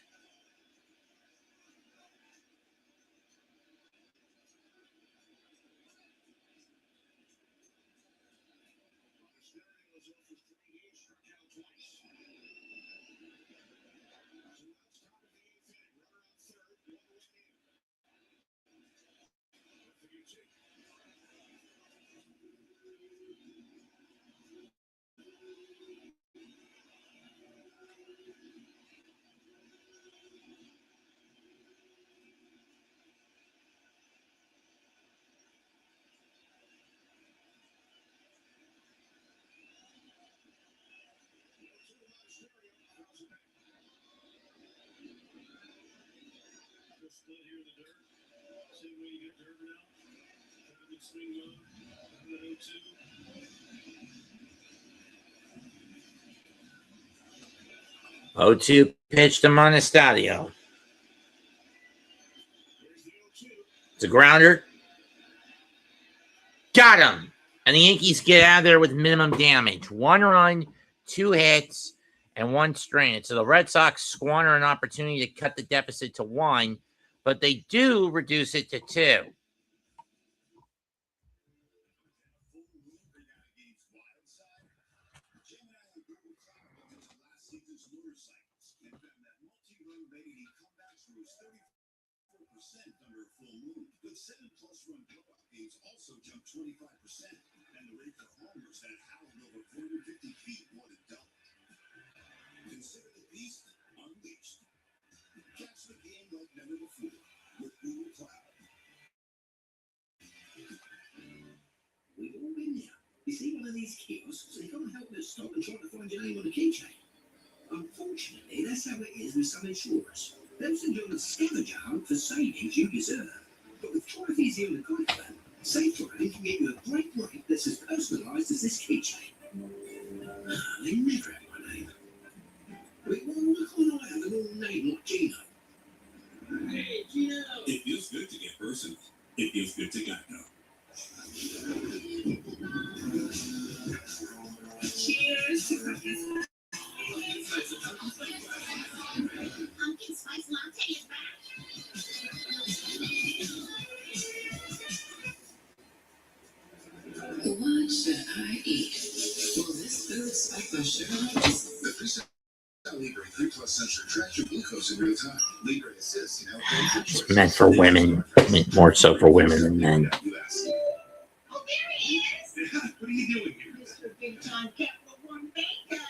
Split here in the dirt. Same way you get dirt now. Have a good swing going. Have a 0-2. 0-2 pitch to Monastadio. There's the 0-2. It's a grounder. Got him. And the Yankees get out of there with minimum damage. 1 run, 2 hits, and 1 stranded. So the Red Sox squander an opportunity to cut the deficit to 1, but they do reduce it to 2. Under a full moon, but 7+ run blowout games also jumped 25%, and the rate for homers that howled over 450 feet more than doubled. Consider the beast unleashed. Catch the game like never before with Google Cloud. We've all been there. You see one of these kiosks, they can't help but stop and try to find your name on the keychain. Unfortunately, that's how it is with some insurers. They'll send you on a scavenger hunt for savings you deserve. But with Drive Easy on the Guide plan, Safe Driving can get you a great rate that's as personalised as this keychain. They never have my name. Wait, why can't I have an all name like Gino? Hey, Gino! It feels good to get personal. It feels good to Geico. Cheers! Pumpkin spice latte is back. What should I eat? Will this food spike my sugar levels? The Freestyle Libre 3+ sensor tracks your glucose in real time. Libre assists in helping It's meant for women. I mean, more so for women than men. Oh, there he is. What are you doing here? Mr. Big Time Capital One Bank.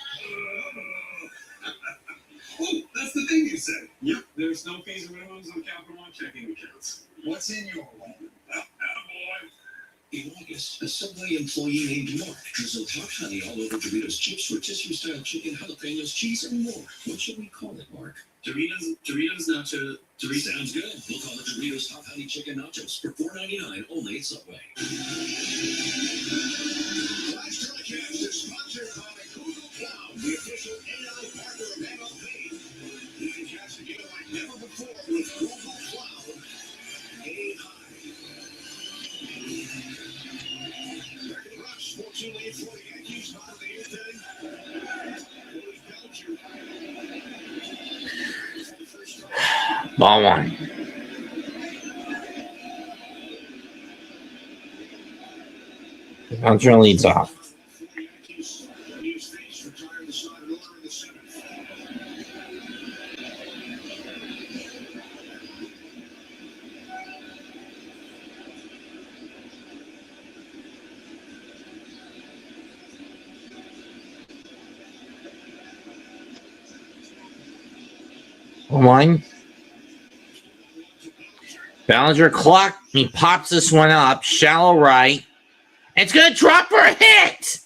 Oh, that's the thing you said. Yep, there's no fees or minimums on Capital One checking accounts. What's in your wallet? Boy. In August, a Subway employee named Mark drizzled hot honey all over Doritos chips, rotisserie-style chicken, jalapenos, cheese, and more. What should we call it, Mark? Doritos nacho. Doritos. Sounds good. We'll call it Doritos Hot Honey Chicken Nachos for $4.99 only at Subway. Flash telecast is sponsored by Google Cloud, the official AI partner of MLB. You can catch the game like never before with Google Cloud AI. American Rock Sports Jedi for the Yankees, not of the 8th inning. Willie Belcher. For the first time. Ball 1. Belcher leads off. For the Yankees, Hughes Face retired the side order in the 7th. One. Ballinger clock. He pops this one up. Shallow right. It's going to drop for a hit.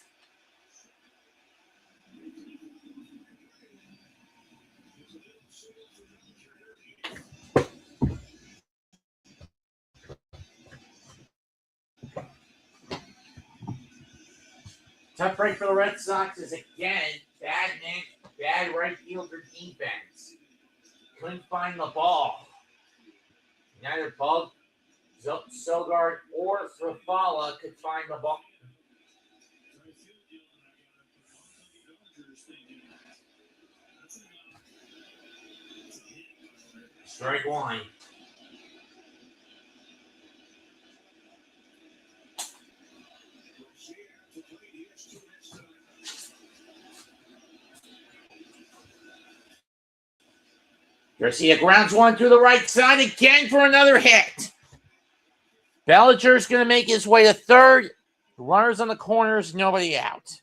Tough break for the Red Sox is again bad right fielder defense. Couldn't find the ball. Neither Bug, Sogard, or Thrafala could find the ball. Strike one. Garcia grounds one through the right side again for another hit. Bellinger's going to make his way to third. Runners on the corners, nobody out.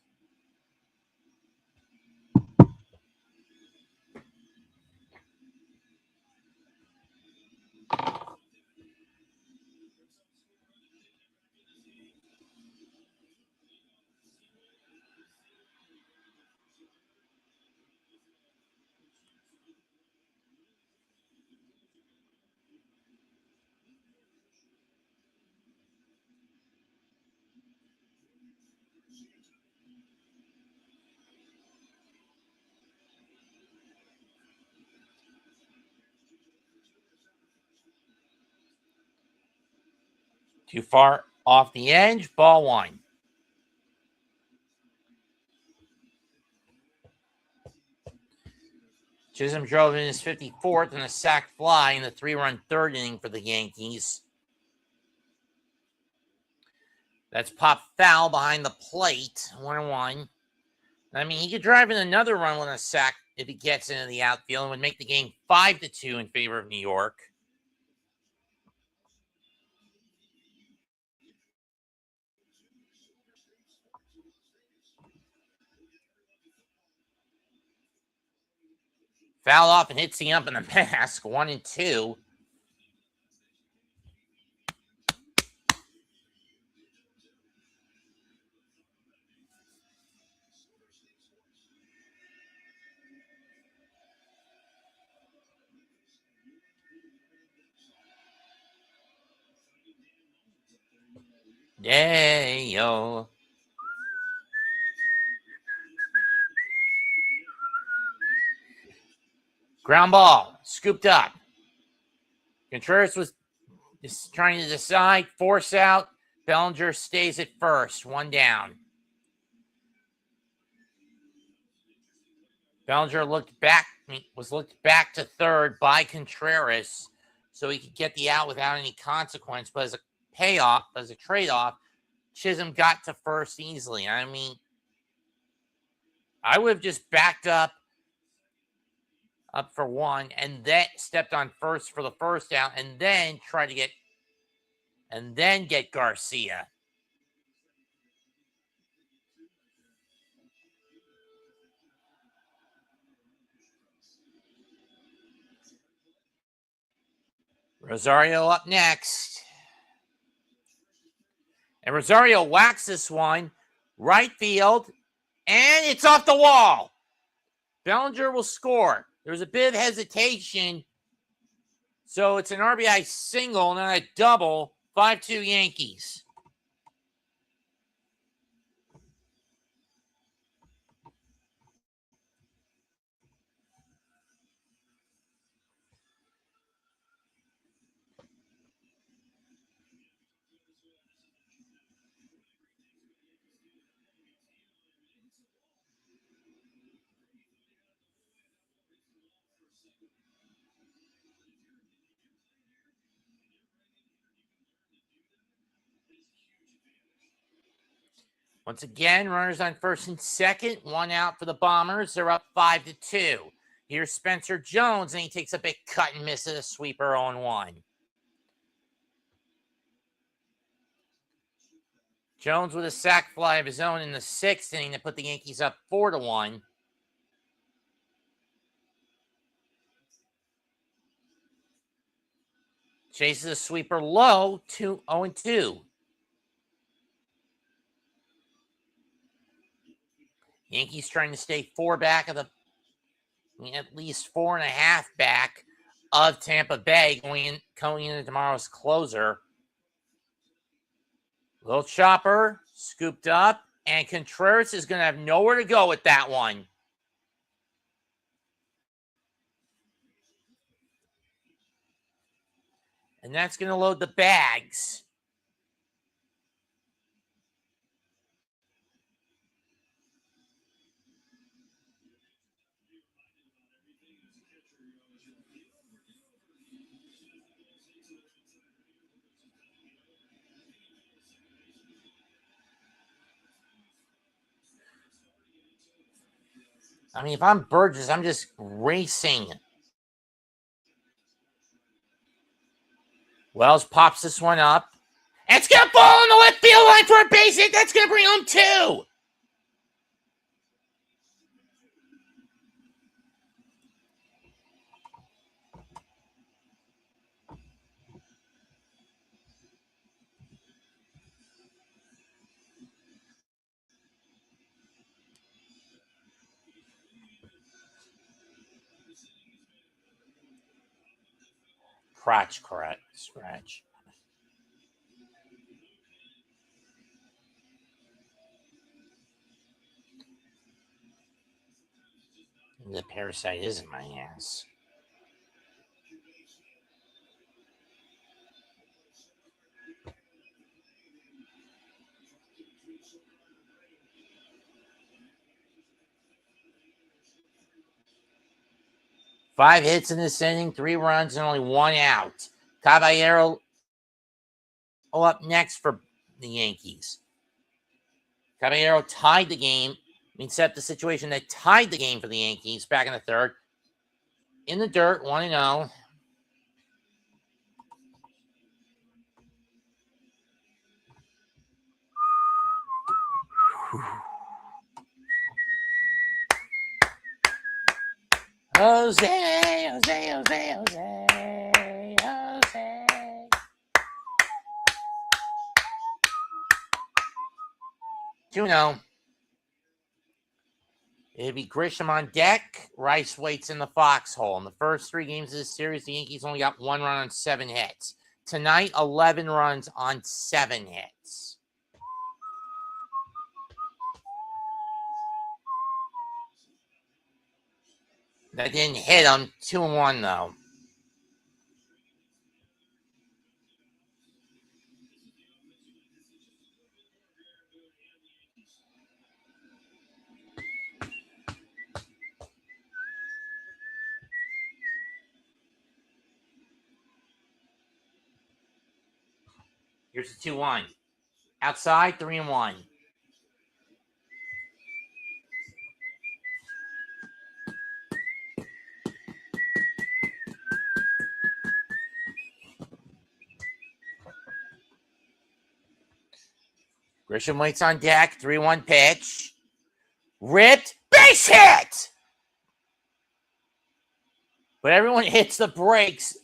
Too far off the edge, ball one. Chisholm drove in his 54th and a sac fly in the 3-run third inning for the Yankees. That's pop foul behind the plate, 1-1. I mean, he could drive in another run with a sac if he gets into the outfield and would make the game 5-2 in favor of New York. Foul off and hits the up in the mask, 1-2. Day-o. Ground ball, scooped up. Contreras was just trying to decide, force out. Bellinger stays at first, one down. Bellinger was looked back to third by Contreras so he could get the out without any consequence. But as a payoff, as a trade-off, Chisholm got to first easily. I mean, I would have just backed up for one and then stepped on first for the first down and then try to get Garcia. Rosario up next. And Rosario whacks this one, right field, and it's off the wall. Bellinger will score. There was a bit of hesitation, so it's an RBI single, not a double. 5-2 Yankees. Once again, runners on first and second, one out for the Bombers. They're up 5-2. Here's Spencer Jones, and he takes a big cut and misses a sweeper 0-1. Jones with a sac fly of his own in the sixth inning to put the Yankees up 4-1. Chases a sweeper low, 0-2. Yankees trying to stay at least 4.5 back of Tampa Bay going into tomorrow's closer. Little chopper, scooped up, and Contreras is going to have nowhere to go with that one. And that's going to load the bags. I mean, if I'm Burgess, I'm just racing. Wells pops this one up. And it's going to fall on the left field line for a base hit. That's going to bring home 2. Crotch, correct. Scratch. The parasite is in my ass. Five hits in this inning, 3 runs, and only 1 out. Caballero up next for the Yankees. Caballero tied the game. Set up the situation that tied the game for the Yankees back in the third. In the dirt, 1-0. Jose, Jose, Jose, Jose, Jose. 2-0. It'd be Grisham on deck. Rice waits in the foxhole. In the first 3 games of this series, the Yankees only got 1 run on 7 hits. Tonight, 11 runs on 7 hits. That didn't hit him. 2-1, though. Here's the 2-1. Outside, 3-1. Grisham waits on deck. 3-1 pitch. Ripped. Base hit! But everyone hits the brakes.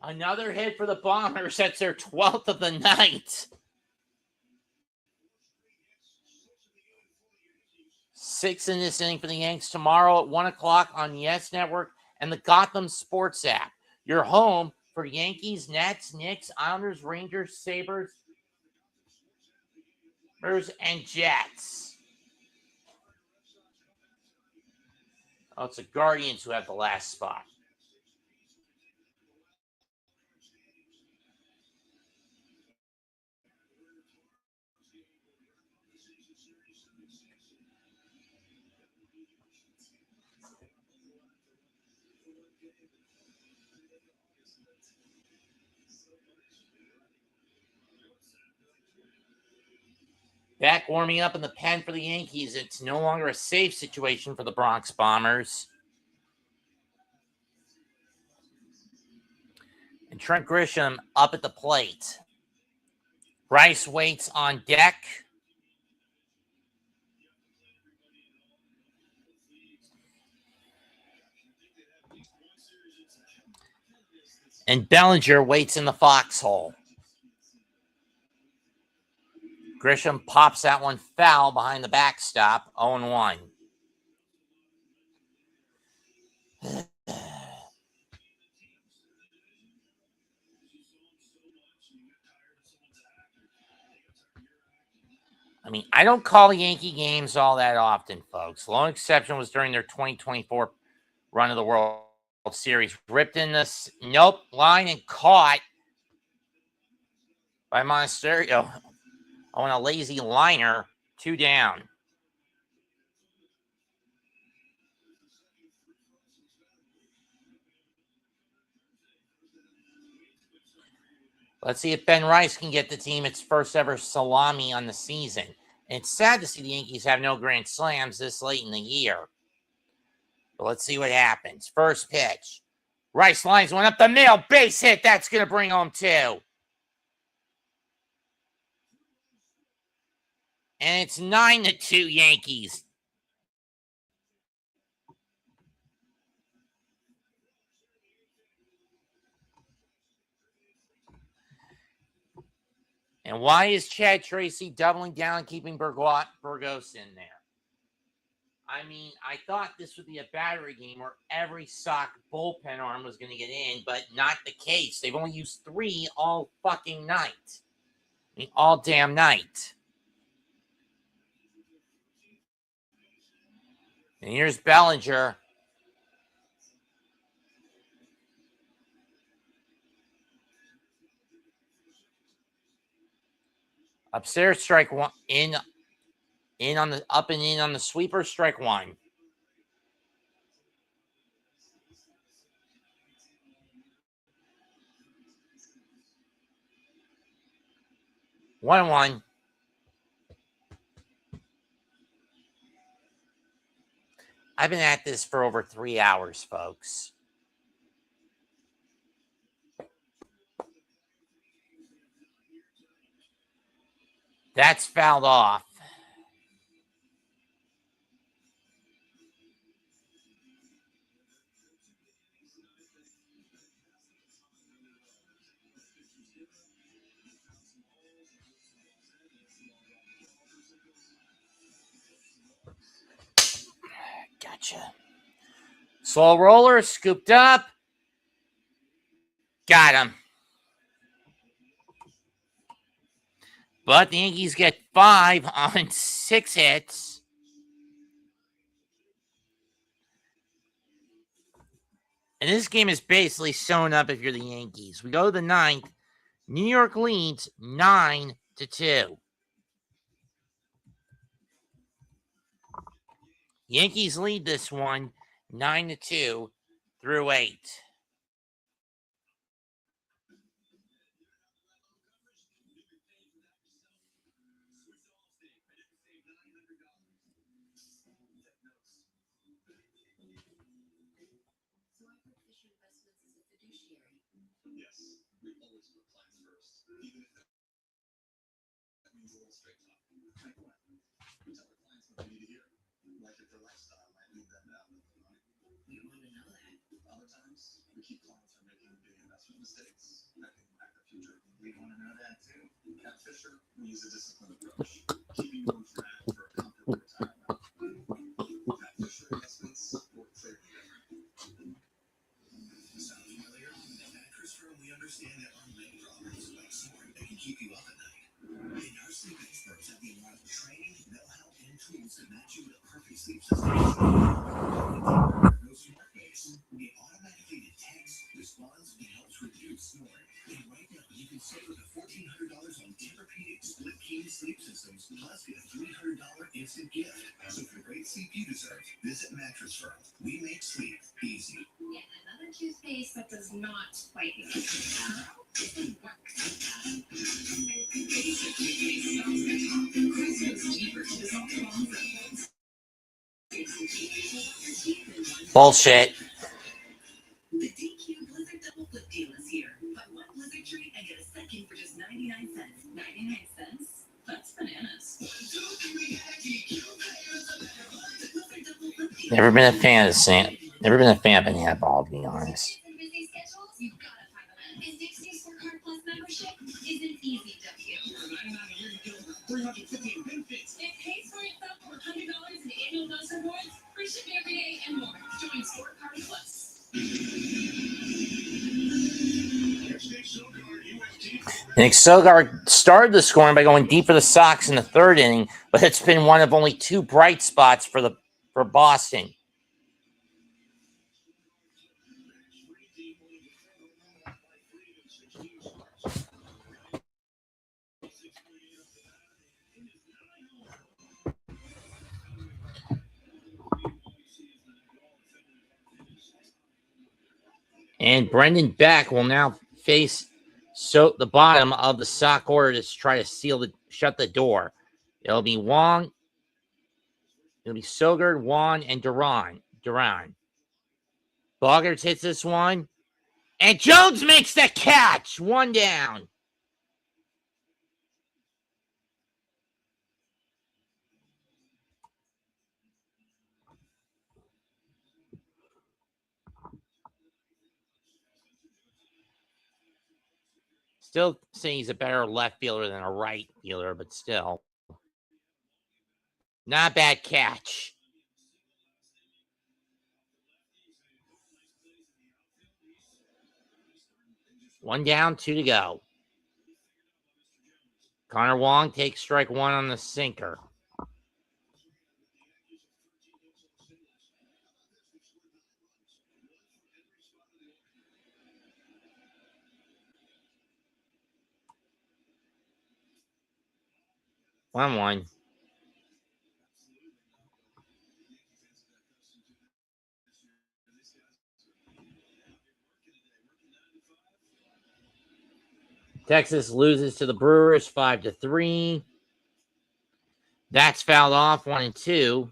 Another hit for the Bombers. That's their 12th of the night. 6 in this inning for the Yanks tomorrow at 1 o'clock on Yes Network and the Gotham Sports app. Your home for Yankees, Nets, Knicks, Islanders, Rangers, Sabres, and Jets. Oh, it's the Guardians who have the last spot. Back warming up in the pen for the Yankees. It's no longer a safe situation for the Bronx Bombers. And Trent Grisham up at the plate. Rice waits on deck. And Bellinger waits in the foxhole. Grisham pops that one foul behind the backstop, 0-1. I mean, I don't call Yankee games all that often, folks. The lone exception was during their 2024 run of the World Series. Ripped in this line and caught by Monasterio on a lazy liner. 2 down. Let's see if Ben Rice can get the team its first ever salami on the season. And it's sad to see the Yankees have no grand slams this late in the year. But let's see what happens. First pitch. Rice lines one up the middle. Base hit. That's going to bring home 2. And it's 9-2 Yankees. And why is Chad Tracy doubling down and keeping Burgos in there? I mean, I thought this would be a battery game where every Sox bullpen arm was going to get in, but not the case. They've only used 3 all fucking night. I mean, all damn night. And here's Bellinger. Upstairs, strike one. In on the up and in on the sweeper, strike 1. One. I've been at this for over 3 hours, folks. That's fouled off. Gotcha. Slow roller, scooped up. Got him. But the Yankees get 5 on 6 hits. And this game is basically sewn up if you're the Yankees. We go to the 9th. New York leads 9-2. Yankees lead this one 9-2 through 8. Yes, we always put clients first, even if that means a little straight talk. Like what? We tell our clients what they need to hear. Like if their lifestyle might lead them down with the money. We want to know that. Other times, we keep clients from making big investment mistakes that can impact their future. We want to know that too. At Fisher, we use a disciplined approach, keeping you on track for a comfortable retirement. At Fisher Investments, we're clearly different. Sound familiar? At Mattress Firm, we understand that unlimited problems like snoring that can keep you up at night. And our sleep experts have the amount of training, know-how, and tools to match you with a perfect sleep system. No smart base. It automatically detects, responds, and helps reduce snoring. And right now, you can save up to $1,400 on Tempur-Pedic split king sleep systems, plus get a $300 instant gift. So for great sleep you deserve, visit Mattress Firm. We make sleep easy. Yet another toothpaste that does not quite work. Bullshit. The DQ Blizzard Double Flip deal is here. Buy one Blizzard treat and get a second for just 99 cents. 99 cents? That's bananas. Never been a fan of Sam. Never been a fan of Banana Ball, to be honest. Busy schedules? You've got to find them. Is Dixie's Scorecard Plus membership is an easy W. It pays for itself for $100 in annual bonus rewards, free shipping every day, and more. Join Scorecard Plus. Nick Sogard started the scoring by going deep for the Sox in the 3rd inning, but it's been one of only 2 bright spots for Boston. And Brendan Beck will now face the bottom of the Sox order to try to shut the door. It'll be Wong. It'll be Sogard, Juan, and Duran. Bogaerts hits this one. And Jones makes the catch. 1 down. Still saying he's a better left fielder than a right fielder, but still. Not a bad catch. One down, 2 to go. Connor Wong takes strike 1 on the sinker. One. Texas loses to the Brewers 5-3. That's fouled off 1-2.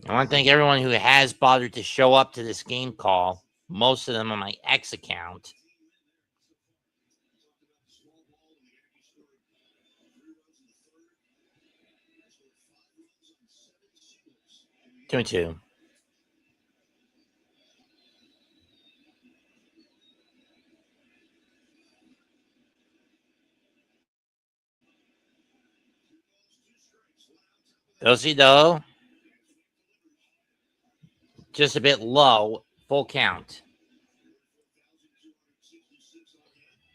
I want to thank everyone who has bothered to show up to this game call. Most of them on my X account. Two and two. Do-si-do. Just a bit low. Full count.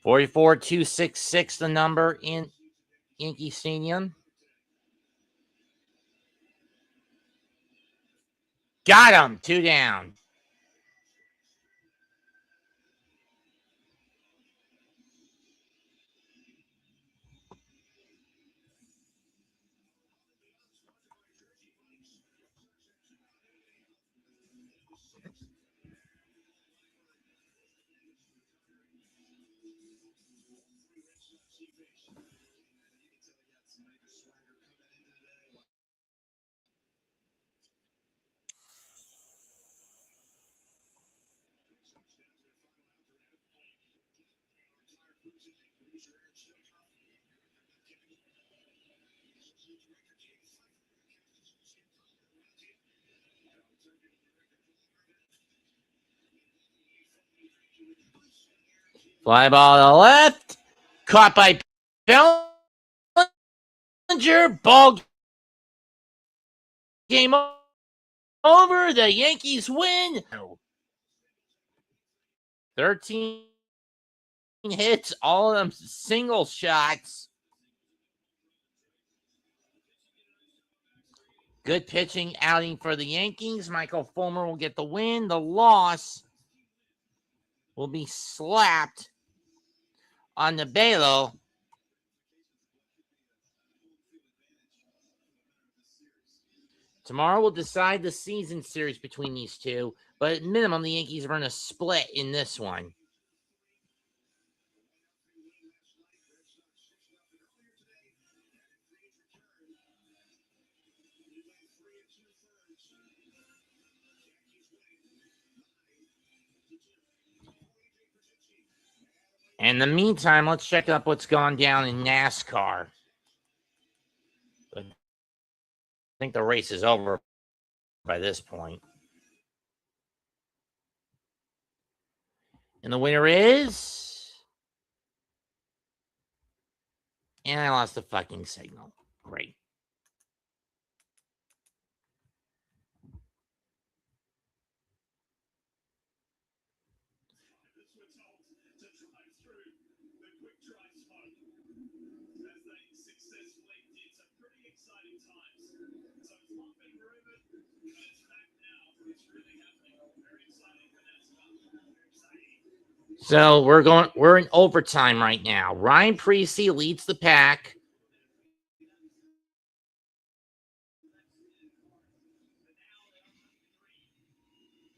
44-266 the number in Yankee Stadium. Got him. 2 down. Fly ball to the left. Caught by Bellinger. Ball game over. The Yankees win. 13 hits, all of them single shots. Good pitching outing for the Yankees. Michael Fulmer will get the win. The loss will be slapped on the Belo. Tomorrow will decide the season series between these two, but at minimum, the Yankees are going to split in this one. In the meantime, let's check up what's gone down in NASCAR. I think the race is over by this point. And the winner is... And I lost the fucking signal. Great. So we're in overtime right now. Ryan Preece leads the pack.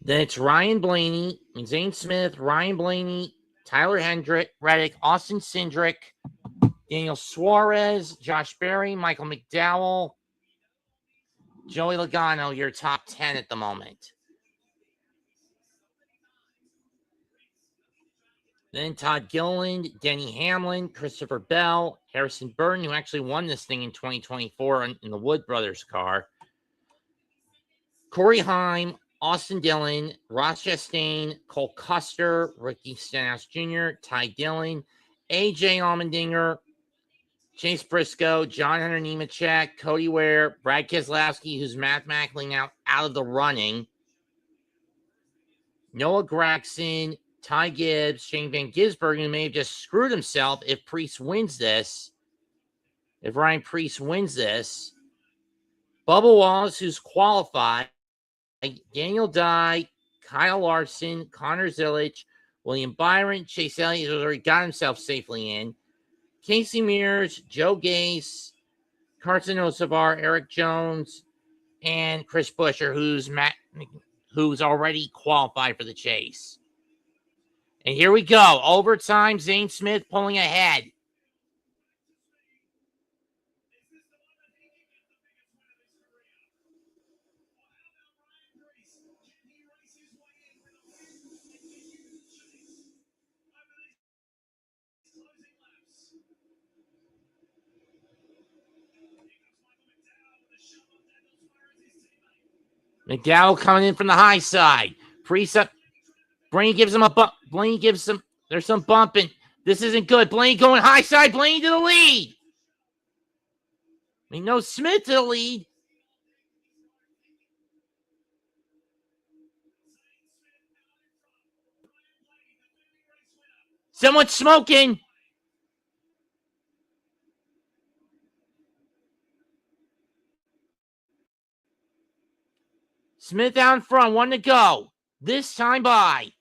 Then it's Ryan Blaney, Zane Smith, Ryan Blaney, Tyler Reddick, Austin Cindric, Daniel Suarez, Josh Berry, Michael McDowell, Joey Logano, your top 10 at the moment. Then Todd Gilliland, Denny Hamlin, Christopher Bell, Harrison Burton, who actually won this thing in 2024 in the Wood Brothers car. Corey Heim, Austin Dillon, Ross Chastain, Cole Custer, Ricky Stenhouse Jr., Ty Dillon, AJ Allmendinger, Chase Briscoe, John Hunter Nemechek, Cody Ware, Brad Keselowski, who's mathematically now out of the running, Noah Gragson, Ty Gibbs, Shane Van Gisbergen, who may have just screwed himself if Preece wins this. If Ryan Preece wins this. Bubba Wallace, who's qualified. Daniel Dye, Kyle Larson, Connor Zilic, William Byron, Chase Elliott, who's already got himself safely in. Casey Mears, Joe Gase, Carson Osavar, Eric Jones, and Chris Buescher, who's already qualified for the chase. And here we go. Overtime, Zane Smith pulling ahead. McDowell coming in from the high side. Preece up. Blaney gives him a bump. Blaney gives some. There's some bumping. This isn't good. Blaney going high side. Blaney to the lead. We know Smith to the lead. Someone's smoking. Smith out in front. One to go. This time by.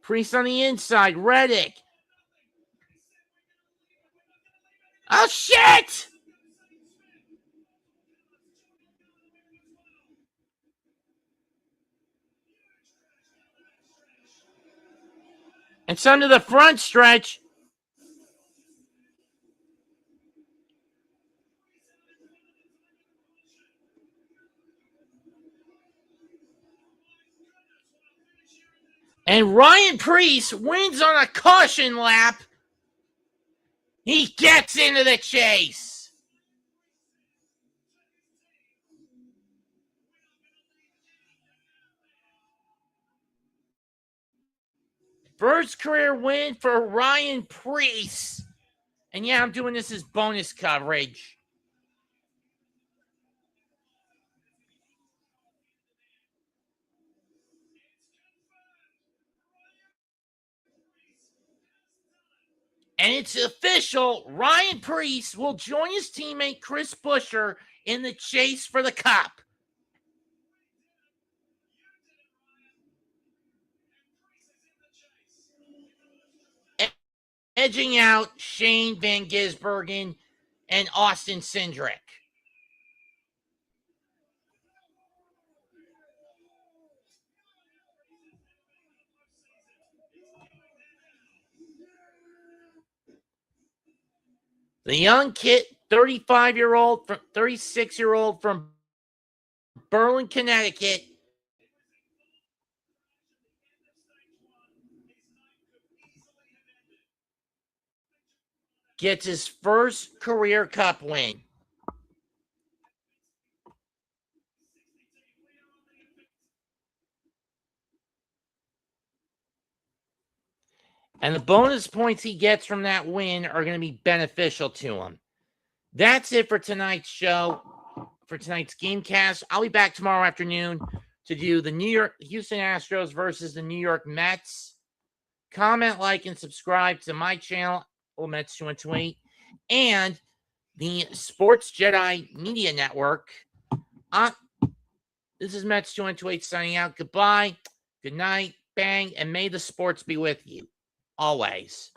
Preece on the inside. Reddick. Oh, shit! And some to the front stretch. And Ryan Preece wins on a caution lap. He gets into the chase. First career win for Ryan Preece. And yeah, I'm doing this as bonus coverage. And it's official. Ryan Preece will join his teammate Chris Buescher in the chase for the cup. Edging out Shane Van Gisbergen and Austin Cindric. The young kid, 36-year-old from Berlin, Connecticut, gets his first career cup win. And the bonus points he gets from that win are going to be beneficial to him. That's it for tonight's show, for tonight's Gamecast. I'll be back tomorrow afternoon to do the Houston Astros versus the New York Mets. Comment, like, and subscribe to my channel, Mets 2128, and the Sports Jedi Media Network. This is Mets 228 signing out. Goodbye, good night, bang, and may the sports be with you always.